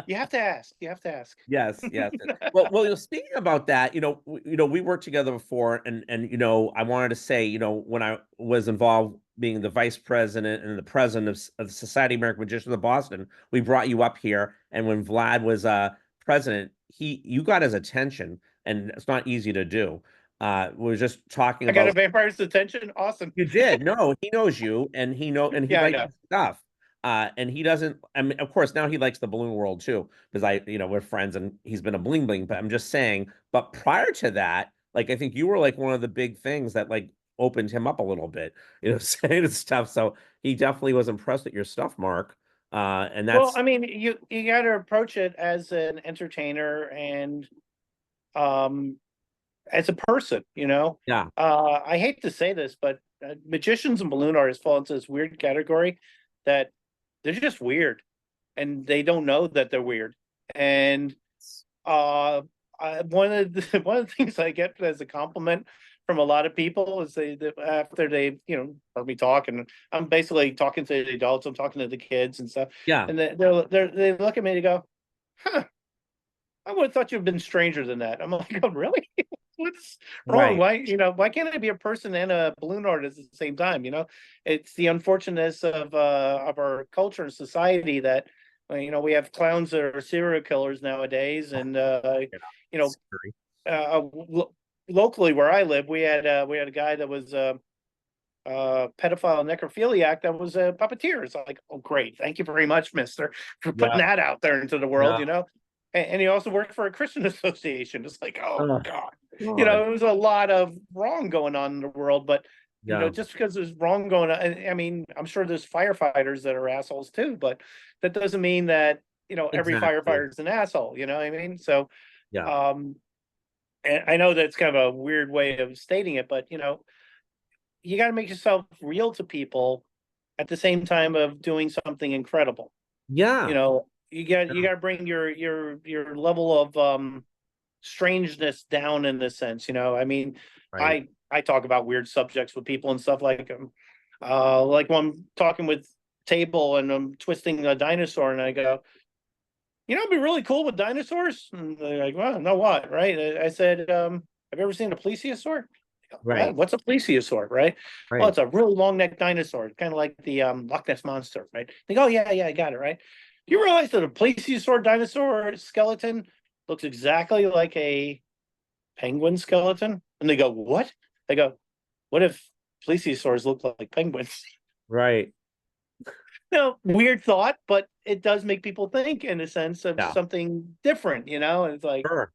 [SPEAKER 2] You have to ask. You have to ask.
[SPEAKER 1] Yes, yes. Well, speaking about that, we worked together before, and I wanted to say, when I was involved being the vice president and the president of the Society of American Magicians of Boston, we brought you up here, and when Vlad was president, you got his attention, and it's not easy to do. We were just talking
[SPEAKER 2] I got a
[SPEAKER 1] about
[SPEAKER 2] vampire's attention. Awesome.
[SPEAKER 1] you did. No, he knows you, and he
[SPEAKER 2] Yeah, I
[SPEAKER 1] likes
[SPEAKER 2] know.
[SPEAKER 1] your stuff. And he doesn't. I mean, of course, now he likes the balloon world too, because we're friends, and he's been a bling bling. But I'm just saying. But prior to that, like I think you were like one of the big things that like opened him up a little bit, saying and stuff. So he definitely was impressed with your stuff, Mark. And
[SPEAKER 2] Well,
[SPEAKER 1] that's
[SPEAKER 2] I mean, you got to approach it as an entertainer and um as a person,
[SPEAKER 1] yeah,
[SPEAKER 2] I hate to say this, but magicians and balloon artists fall into this weird category that they're just weird and they don't know that they're weird. And one of the one of the things I get as a compliment from a lot of people is after they heard me talk, and I'm basically talking to the adults, I'm talking to the kids and stuff,
[SPEAKER 1] yeah,
[SPEAKER 2] and they look at me and go, huh, I would have thought you'd been stranger than that. I'm like, oh, really? What's wrong?
[SPEAKER 1] right,
[SPEAKER 2] Why can't I be a person and a balloon artist at the same time? It's the unfortunateness of our culture and society that we have clowns that are serial killers nowadays, and you know,
[SPEAKER 1] scary.
[SPEAKER 2] locally where I live, we had a guy that was pedophile necrophiliac that was a puppeteer. It's like, oh, great, thank you very much, Mister, for putting
[SPEAKER 1] Yeah,
[SPEAKER 2] that out there into the world.
[SPEAKER 1] yeah.
[SPEAKER 2] And he also worked for a Christian association. It's like, oh
[SPEAKER 1] Oh,
[SPEAKER 2] God,
[SPEAKER 1] God.
[SPEAKER 2] it was a lot of wrong going on in the world, but
[SPEAKER 1] Yeah,
[SPEAKER 2] just because there's wrong going on, I mean, I'm sure there's firefighters that are assholes too, but that doesn't mean that every
[SPEAKER 1] exactly.
[SPEAKER 2] firefighter is an asshole. You know what I mean? So,
[SPEAKER 1] Yeah,
[SPEAKER 2] um, and I know that's kind of a weird way of stating it, but you got to make yourself real to people at the same time of doing something incredible.
[SPEAKER 1] yeah,
[SPEAKER 2] You got to bring your level of strangeness down in this sense. I mean,
[SPEAKER 1] right.
[SPEAKER 2] I talk about weird subjects with people and stuff like when I'm talking with table and I'm twisting a dinosaur and I go, you know, it'd be really cool with dinosaurs. And they're like, well, no what, right? I said, have you ever seen a plesiosaur? What?
[SPEAKER 1] Right,
[SPEAKER 2] What's a plesiosaur, right? Well,
[SPEAKER 1] right.
[SPEAKER 2] it's a really long neck dinosaur, kind of like the Loch Ness monster, right? They go, oh yeah, yeah, I got it, right? You realize that a plesiosaur dinosaur skeleton looks exactly like a penguin skeleton? And they go, what? They go, what if plesiosaurs look like penguins?
[SPEAKER 1] Right.
[SPEAKER 2] No, weird thought, but it does make people think in a sense of
[SPEAKER 1] Yeah.
[SPEAKER 2] something different, you know? And it's like,
[SPEAKER 1] Sure.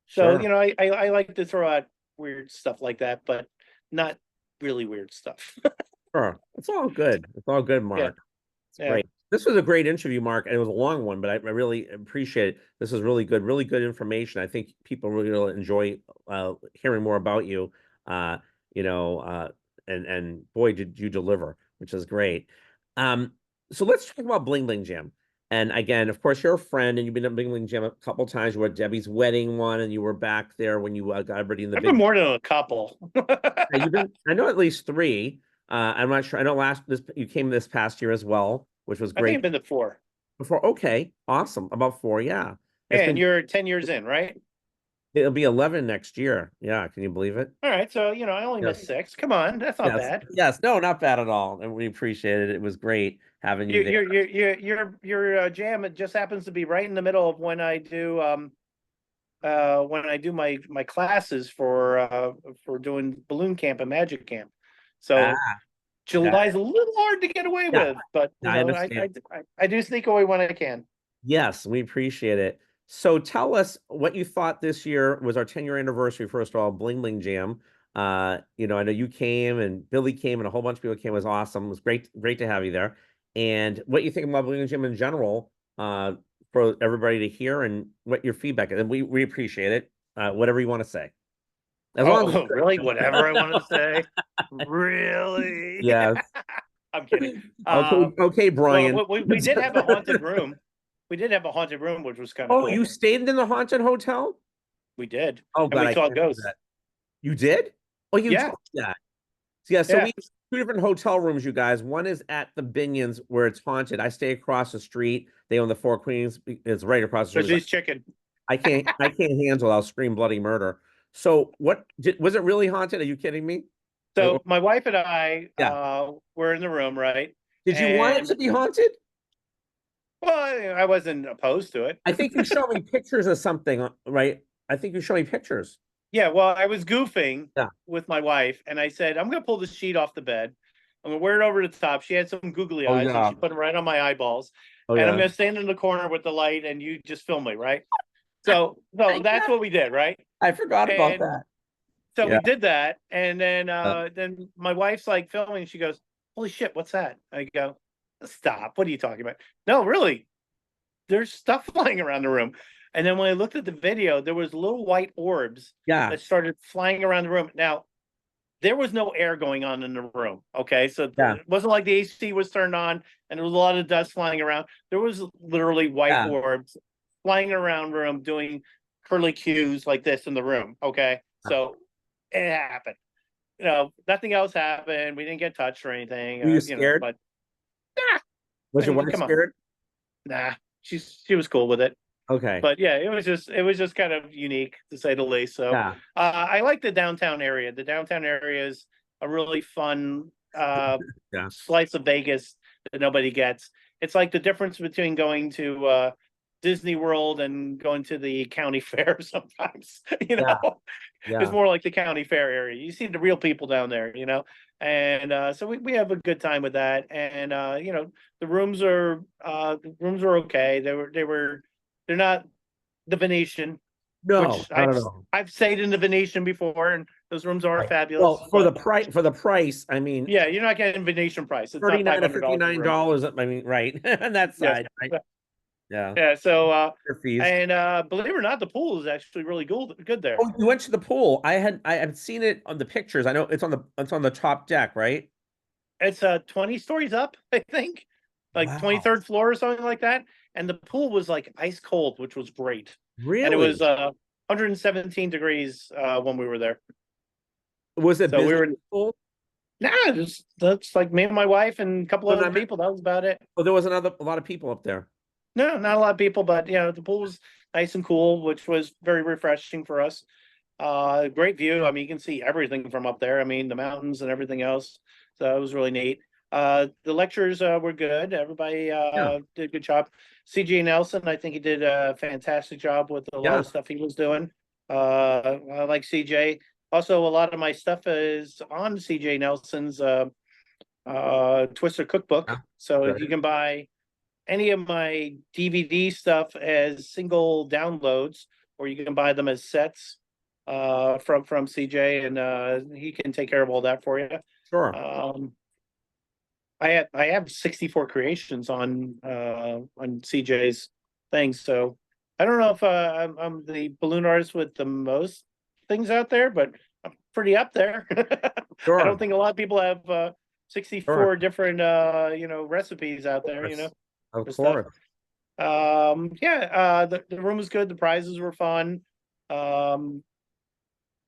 [SPEAKER 2] so,
[SPEAKER 1] Sure.
[SPEAKER 2] I like to throw out weird stuff like that, but not really weird stuff.
[SPEAKER 1] Sure. It's all good. It's all good,
[SPEAKER 2] Yeah,
[SPEAKER 1] Mark. It's
[SPEAKER 2] yeah.
[SPEAKER 1] great. This was a great interview, Mark, and it was a long one, but I really appreciate it. This is really good information. I think people really will enjoy hearing more about you. Uh, you know, and boy, did you deliver, which is great. Um, so let's talk about Bling Bling Jam. And again, of course, you're a friend, and you've been at Bling Bling Jam a couple times. You were at Debbie's wedding one, and you were back there when you got everybody in the
[SPEAKER 2] I've been
[SPEAKER 1] big.
[SPEAKER 2] more than a couple.
[SPEAKER 1] Yeah, you've been, I know at least three. I'm not sure. I know last this you came this past year as well, which was
[SPEAKER 2] I think I've
[SPEAKER 1] great.
[SPEAKER 2] been to four.
[SPEAKER 1] Before, okay, awesome. About four, yeah. It's
[SPEAKER 2] And
[SPEAKER 1] been
[SPEAKER 2] you're 10 years in, right?
[SPEAKER 1] it'll be 11 next year. Yeah, can you believe it?
[SPEAKER 2] All right. So, I only
[SPEAKER 1] Yeah.
[SPEAKER 2] missed six. Come on. That's not
[SPEAKER 1] Yes,
[SPEAKER 2] bad.
[SPEAKER 1] yes, no, not bad at all. And we appreciate it. It was great having you
[SPEAKER 2] Your
[SPEAKER 1] there.
[SPEAKER 2] your your your jam, it just happens to be right in the middle of when I do my classes for doing balloon camp and magic camp.
[SPEAKER 1] Ah,
[SPEAKER 2] So
[SPEAKER 1] yeah,
[SPEAKER 2] July's a little hard to get away
[SPEAKER 1] yeah,
[SPEAKER 2] with, but
[SPEAKER 1] I understand.
[SPEAKER 2] I do sneak away when I can.
[SPEAKER 1] Yes, we appreciate it. So tell us what you thought this year was our 10-year anniversary, first of all, Bling Bling Jam. I know you came and Billy came and a whole bunch of people came. It was awesome. It was great to have you there. And what you think about Bling Bling Jam in general, for everybody to hear and what your feedback is. And we appreciate it. Whatever you want to say. As long as
[SPEAKER 2] Oh, really? Whatever I want to say. Really?
[SPEAKER 1] yes.
[SPEAKER 2] I'm kidding.
[SPEAKER 1] Okay, okay,
[SPEAKER 2] Well,
[SPEAKER 1] Brian.
[SPEAKER 2] we did have a haunted room. We did have a haunted room, which was kind of
[SPEAKER 1] Oh, you
[SPEAKER 2] cool.
[SPEAKER 1] stayed in the haunted hotel?
[SPEAKER 2] We did,
[SPEAKER 1] Oh
[SPEAKER 2] and
[SPEAKER 1] God,
[SPEAKER 2] we
[SPEAKER 1] I
[SPEAKER 2] saw
[SPEAKER 1] can't do
[SPEAKER 2] ghosts.
[SPEAKER 1] that. You did? Oh, you
[SPEAKER 2] Yeah,
[SPEAKER 1] told me that. Yeah, so we
[SPEAKER 2] yeah.
[SPEAKER 1] have two different hotel rooms, you guys. One is at the Binions where it's haunted. I stay across the street. They own the Four Queens. It's right across the
[SPEAKER 2] Because
[SPEAKER 1] street.
[SPEAKER 2] he's chicken.
[SPEAKER 1] I can't handle it. I'll scream bloody murder. So was it really haunted? Are you kidding me?
[SPEAKER 2] So my wife and I
[SPEAKER 1] Yeah.
[SPEAKER 2] were in the room, right?
[SPEAKER 1] Did you want it
[SPEAKER 2] And
[SPEAKER 1] to be haunted?
[SPEAKER 2] well, I wasn't opposed to it.
[SPEAKER 1] I think you showed me pictures of something, right? I think you showed me pictures.
[SPEAKER 2] Yeah, well, I was goofing
[SPEAKER 1] Yeah.
[SPEAKER 2] with my wife, and I said, I'm going to pull the sheet off the bed. I'm going to wear it over the top. She had some googly
[SPEAKER 1] Oh
[SPEAKER 2] eyes, and
[SPEAKER 1] yeah.
[SPEAKER 2] she put them right on my eyeballs.
[SPEAKER 1] Oh
[SPEAKER 2] And I'm
[SPEAKER 1] yeah.
[SPEAKER 2] going to stand in the corner with the light, and you just film me, right? So that's what we did, right?
[SPEAKER 1] I forgot about
[SPEAKER 2] And
[SPEAKER 1] that.
[SPEAKER 2] so
[SPEAKER 1] Yeah.
[SPEAKER 2] we did that, and
[SPEAKER 1] Uh,
[SPEAKER 2] then my wife's like filming. She goes, "Holy shit, what's that?" I go, "Stop! What are you talking about?" No, really, there's stuff flying around the room. And then when I looked at the video, there was little white orbs
[SPEAKER 1] yeah.
[SPEAKER 2] that started flying around the room. Now, there was no air going on in the room. Okay. So
[SPEAKER 1] Yeah.
[SPEAKER 2] it wasn't like the AC was turned on and there was a lot of dust flying around. There was literally white
[SPEAKER 1] Yeah.
[SPEAKER 2] orbs flying around the room doing curly cues like this in the room. Okay. So it happened. Nothing else happened. We didn't get touched or anything,
[SPEAKER 1] Were you scared?
[SPEAKER 2] but
[SPEAKER 1] Was your wife
[SPEAKER 2] come on.
[SPEAKER 1] scared?
[SPEAKER 2] Nah, she was cool with it.
[SPEAKER 1] Okay.
[SPEAKER 2] But yeah, it was just kind of unique to say the least. So
[SPEAKER 1] Yeah.
[SPEAKER 2] I like the downtown area. The downtown area is a really fun
[SPEAKER 1] Yeah.
[SPEAKER 2] slice of Vegas that nobody gets. It's like the difference between going to Disney World and going to the county fair sometimes.
[SPEAKER 1] Yeah.
[SPEAKER 2] It's
[SPEAKER 1] Yeah.
[SPEAKER 2] more like the county fair area. You see the real people down there. And so we have a good time with that. And the rooms are okay. They're not the Venetian,
[SPEAKER 1] No,
[SPEAKER 2] which
[SPEAKER 1] not
[SPEAKER 2] I've
[SPEAKER 1] at all.
[SPEAKER 2] I've stayed in the Venetian before, and those rooms are
[SPEAKER 1] Right.
[SPEAKER 2] fabulous.
[SPEAKER 1] Well, for
[SPEAKER 2] But
[SPEAKER 1] the price, I mean,
[SPEAKER 2] yeah, you're not getting Venetian price. It's not five
[SPEAKER 1] 39 to
[SPEAKER 2] hundred
[SPEAKER 1] fifty
[SPEAKER 2] dollars a
[SPEAKER 1] nine
[SPEAKER 2] room.
[SPEAKER 1] dollars. I mean, right on that
[SPEAKER 2] Yes.
[SPEAKER 1] side, right? Yeah.
[SPEAKER 2] Yeah. So
[SPEAKER 1] Their fees.
[SPEAKER 2] and believe it or not, the pool is actually really good there.
[SPEAKER 1] Oh, you went to the pool. I had seen it on the pictures. I know it's on the top deck, right?
[SPEAKER 2] It's 20 stories up, I think, like
[SPEAKER 1] Wow.
[SPEAKER 2] 23rd floor or something like that. And the pool was like ice cold, which was great. And it was
[SPEAKER 1] Really?
[SPEAKER 2] 117 degrees when we were there.
[SPEAKER 1] Was it
[SPEAKER 2] So we
[SPEAKER 1] busy
[SPEAKER 2] were
[SPEAKER 1] pool?
[SPEAKER 2] that's like me and my wife and a couple
[SPEAKER 1] No, no,
[SPEAKER 2] other people. That was about it.
[SPEAKER 1] oh, there was a lot of people up there.
[SPEAKER 2] No, not a lot of people, but the pool was nice and cool, which was very refreshing for us. Great view. I mean, you can see everything from up there. I mean, the mountains and everything else. So it was really neat. The lectures were good. Everybody
[SPEAKER 1] Yeah.
[SPEAKER 2] did a good job. CJ Nelson, I think he did a fantastic job with a lot
[SPEAKER 1] Yeah.
[SPEAKER 2] of stuff he was doing. I like CJ. Also, a lot of my stuff is on CJ Nelson's Twister cookbook.
[SPEAKER 1] Yeah.
[SPEAKER 2] So you
[SPEAKER 1] Good.
[SPEAKER 2] can buy any of my DVD stuff as single downloads, or you can buy them as sets from CJ, and he can take care of all that for you.
[SPEAKER 1] Sure.
[SPEAKER 2] Um, I have 64 creations on CJ's thing, so I don't know if I'm the balloon artist with the most things out there, but I'm pretty up there. I don't
[SPEAKER 1] Sure.
[SPEAKER 2] think a lot of people have
[SPEAKER 1] Sure.
[SPEAKER 2] 64 different recipes out
[SPEAKER 1] Of
[SPEAKER 2] there,
[SPEAKER 1] course. Of
[SPEAKER 2] for stuff.
[SPEAKER 1] course.
[SPEAKER 2] Yeah, the room was good, the prizes were fun. Um,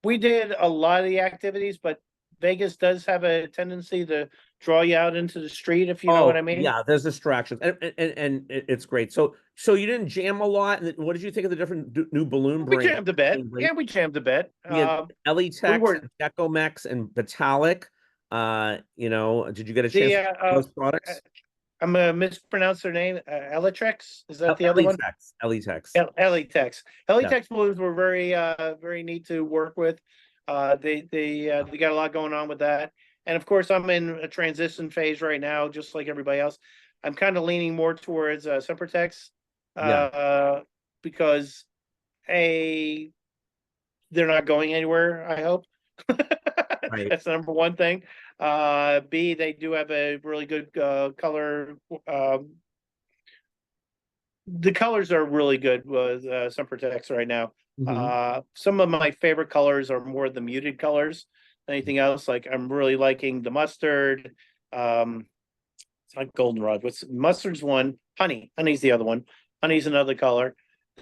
[SPEAKER 2] we did a lot of the activities, but Vegas does have a tendency to draw you out into the street, if you know what I
[SPEAKER 1] Oh,
[SPEAKER 2] mean.
[SPEAKER 1] yeah, there's distractions, and it's great. So you didn't jam a lot. And what did you think of the different new balloon
[SPEAKER 2] We
[SPEAKER 1] brands?
[SPEAKER 2] jammed a bit.
[SPEAKER 1] Great.
[SPEAKER 2] Yeah, we jammed a bit.
[SPEAKER 1] We had
[SPEAKER 2] We
[SPEAKER 1] Elitex
[SPEAKER 2] were
[SPEAKER 1] and Decomex and Metallic. Did you get a chance
[SPEAKER 2] the
[SPEAKER 1] to try those products?
[SPEAKER 2] I'm gonna mispronounce their name. Elytrex, is that the other one?
[SPEAKER 1] Elitex. Elitex.
[SPEAKER 2] Elitex.
[SPEAKER 1] Yeah.
[SPEAKER 2] Elitex balloons were very neat to work with. They got a lot going on with that. And of course, I'm in a transition phase right now, just like everybody else. I'm kind of leaning more towards Sempertex,
[SPEAKER 1] Yeah.
[SPEAKER 2] uh, because A, they're not going anywhere, I hope.
[SPEAKER 1] Right.
[SPEAKER 2] That's the number one thing. B, they do have a really good color. The colors are really good with Sempertex right now.
[SPEAKER 1] Hmm.
[SPEAKER 2] Some of my favorite colors are more the muted colors than anything else. Like I'm really liking the mustard. Um, it's not goldenrod. What's mustard's one? Honey's the other one. Honey's another color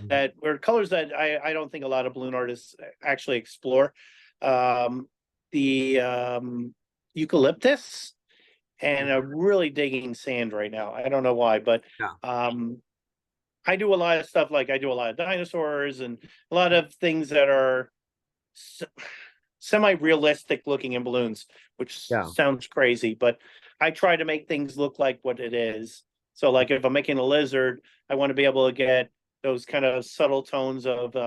[SPEAKER 2] that were colors that I don't think a lot of balloon artists actually explore. Um, the eucalyptus, and I'm really digging sand right now. I don't know why, but
[SPEAKER 1] Yeah.
[SPEAKER 2] um, I do a lot of stuff, like I do a lot of dinosaurs and a lot of things that are semi-realistic looking in balloons, which
[SPEAKER 1] Yeah.
[SPEAKER 2] sounds crazy, but I try to make things look like what it is. So like if I'm making a lizard, I want to be able to get those kind of subtle tones of the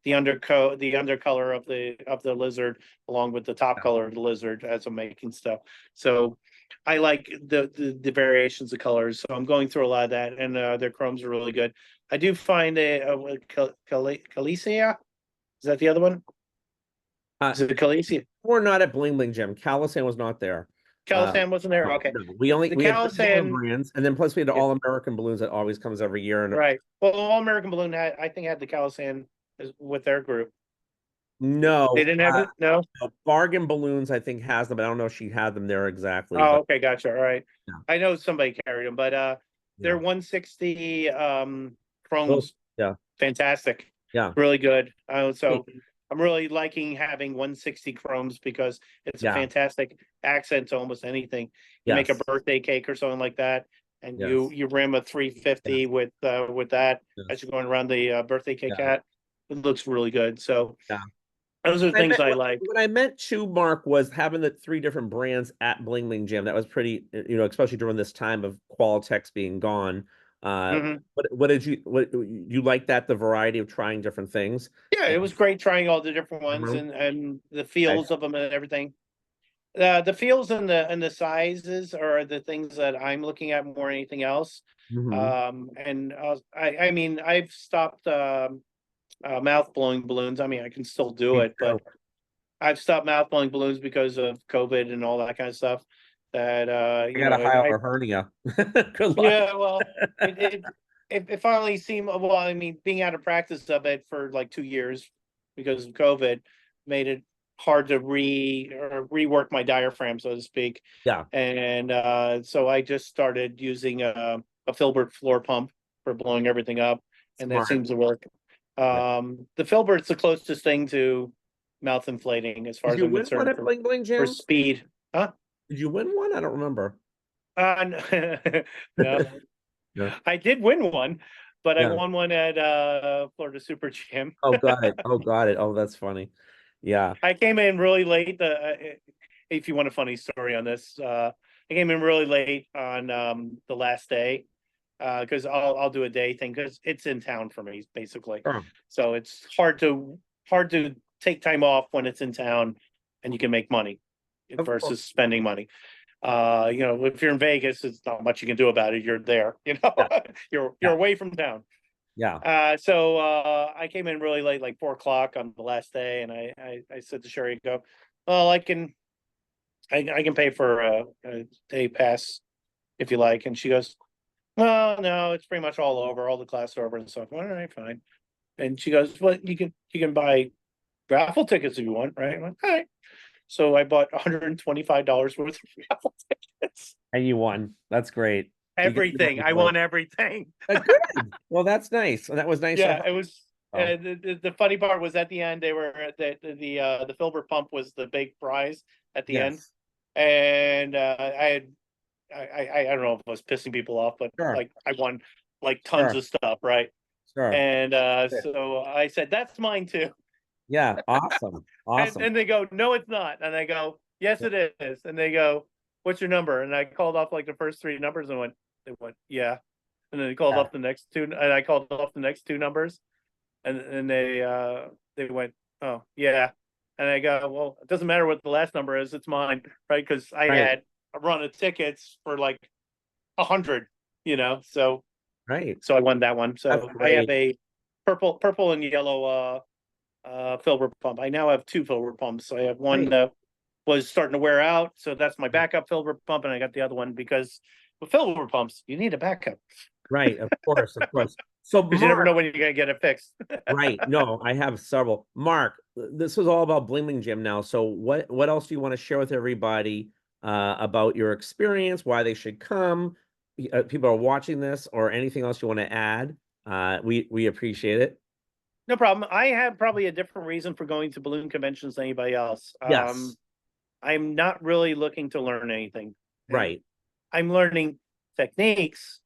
[SPEAKER 2] undercolor of the lizard along with the top color of the lizard as I'm making stuff. So I like the variations of colors. So I'm going through a lot of that, and their chromes are really good. I do find Calicia. Is that the other one?
[SPEAKER 1] Uh,
[SPEAKER 2] Is it Calicia?
[SPEAKER 1] we're not at Bling Bling Gym. Calisan was not there.
[SPEAKER 2] Calisan wasn't there?
[SPEAKER 1] No,
[SPEAKER 2] Okay.
[SPEAKER 1] no.
[SPEAKER 2] The
[SPEAKER 1] We had three balloon
[SPEAKER 2] Calisan,
[SPEAKER 1] brands, and then plus we had the
[SPEAKER 2] yeah,
[SPEAKER 1] All American balloons that always comes every year. And
[SPEAKER 2] right. Well, All American Balloon I think had the Calisan with their group. They
[SPEAKER 1] no,
[SPEAKER 2] didn't have it? No?
[SPEAKER 1] Bargain Balloons I think has them, but I don't know if she had them there exactly.
[SPEAKER 2] Oh,
[SPEAKER 1] But
[SPEAKER 2] okay, gotcha. All right.
[SPEAKER 1] yeah,
[SPEAKER 2] I know somebody carried them, but they're
[SPEAKER 1] yeah.
[SPEAKER 2] 160
[SPEAKER 1] Oh,
[SPEAKER 2] chromes.
[SPEAKER 1] yeah,
[SPEAKER 2] Fantastic.
[SPEAKER 1] yeah,
[SPEAKER 2] Really good.
[SPEAKER 1] hey,
[SPEAKER 2] So I'm really liking having 160 chromes because it's a
[SPEAKER 1] yeah,
[SPEAKER 2] fantastic accent to almost anything. You make a
[SPEAKER 1] yes,
[SPEAKER 2] birthday cake or something like that, and you
[SPEAKER 1] yes,
[SPEAKER 2] you rim a 350
[SPEAKER 1] yes,
[SPEAKER 2] with that as
[SPEAKER 1] yes,
[SPEAKER 2] you're going around the birthday cake
[SPEAKER 1] yeah,
[SPEAKER 2] hat. It looks really good. So
[SPEAKER 1] yeah.
[SPEAKER 2] those are
[SPEAKER 1] I
[SPEAKER 2] things
[SPEAKER 1] meant
[SPEAKER 2] I like.
[SPEAKER 1] what I meant to Mark was having the three different brands at Bling Bling Gym. That was pretty, especially during this time of Qualitex being gone.
[SPEAKER 2] Mhm.
[SPEAKER 1] What did what you like that the variety of trying different things?
[SPEAKER 2] Yeah, it
[SPEAKER 1] And
[SPEAKER 2] was great trying all the different ones
[SPEAKER 1] Mhm.
[SPEAKER 2] and the
[SPEAKER 1] Okay.
[SPEAKER 2] feels of them and everything. The feels and the sizes are the things that I'm looking at more than anything else.
[SPEAKER 1] Mhm.
[SPEAKER 2] And I mean, I've stopped mouth blowing balloons. I mean, I can still do
[SPEAKER 1] Me
[SPEAKER 2] it, but
[SPEAKER 1] too.
[SPEAKER 2] I've stopped mouth blowing balloons because of COVID and all that kind of stuff. That
[SPEAKER 1] I got a
[SPEAKER 2] I
[SPEAKER 1] hyoid hernia. Good luck.
[SPEAKER 2] yeah, well, it finally seemed, well, I mean, being out of practice of it for like 2 years because of COVID made it hard to rework my diaphragm, so to speak.
[SPEAKER 1] Yeah,
[SPEAKER 2] And so I just started using a Filbert floor pump for blowing everything up, and that
[SPEAKER 1] smart.
[SPEAKER 2] seems to work.
[SPEAKER 1] Yeah.
[SPEAKER 2] The Filbert's the closest thing to mouth inflating as far
[SPEAKER 1] Did
[SPEAKER 2] as
[SPEAKER 1] you
[SPEAKER 2] I'm
[SPEAKER 1] win one
[SPEAKER 2] concerned
[SPEAKER 1] at Bling Bling
[SPEAKER 2] for
[SPEAKER 1] Jam?
[SPEAKER 2] speed. Huh?
[SPEAKER 1] Did you win one? I don't remember.
[SPEAKER 2] No,
[SPEAKER 1] Yeah.
[SPEAKER 2] I did win one, but I
[SPEAKER 1] Yeah.
[SPEAKER 2] won one at Florida Super Jam.
[SPEAKER 1] Oh, got it. Oh, got it. Oh, that's funny. Yeah.
[SPEAKER 2] I came in really late. If you want a funny story on this, I came in really late on the last day because I'll do a day thing because it's in town for me basically.
[SPEAKER 1] Sure.
[SPEAKER 2] So it's hard to take time off when it's in town and you can make money
[SPEAKER 1] Of course.
[SPEAKER 2] versus spending money. If you're in Vegas, it's not much you can do about it. You're there,
[SPEAKER 1] Yeah.
[SPEAKER 2] you're
[SPEAKER 1] Yeah.
[SPEAKER 2] away from town.
[SPEAKER 1] Yeah.
[SPEAKER 2] So I came in really late, like 4 o'clock on the last day, and I said to Sherry, "Go, well, I can pay for a day pass if you like." And she goes, "Well, no, it's pretty much all over, all the class are over and stuff." All right, fine. And she goes, "Well, you can buy raffle tickets if you want, right?" I went, all right. So I bought $125 worth of raffle tickets.
[SPEAKER 1] And you won. That's great. You get your
[SPEAKER 2] Everything.
[SPEAKER 1] money's
[SPEAKER 2] I
[SPEAKER 1] worth.
[SPEAKER 2] won everything.
[SPEAKER 1] Good. Well, that's nice. That was nice of
[SPEAKER 2] Yeah,
[SPEAKER 1] her.
[SPEAKER 2] it was.
[SPEAKER 1] Oh,
[SPEAKER 2] The funny part was at the end they were the Filbert pump was the big prize at the end,
[SPEAKER 1] yes.
[SPEAKER 2] and I don't know if I was pissing people off, but
[SPEAKER 1] Sure.
[SPEAKER 2] like I won like tons
[SPEAKER 1] Sure.
[SPEAKER 2] of stuff, right?
[SPEAKER 1] Sure.
[SPEAKER 2] And
[SPEAKER 1] Good.
[SPEAKER 2] so I said that's mine too,
[SPEAKER 1] Yeah. Awesome.
[SPEAKER 2] and
[SPEAKER 1] Awesome.
[SPEAKER 2] and they go no it's not, and I go yes
[SPEAKER 1] Yeah.
[SPEAKER 2] it is, and they go what's your number, and I called off like the first three numbers and they went yeah, and then they called
[SPEAKER 1] Yeah.
[SPEAKER 2] off the next two, and I called off the next two numbers. And they went, oh yeah, and I go, well, it doesn't matter what the last number is, it's mine, right? Because I
[SPEAKER 1] Right.
[SPEAKER 2] had a run of tickets for like 100, so
[SPEAKER 1] Right.
[SPEAKER 2] I won that one.
[SPEAKER 1] That's
[SPEAKER 2] So I have
[SPEAKER 1] great.
[SPEAKER 2] a purple and yellow filbert pump. I now have two filbert pumps. I have one
[SPEAKER 1] Great.
[SPEAKER 2] that was starting to wear out, so that's my backup filbert pump, and I got the other one because with filbert pumps you need a backup
[SPEAKER 1] Right. Of course. Of course. So,
[SPEAKER 2] because you never
[SPEAKER 1] Mark,
[SPEAKER 2] know when you're gonna get it fixed.
[SPEAKER 1] right. No, I have several. Mark, this was all about Bling Bling Gym now. So what else do you want to share with everybody about your experience, why they should come? People are watching this, or anything else you want to add? We appreciate it.
[SPEAKER 2] No problem. I have probably a different reason for going to balloon conventions than anybody else.
[SPEAKER 1] Yes.
[SPEAKER 2] I'm not really looking to learn anything.
[SPEAKER 1] Right.
[SPEAKER 2] I'm learning techniques,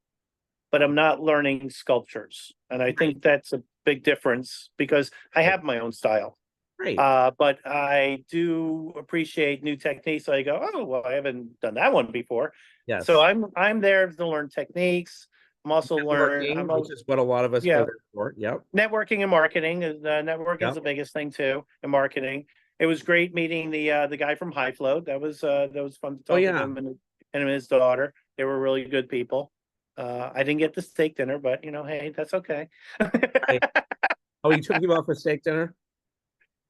[SPEAKER 2] but I'm not learning sculptures. And I
[SPEAKER 1] Right.
[SPEAKER 2] think that's a big difference because I have my own style.
[SPEAKER 1] Right.
[SPEAKER 2] But I do appreciate new techniques. I go, oh, well, I haven't done that one before. So
[SPEAKER 1] Yes.
[SPEAKER 2] I'm there to learn techniques. I'm also learn.
[SPEAKER 1] Networking, which is what a lot of us
[SPEAKER 2] Yeah,
[SPEAKER 1] go there for. Yep.
[SPEAKER 2] networking and marketing is networking is
[SPEAKER 1] Yep.
[SPEAKER 2] the biggest thing too, and marketing. It was great meeting the guy from High Float. That was fun to
[SPEAKER 1] Oh
[SPEAKER 2] talk with
[SPEAKER 1] yeah.
[SPEAKER 2] him and his daughter. They were really good people. I didn't get the steak dinner, but hey, that's okay.
[SPEAKER 1] Right. Oh, he took you out for steak dinner?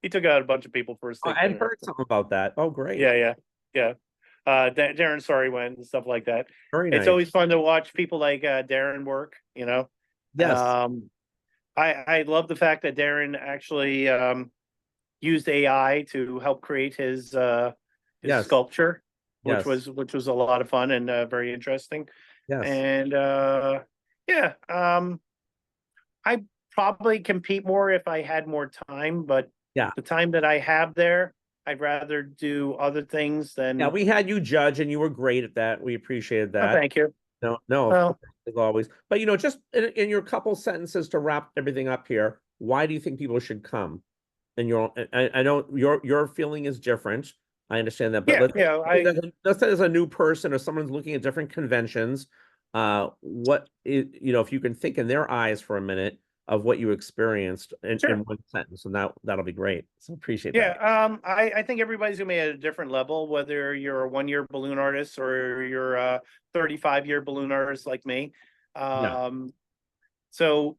[SPEAKER 2] He took out a bunch of people for a
[SPEAKER 1] Oh,
[SPEAKER 2] steak
[SPEAKER 1] I'd
[SPEAKER 2] dinner.
[SPEAKER 1] heard something about that. Oh, great.
[SPEAKER 2] Yeah, yeah, yeah. Darren Sorry went and stuff like that.
[SPEAKER 1] Very
[SPEAKER 2] It's
[SPEAKER 1] nice.
[SPEAKER 2] always fun to watch people like Darren work.
[SPEAKER 1] Yes.
[SPEAKER 2] Um, I love the fact that Darren actually used AI to help create his
[SPEAKER 1] Yes.
[SPEAKER 2] sculpture, which
[SPEAKER 1] Yes.
[SPEAKER 2] was a lot of fun and very interesting.
[SPEAKER 1] Yes.
[SPEAKER 2] And yeah, I probably compete more if I had more time, but
[SPEAKER 1] Yeah.
[SPEAKER 2] the time that I have there, I'd rather do other things
[SPEAKER 1] Yeah.
[SPEAKER 2] than.
[SPEAKER 1] We had you judge, and you were great at that. We appreciated
[SPEAKER 2] Oh,
[SPEAKER 1] that.
[SPEAKER 2] thank you.
[SPEAKER 1] No, no, of
[SPEAKER 2] Well,
[SPEAKER 1] course, as always. But just in your couple sentences to wrap everything up here, why do you think people should come? And I know your feeling is different. I understand that, but
[SPEAKER 2] yeah, yeah.
[SPEAKER 1] let's say there's a new person or someone's looking at different conventions. What is, if you can think in their eyes for a minute of what you experienced in
[SPEAKER 2] Sure.
[SPEAKER 1] one sentence, and that'll be great. So appreciate
[SPEAKER 2] Yeah,
[SPEAKER 1] that.
[SPEAKER 2] I think everybody's gonna be at a different level, whether you're a 1 year balloon artist or you're a 35-year balloon artist like me.
[SPEAKER 1] Yeah,
[SPEAKER 2] So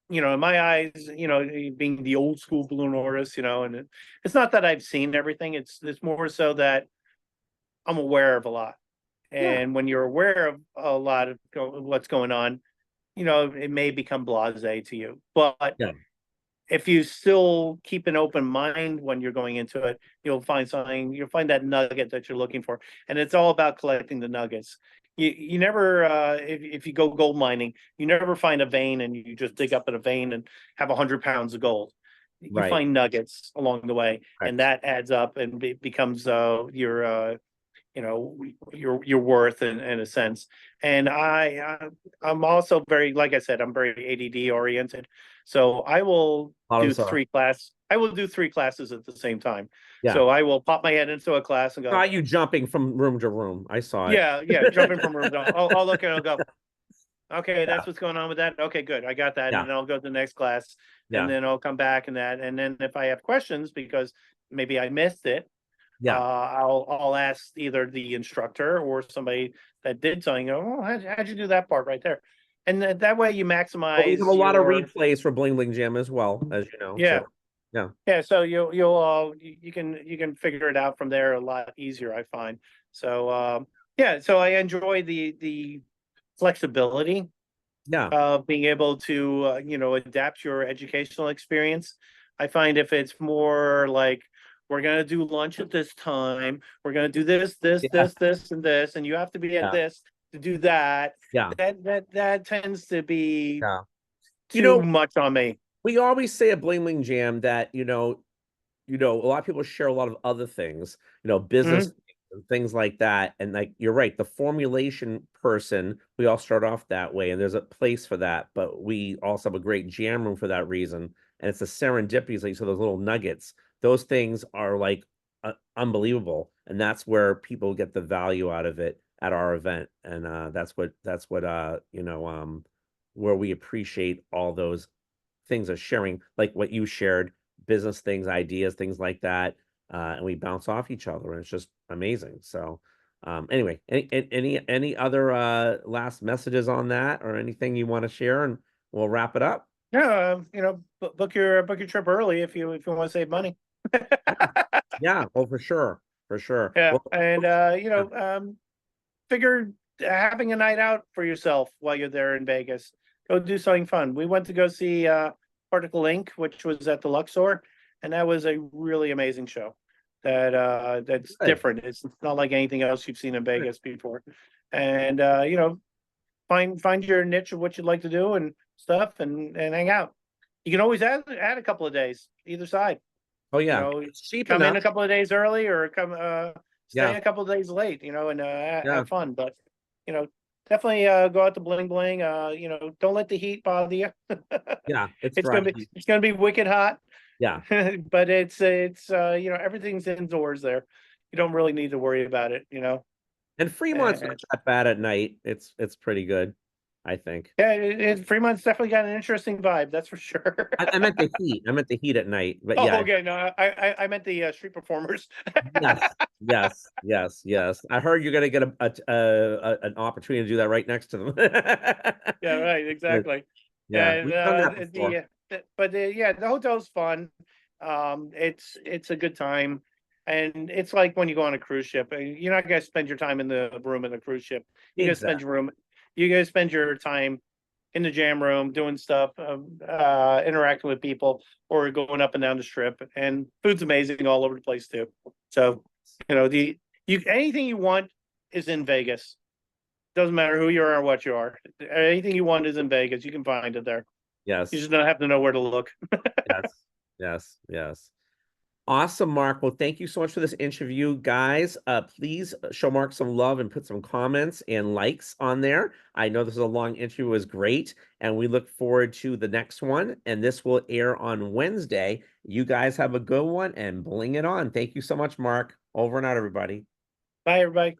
[SPEAKER 2] in my eyes, being the old school balloon artist, and it's not that I've seen everything. It's more so that I'm aware of a lot.
[SPEAKER 1] yeah,
[SPEAKER 2] And when you're aware of a lot of what's going on, it may become blasé to you. But
[SPEAKER 1] yeah.
[SPEAKER 2] if you still keep an open mind when you're going into it, you'll find something, you'll find that nugget that you're looking for. And it's all about collecting the nuggets. You never, if you go gold mining, you never find a vein and you just dig up in a vein and have 100 pounds of gold. You
[SPEAKER 1] Right.
[SPEAKER 2] find nuggets along the way, and
[SPEAKER 1] Correct.
[SPEAKER 2] that adds up and becomes you know, your worth in a sense. And I'm also very, like I said, I'm very ADD oriented. So
[SPEAKER 1] I'm sorry.
[SPEAKER 2] I will do three classes at the same time.
[SPEAKER 1] Yeah.
[SPEAKER 2] So I will pop my head into a class and
[SPEAKER 1] Saw
[SPEAKER 2] go,
[SPEAKER 1] you jumping from room to room. I saw it.
[SPEAKER 2] yeah, yeah, jumping from room to, I'll look and I'll go, okay, that's what's going on with that. Okay, good. I got that.
[SPEAKER 1] Yeah.
[SPEAKER 2] And then I'll go to the next class and
[SPEAKER 1] Yeah.
[SPEAKER 2] then I'll come back and that. And then if I have questions because maybe I missed it,
[SPEAKER 1] Yeah.
[SPEAKER 2] I'll ask either the instructor or somebody that did something. Oh, how'd you do that part right there? And that way you
[SPEAKER 1] But we have a
[SPEAKER 2] maximize
[SPEAKER 1] lot of
[SPEAKER 2] your
[SPEAKER 1] replays for Bling Bling Jam as well, as you know.
[SPEAKER 2] yeah
[SPEAKER 1] So yeah.
[SPEAKER 2] yeah. So you can figure it out from there a lot easier, I find. So yeah. So I enjoy the flexibility
[SPEAKER 1] Yeah.
[SPEAKER 2] being able to adapt your educational experience. I find if it's more like we're gonna do lunch at this time, we're gonna do
[SPEAKER 1] Yeah.
[SPEAKER 2] this, and this, and you have to be at
[SPEAKER 1] Yeah.
[SPEAKER 2] this to do that.
[SPEAKER 1] Yeah.
[SPEAKER 2] That tends to be
[SPEAKER 1] Yeah. You
[SPEAKER 2] too
[SPEAKER 1] know,
[SPEAKER 2] much on me.
[SPEAKER 1] we always say at Bling Bling Jam that, a lot of people share a lot of other things, business
[SPEAKER 2] Mhm.
[SPEAKER 1] and things like that. And like you're right, the formulation person, we all start off that way, and there's a place for that, but we also have a great jam room for that reason. And it's the serendipities, like you said, those little nuggets. Those things are like unbelievable, and that's where people get the value out of it at our event. And that's what where we appreciate all those things of sharing, like what you shared, business things, ideas, things like that, and we bounce off each other, and it's just amazing. So, anyway, any other last messages on that, or anything you want to share, and we'll wrap it up.
[SPEAKER 2] Yeah, book your trip early if you want to save money.
[SPEAKER 1] Yeah, oh, for sure, for sure.
[SPEAKER 2] Yeah,
[SPEAKER 1] Well,
[SPEAKER 2] and
[SPEAKER 1] yeah,
[SPEAKER 2] figure having a night out for yourself while you're there in Vegas. Go do something fun. We went to go see Particle Inc., which was at the Luxor, and that was a really amazing show. That's
[SPEAKER 1] good,
[SPEAKER 2] different. It's not like anything else you've seen in
[SPEAKER 1] good.
[SPEAKER 2] Vegas before. And find your niche of what you'd like to do and stuff and hang out. You can always add a couple of days either side.
[SPEAKER 1] Oh
[SPEAKER 2] You
[SPEAKER 1] yeah,
[SPEAKER 2] know,
[SPEAKER 1] it's cheap
[SPEAKER 2] come in
[SPEAKER 1] enough.
[SPEAKER 2] a couple of days early or come stay
[SPEAKER 1] Yeah,
[SPEAKER 2] a couple of days late, and
[SPEAKER 1] yeah,
[SPEAKER 2] have fun. But you know, definitely go out to Bling Bling. Don't let the heat bother you.
[SPEAKER 1] yeah. It's right.
[SPEAKER 2] It's gonna be wicked hot,
[SPEAKER 1] Yeah,
[SPEAKER 2] but everything's indoors there. You don't really need to worry about it.
[SPEAKER 1] and Fremont's not
[SPEAKER 2] And
[SPEAKER 1] that bad at night. It's pretty good, I think.
[SPEAKER 2] yeah, Fremont's definitely got an interesting vibe, that's for sure.
[SPEAKER 1] I meant the heat. I meant the heat at night. But
[SPEAKER 2] Oh,
[SPEAKER 1] yeah,
[SPEAKER 2] okay. No, I meant the street performers.
[SPEAKER 1] yes, yes, yes, yes. I heard you're gonna get an opportunity to do that right next to them.
[SPEAKER 2] Yeah, right,
[SPEAKER 1] But,
[SPEAKER 2] exactly.
[SPEAKER 1] yeah,
[SPEAKER 2] And
[SPEAKER 1] we've done that before.
[SPEAKER 2] yeah, the hotel's fun. It's a good time, and it's like when you go on a cruise ship. You're not gonna spend your time in the room in the cruise ship.
[SPEAKER 1] Exactly.
[SPEAKER 2] You gotta spend your time in the jam room doing stuff, interacting with people, or going up and down the strip. And food's amazing all over the place too. So, the you anything you want is in Vegas. Doesn't matter who you are or what you are. Anything you want is in Vegas. You can find it there. You
[SPEAKER 1] Yes,
[SPEAKER 2] just don't have to know where to look.
[SPEAKER 1] yes, yes, yes. Awesome, Mark. Well, thank you so much for this interview, guys. Please show Mark some love and put some comments and likes on there. I know this is a long interview, it was great, and we look forward to the next one. And this will air on Wednesday. You guys have a good one and bling it on. Thank you so much, Mark. Over and out, everybody.
[SPEAKER 2] Bye, everybody.